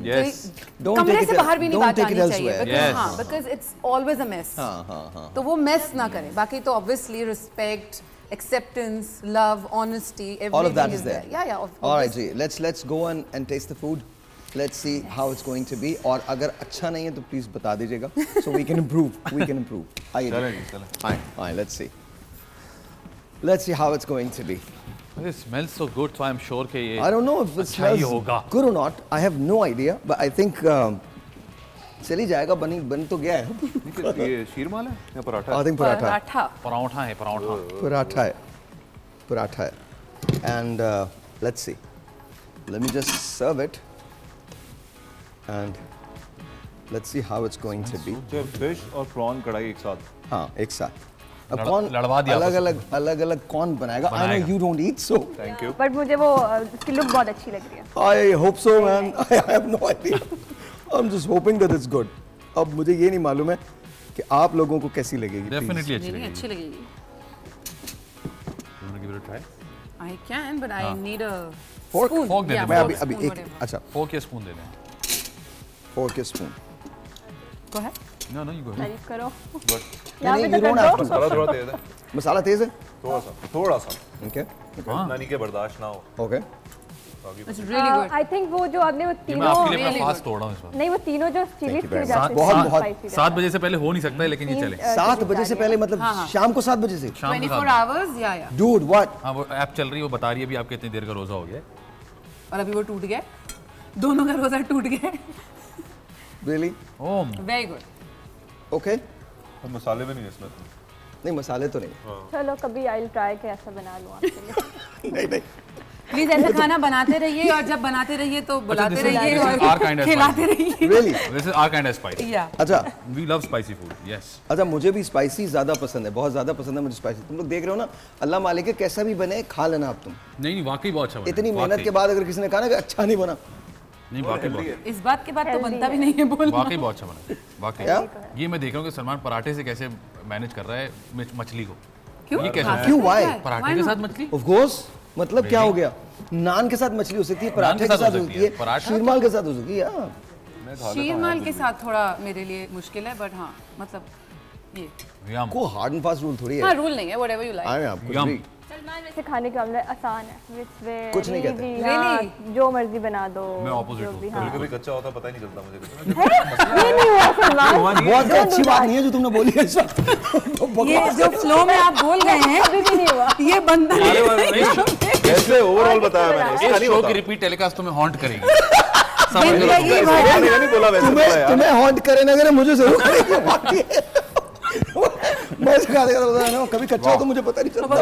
Yes. कमरे से बाहर भी नहीं बात आनी चाहिए, हाँ, because it's always a mess. तो वो mess ना करें. बाकी तो obviously respect, acceptance, love, honesty, everything all of that is there. Yeah. All right, ji. Let's go and taste the food. Let's see how it's going to be. और अगर अच्छा नहीं है तो please बता दीजिएगा. So we can improve. We can improve. आइए. Fine. Let's see. Let's see how it's going to be. It smells so good, so I'm sure कि ये I don't know if it smells good or not. I have no idea, but I think चली जाएगा. बन तो गया है. ये शीरमाल है या पराठा? I think पराठा है. पराठा है. And let's see. Let me just serve it. And let's see how it's going to be. Fish और prawn कढ़ाई एक साथ. हाँ, एक साथ. अब कौन अलग कौन बनाएगा? I know you don't eat, so thank you. But मुझे वो उसकी लुक बहुत अच्छी लग रही है. I hope so, man. I have no idea. I'm just hoping that it's good. अब मुझे ये नहीं मालूम है कि आप लोगों को कैसी लगेगी. Definitely अच्छी लगेगी. You want to give it a try? I can, but I need a fork. Fork दे दे. मैं अभी एक अच्छा. Fork या spoon दे दे. Fork या spoon. Go ahead. No, you go ahead. तारीफ करो. नहीं, you don't have to. मसाला थोड़ा तेज है. मसाला तेज है? थोड़ा सा. Okay. नानी के बर्दाश्त ना हो. Okay. It's really good. I think वो जो आपने वो तीनों आपके लिए मैं फास्ट तोड़ रहा हूँ इस बार. नहीं, वो तीनों जो चिलीज के जाते हैं. बहुत 7 बजे से पहले हो नहीं सकता है, लेकिन ये चले. 7 बजे से पहले मतलब शाम को 7 बजे से? 24 hours, yeah. Dude, what? हाँ, वो ऐप चल रही है, वो बता रही है अभी आपके इतनी देर का रोजा हो गया. और अभी वो टूट गया. दोनों का रोजा टूट गया. Really? Oh. Very good. Okay. मसाले भी नहीं इसमें. नहीं, मसाले तो नहीं. चलो कभी I'll try के ऐसा बना लूँ आपके लिए. नहीं. प्लीज ऐसा खाना बनाते रहिए, और जब बनाते रहिए तो बुलाते रहिए और खिलाते रहिए. Really? This is our kind of spicy. Yeah. अच्छा. We love spicy food. Yes. अच्छा, मुझे भी स्पाइसी ज़्यादा पसंद है, बहुत ज़्यादा पसंद है मुझे स्पाइसी. तुम लोग देख रहे हो ना, अल्लाह मालिक है, कैसा भी बने खा लेना आप तुम. नहीं, वाकई बहुत अच्छा बना. इतनी मेहनत के बाद अगर किसी ने कहा ना कि अच्छा नहीं बना, नहीं, वाकई बहुत. इस बात के बाद तो बनता भी नहीं है बोलना. वाकई बहुत अच्छा बना. वाकई. ये मैं देख रहा हूँ कि सलमान पराठे से कैसे मैनेज कर रहा है मछली को. क्यों? ये कैसे? क्यों? Why? पराठे के साथ मछली? Of course. मतलब क्या हो गया? नान के साथ मछली हो सकती है, पराठे के साथ हो सकती है, शीरमाल के साथ हो सकती है. शीरमाल के साथ थोड़ा मेरे लिए मुश्किल है, बट हाँ, मतलब ये को हार्ड एंड फास्ट रूल थोड़ी है. हाँ, रूल नहीं है, व्हाटएवर यू लाइक. सलमान वैसे खाने के मामले आसान है. कुछ नहीं कहते. Really? जो मर्जी बना दो. मैं ऑपोजिट हूँ. कभी कच्चा होता पता ही नहीं चलता मुझे कुछ. नहीं हुआ सलमान. बहुत अच्छी बात नहीं है जो तुमने बोली है. ये जो फ्लो में आप बोल रहे हैं अभी भी नहीं हुआ. ये बनता नहीं. ऐसे ओवरऑल बताया मैंने. इस शो की रिपीट टेलीकास्ट तुम्हें हॉन्ट करेगी. नहीं बोला वैसे. तुम्हें हॉन्ट करे ना करे, मुझे जरूर करेगी. मैं सिखा देगा बता ना, कभी कच्चा तो मुझे पता नहीं चलता.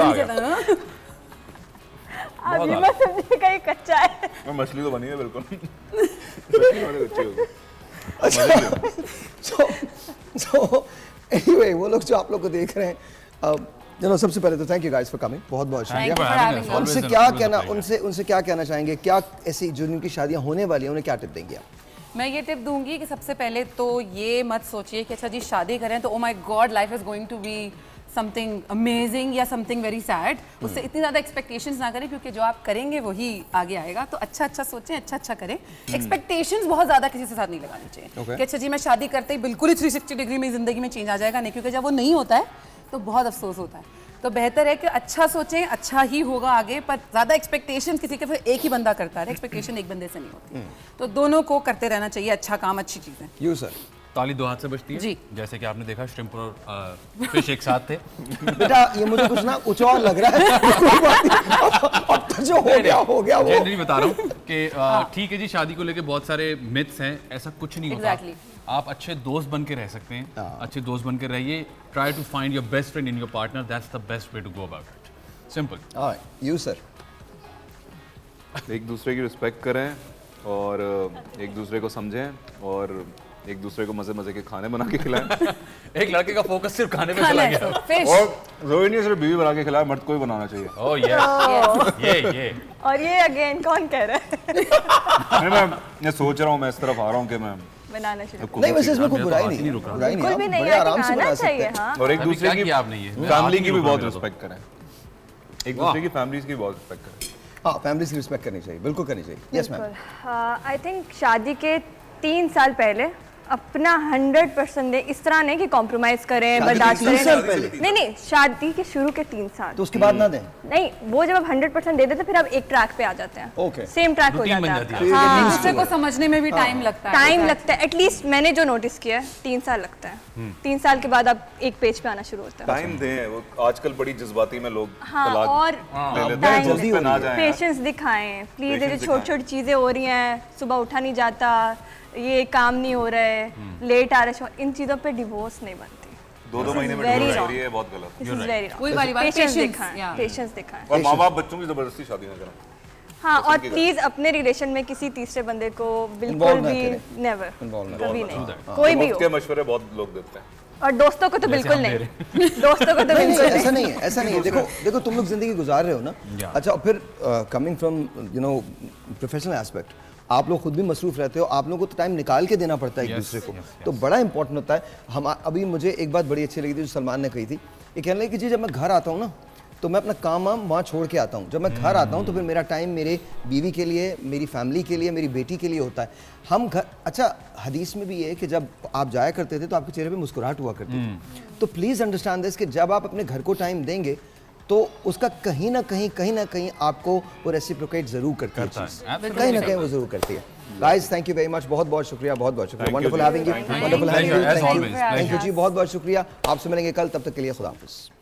अभी मैं समझे कहीं कच्चा है. मछली तो बनी है बिल्कुल. So anyway, वो लोग जो आप लोग को देख रहे हैं, सबसे पहले तो thank you guys for coming. बहुत बहुत शुक्रिया. उनसे क्या कहना, उनसे क्या कहना चाहेंगे? क्या ऐसी जो जिनकी शादियां होने वाली हैं उन्हें क्या टिप देंगे आप? मैं ये टिप दूंगी कि सबसे पहले तो ये मत सोचिए कि अच्छा जी शादी करें तो oh my god life is going to be something amazing या समथिंग वेरी सैड. उससे इतनी ज़्यादा एक्सपेक्टेशंस ना करें, क्योंकि जो आप करेंगे वही आगे आएगा. तो अच्छा सोचें, अच्छा करें. एक्सपेक्टेशंस बहुत ज़्यादा किसी से साथ नहीं लगानी चाहिए कि अच्छा जी मैं शादी करते ही बिल्कुल ही 360 डिग्री में ज़िंदगी में चेंज आ जाएगा. नहीं, क्योंकि जब वो नहीं होता है तो बहुत अफसोस होता है. तो बेहतर है कि अच्छा सोचें, अच्छा ही होगा आगे. पर ज़्यादा एक्सपेक्टेशंस किसी के फिर एक ही बंदा करता है. एक्सपेक्टेशन एक बंदे से नहीं होती. तो दोनों को करते रहना चाहिए अच्छा काम, अच्छी चीज़ें. You sir. ताली दो हाथ से बजती है जी. जैसे कि आपने देखा श्रिम्प और फिश एक साथ थे. बेटा ये मुझे कुछ और लग रहा है. अब तो जो हो गया वो. जनरली बता रहा हूँ कि ठीक है जी, शादी को लेके बहुत सारे मिथ्स हैं, ऐसा कुछ नहीं होता. आप अच्छे दोस्त बन के रह सकते हैं. अच्छे दोस्त बन के रहिए. Try to find your best friend in your partner. That's the best way to go about it. Simple. You sir. एक दूसरे की रिस्पेक्ट करें और एक दूसरे को समझें और एक दूसरे को मजे के खाने बना के खिलाएं. एक लड़के का फोकस सिर्फ खाने पे चला गया. और जरूरी नहीं सिर्फ बीवी बना के खिलाए, मर्द को भी बनाना चाहिए. Oh yes. ये और ये अगेन कौन कह रहा है? मैं सोच रहा हूँ, मैं इस तरफ आ रहा हूँ कि मैं बनाना चाहिए. नहीं, वैसे इसमें कोई बुराई नहीं है. भी नहीं, आराम से बना सकते हैं. और एक दूसरे की फैमिली की भी बहुत रिस्पेक्ट करें. एक दूसरे की फैमिलीज की बहुत रिस्पेक्ट करें. हाँ, फैमिली की रिस्पेक्ट करनी चाहिए, बिल्कुल करनी चाहिए। Yes ma'am. आई थिंक शादी के 3 साल पहले अपना 100% दे, इस तरह नहीं कि कॉम्प्रोमाइज करें, बर्दाश्त करें। नहीं, शादी के शुरू के 3 साल तो उसके बाद ना दें। नहीं, वो जब आप 100% दे देते फिर आप एक ट्रैक पे आ जाते हैं। ओके, सेम ट्रैक हो जाता है। हाँ, दूसरे को समझने में भी टाइम लगता है। टाइम लगता है, एटलीस्ट मैंने जो नोटिस किया है 3 साल लगता है। 3 साल के बाद आप एक पेज पे आना शुरू होता है। टाइम दें, वो आजकल बड़ी जज्बाती में लोग और पेशेंस दिखाएं प्लीज। ये जो छोटी छोटी चीजें हो रही हैं, सुबह उठा नहीं जाता, ये काम नहीं हो रहा है, लेट आ रहा है, इन चीजों पे डिवोर्स नहीं बनती। 2 महीने में डिवोर्स हो रही है, बहुत गलत। वही वाली बात, पेशेंस दिखाएं। और माँ बाप बच्चों की जबरदस्ती शादी ना करें। हाँ, और प्लीज अपने रिलेशन में किसी तीसरे बंदे को बिल्कुल भी नेवर, कभी नहीं, कोई भी हो। के मशवरे बहुत लोग देते हैं, और दोस्तों को तो बिल्कुल नहीं। दोस्तों को तो बिल्कुल नहीं। ऐसा नहीं है, ऐसा नहीं है। देखो तुम लोग जिंदगी गुजार रहे हो ना। अच्छा, फिर कमिंग फ्रॉम प्रोफेशनल एस्पेक्ट, आप लोग खुद भी मसरूफ रहते हो, आप लोगों को तो टाइम निकाल के देना पड़ता है एक दूसरे को, तो बड़ा इंपॉर्टेंट होता है। हम अभी मुझे एक बात बड़ी अच्छी लगी थी जो सलमान ने कही थी, ये कहने लगे कि जी जब मैं घर आता हूँ ना तो मैं अपना काम वहाँ छोड़ के आता हूँ। जब मैं घर आता हूँ तो फिर मेरा टाइम मेरे बीवी के लिए, मेरी फैमिली के लिए, मेरी बेटी के लिए होता है। हम घर, अच्छा हदीस में भी ये है कि जब आप जाया करते थे तो आपके चेहरे पे मुस्कुराहट हुआ करती थी। तो प्लीज़ अंडरस्टैंड दिस कि जब आप अपने घर को टाइम देंगे तो उसका कहीं ना कहीं आपको वो रेसिप्रोकेट जरूर करती है, कहीं ना कहीं वो जरूर करती है। Guys, thank you very much, बहुत शुक्रिया, बहुत शुक्रिया। Wonderful having you, wonderful having you. Thank you ji, बहुत शुक्रिया। आपसे मिलेंगे कल, तब तक के लिए खुदा हाफिज़।